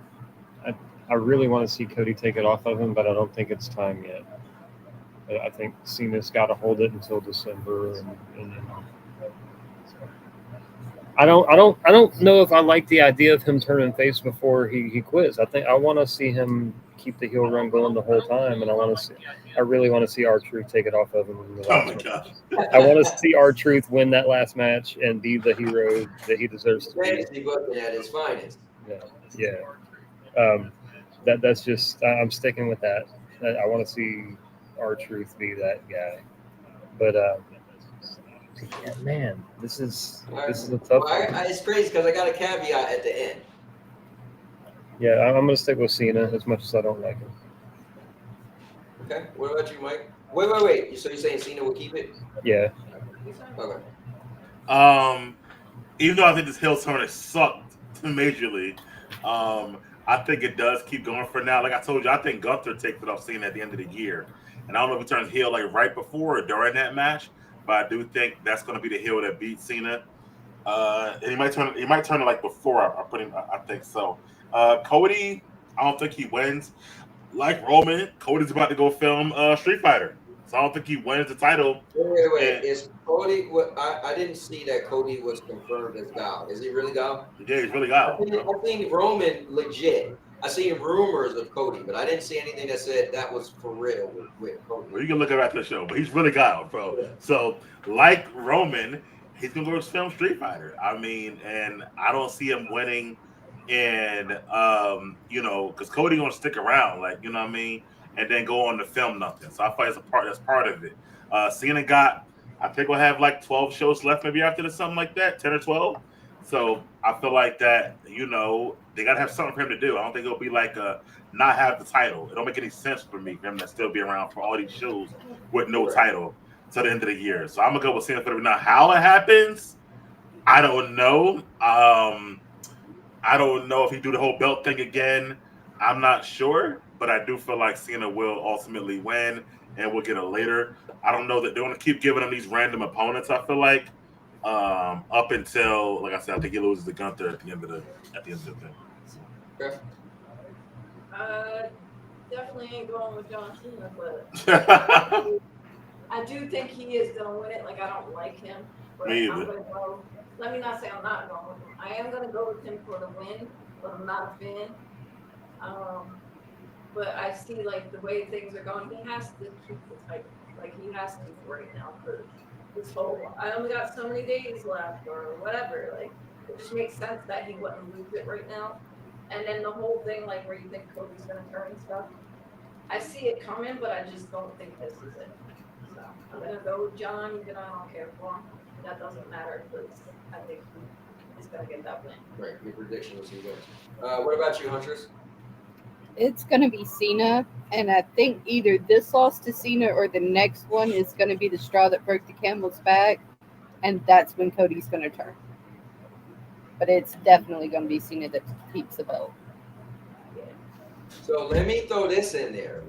I really want to see Cody take it off of him, but I don't think it's time yet. I think Cena's got to hold it until December, and I don't know if I like the idea of him turning face before he quits. I want to see him keep the heel run going the whole time, and I really want to see R-Truth take it off of him in the last match. I want to see R-Truth win that last match and be the hero that he deserves to be. At his finest. Yeah. That's just I'm sticking with that. I want to see R-Truth be that guy. But yeah, man, this is a tough one. It's crazy because I got a caveat at the end. Yeah, I'm going to stick with Cena as much as I don't like him. Okay. What about you, Mike? Wait. So you're saying Cena will keep it? Yeah. Okay. Even though I think this heel turn has sucked majorly, I think it does keep going for now. Like I told you, I think Gunther takes it off Cena at the end of the year. And I don't know if he turns heel like right before or during that match, but I do think that's going to be the heel that beats Cena. And he might turn it like before I think so. Cody, I don't think he wins. Like Roman, Cody's about to go film Street Fighter. So I don't think he wins the title. Wait. Is Cody? I didn't see that Cody was confirmed as Gal. Is he really Gal? Yeah, he's really Gal. I seen Roman legit. I seen rumors of Cody, but I didn't see anything that said that was for real with Cody. Well, you can look it after the show, but he's really Gal, bro. Yeah. So like Roman, he's gonna go to film Street Fighter. I mean, and I don't see him winning. And because Cody gonna stick around, like you know what I mean, and then go on to film nothing. So I feel that's part of it. Cena I think we'll have like 12 shows left maybe after this, something like that, 10 or 12. So I feel like that they gotta have something for him to do. I don't think it'll be like not have the title. It don't make any sense for me for him to still be around for all these shows with no title till the end of the year. So I'm gonna go with Cena for now. How it happens, I don't know. I don't know if he do the whole belt thing again. I'm not sure, but I do feel like Cena will ultimately win, and we'll get it later. I don't know that they're going to keep giving him these random opponents. I feel like up until, like I said, I think he loses to Gunther at the end of the thing. Okay. Definitely ain't going with John Cena, but I do think he is going to win it. Like I don't like him, but Me I'm either. going to go. Let me not say I'm not going with him. I am going to go with him for the win, but I'm not a fan. But I see like the way things are going, he has to keep the title. Like he has to right now for this whole. I only got so many days left or whatever. Like it just makes sense that he wouldn't lose it right now. And then the whole thing, like where you think Cody's going to turn and stuff. I see it coming, but I just don't think this is it. So I'm going to go with John, even though I don't care for him. That doesn't matter because I think he's going to get that win. Right, your prediction was he wins. What about you, Huntress? It's going to be Cena, and I think either this loss to Cena or the next one is going to be the straw that broke the camel's back, and that's when Cody's going to turn. But it's definitely going to be Cena that keeps the belt. So let me throw this in there.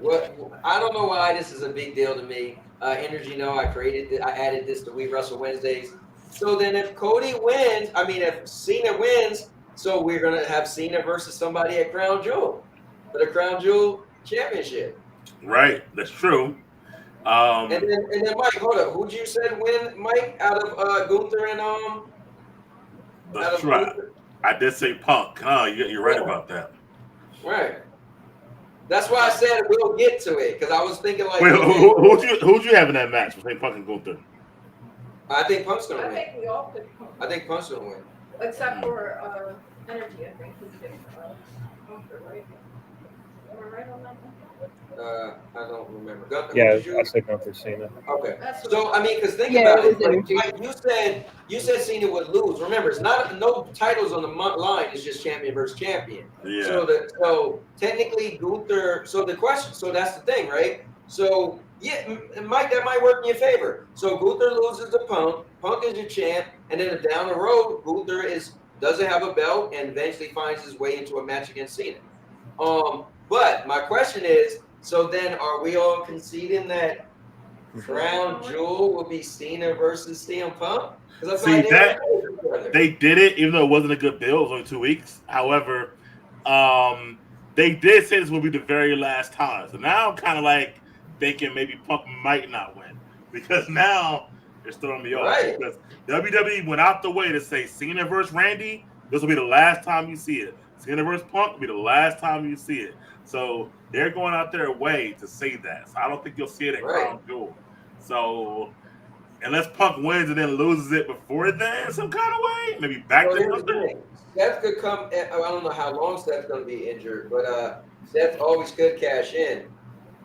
I don't know why this is a big deal to me. Energy, I added this to We Wrestle Wednesdays. So then if Cody wins, if Cena wins, so we're going to have Cena versus somebody at Crown Jewel. For the Crown Jewel championship. Right, that's true. And then Mike, hold up. Who'd you said win, Mike, out of Gunther and That's right. I did say Punk. Oh, you're right about that. Right. That's why I said we'll get to it, because I was thinking like. Wait, who'd you have in that match between Punk and Gunther? I think Punk's gonna win. I think we all picked Punk. I think Punk's gonna win. Except for Energy, I think he's getting Gunther, right? Am I right on that one? I don't remember. Gunther, Yeah, I said Gunther Cena. Okay. So I mean, because think about it, like you said Cena would lose. Remember, it's not no titles on the line. It's just champion versus champion. Yeah. So technically Gunther. So that's the thing, right? So yeah, Mike, that might work in your favor. So Gunther loses to Punk. Punk is your champ, and then down the road, Gunther doesn't have a belt and eventually finds his way into a match against Cena. But my question is. So then, are we all conceding that Crown Jewel will be Cena versus CM Punk? See that they did it, even though it wasn't a good build. It was only 2 weeks. However, they did say this will be the very last time. So now I'm kind of like thinking maybe Punk might not win because now it's throwing me off. Right. Because WWE went out the way to say Cena versus Randy. This will be the last time you see it. Cena versus Punk will be the last time you see it. So they're going out their way to say that. So I don't think you'll see it at Crown Jewel. So unless Punk wins and then loses it before then, some kind of way, maybe back to Gunther. Seth could come. I don't know how long Seth's going to be injured, but Seth always could cash in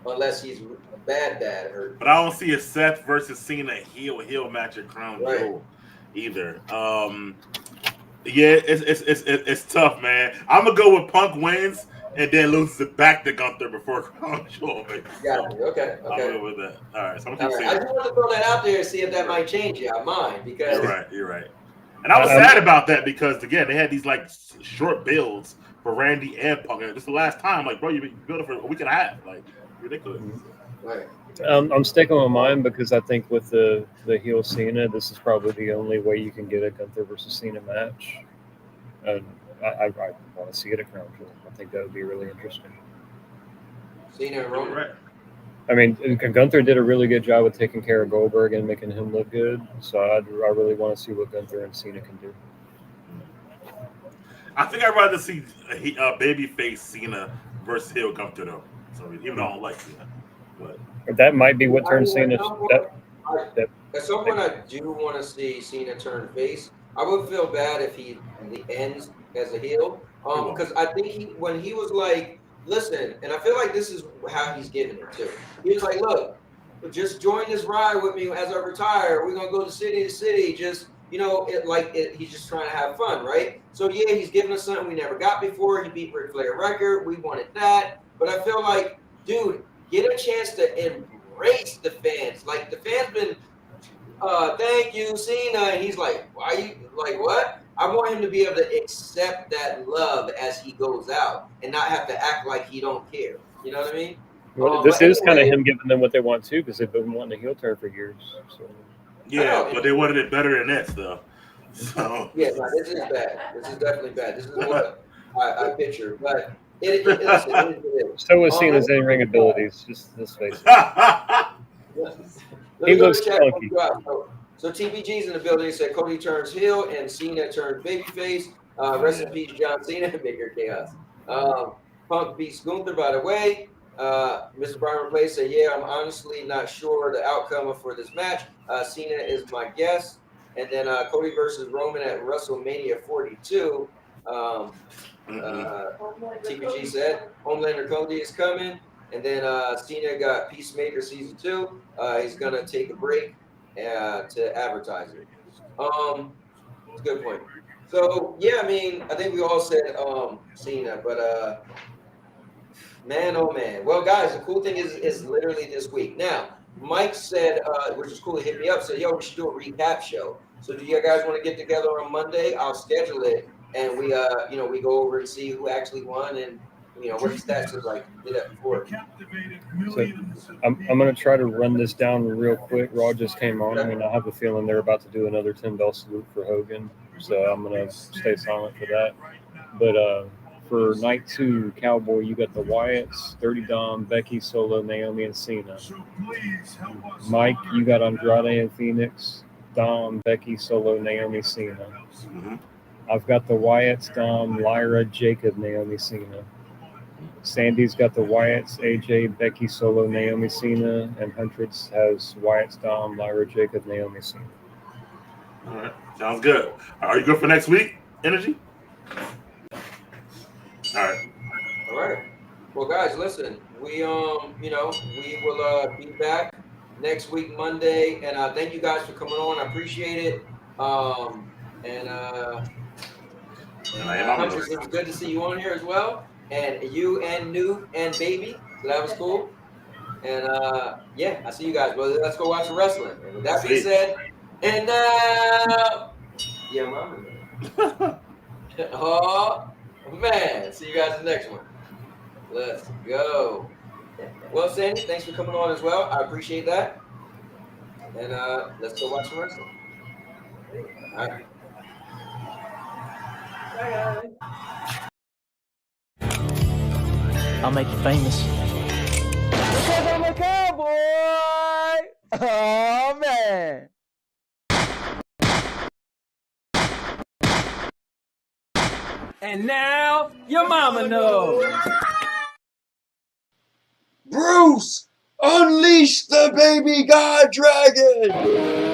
unless he's bad hurt. But I don't see a Seth versus Cena heel match at Crown Jewel either. Yeah, it's tough, man. I'm gonna go with Punk wins and then loses it back to Gunther before Crown Jewel. Got it. Okay. I'll go with that. All right. So I'm I just want to throw that out there and see if that might change your mind because you're right. And I was sad about that because again they had these like short builds for Randy and Punk. And this is the last time, like, bro, you built it for a week and a half, like ridiculous. Right. I'm sticking with mine because I think with the heel Cena, this is probably the only way you can get a Gunther versus Cena match. And I want to see it at Crown Jewel. I think that would be really interesting. Cena and Roman. Right. I mean, Gunther did a really good job of taking care of Goldberg and making him look good. So I really want to see what Gunther and Cena can do. I think I'd rather see a babyface Cena versus heel Gunther though. So even though I don't like Cena, but that might be what turns Cena. At some point, I do want to see Cena turn face. I would feel bad if he ends as a heel, because I think when he was like, listen, and I feel like this is how he's giving it too. He was like, look, just join this ride with me as I retire. We're gonna go to city to city. Just he's just trying to have fun, right? So yeah, he's giving us something we never got before. He beat Ric Flair record. We wanted that, but I feel like, dude, get a chance to embrace the fans. Like the fans been. Thank you, Cena. And he's like, why you like what? I want him to be able to accept that love as he goes out and not have to act like he don't care. You know what I mean? Well, this is kind of him giving them what they want too, because they've been wanting a heel turn for years. So. Yeah, but they wanted it better than that stuff. So yeah, no, this is bad. This is definitely bad. This is what I picture, but it is. So is Cena's in-ring abilities. Just this face. He looks funky. So TBG's in the building. He said Cody turns heel and Cena turns babyface. Rest in peace, John Cena, Bigger Chaos. Punk beats Gunther, by the way. Mr. Brian Replace said, yeah, I'm honestly not sure the outcome for this match. Cena is my guess. And then Cody versus Roman at WrestleMania 42. TBG said Homelander Cody is coming. And then Cena got Peacemaker Season 2. He's going to take a break to advertise it. It's a good point. So, yeah, I mean, I think we all said Cena, but man, oh, man. Well, guys, the cool thing is literally this week. Now, Mike said, which is cool, he hit me up, said, yo, we should do a recap show. So do you guys want to get together on Monday? I'll schedule it, and we go over and see who actually won and, what the stats look like. We did that before. So I'm going to try to run this down real quick. Raw just came on. I mean, I have a feeling they're about to do another 10-bell salute for Hogan, so I'm going to stay silent for that. But for night 2, Cowboy, you got the Wyatts, Dirty Dom, Becky, Solo, Naomi, and Cena. Mike, you got Andrade and Phoenix, Dom, Becky, Solo, Naomi, Cena. Mm-hmm. I've got the Wyatts, Dom, Lyra, Jacob, Naomi, Cena. Sandy's got the Wyatts, AJ, Becky, Solo, Naomi, Cena, and Hundreds has Wyatts, Dom, Lyra, Jacob, Naomi, Cena. All right, sounds good. Are you good for next week, Energy? All right. Well, guys, listen. We we will be back next week Monday, and thank you guys for coming on. I appreciate it. Hundreds, it was good to see you on here as well, and you and New and Baby. So that was cool. And yeah, I see you guys. Well, let's go watch some wrestling. And with that being said, and now your mama knows. Oh man, see you guys in the next one. Let's go. Well, Sandy, thanks for coming on as well. I appreciate that. And let's go watch some wrestling. All right. I'll make you famous. Because I'm a cowboy! Oh, man! And now, your mama knows. Bruce, unleash the baby god dragon!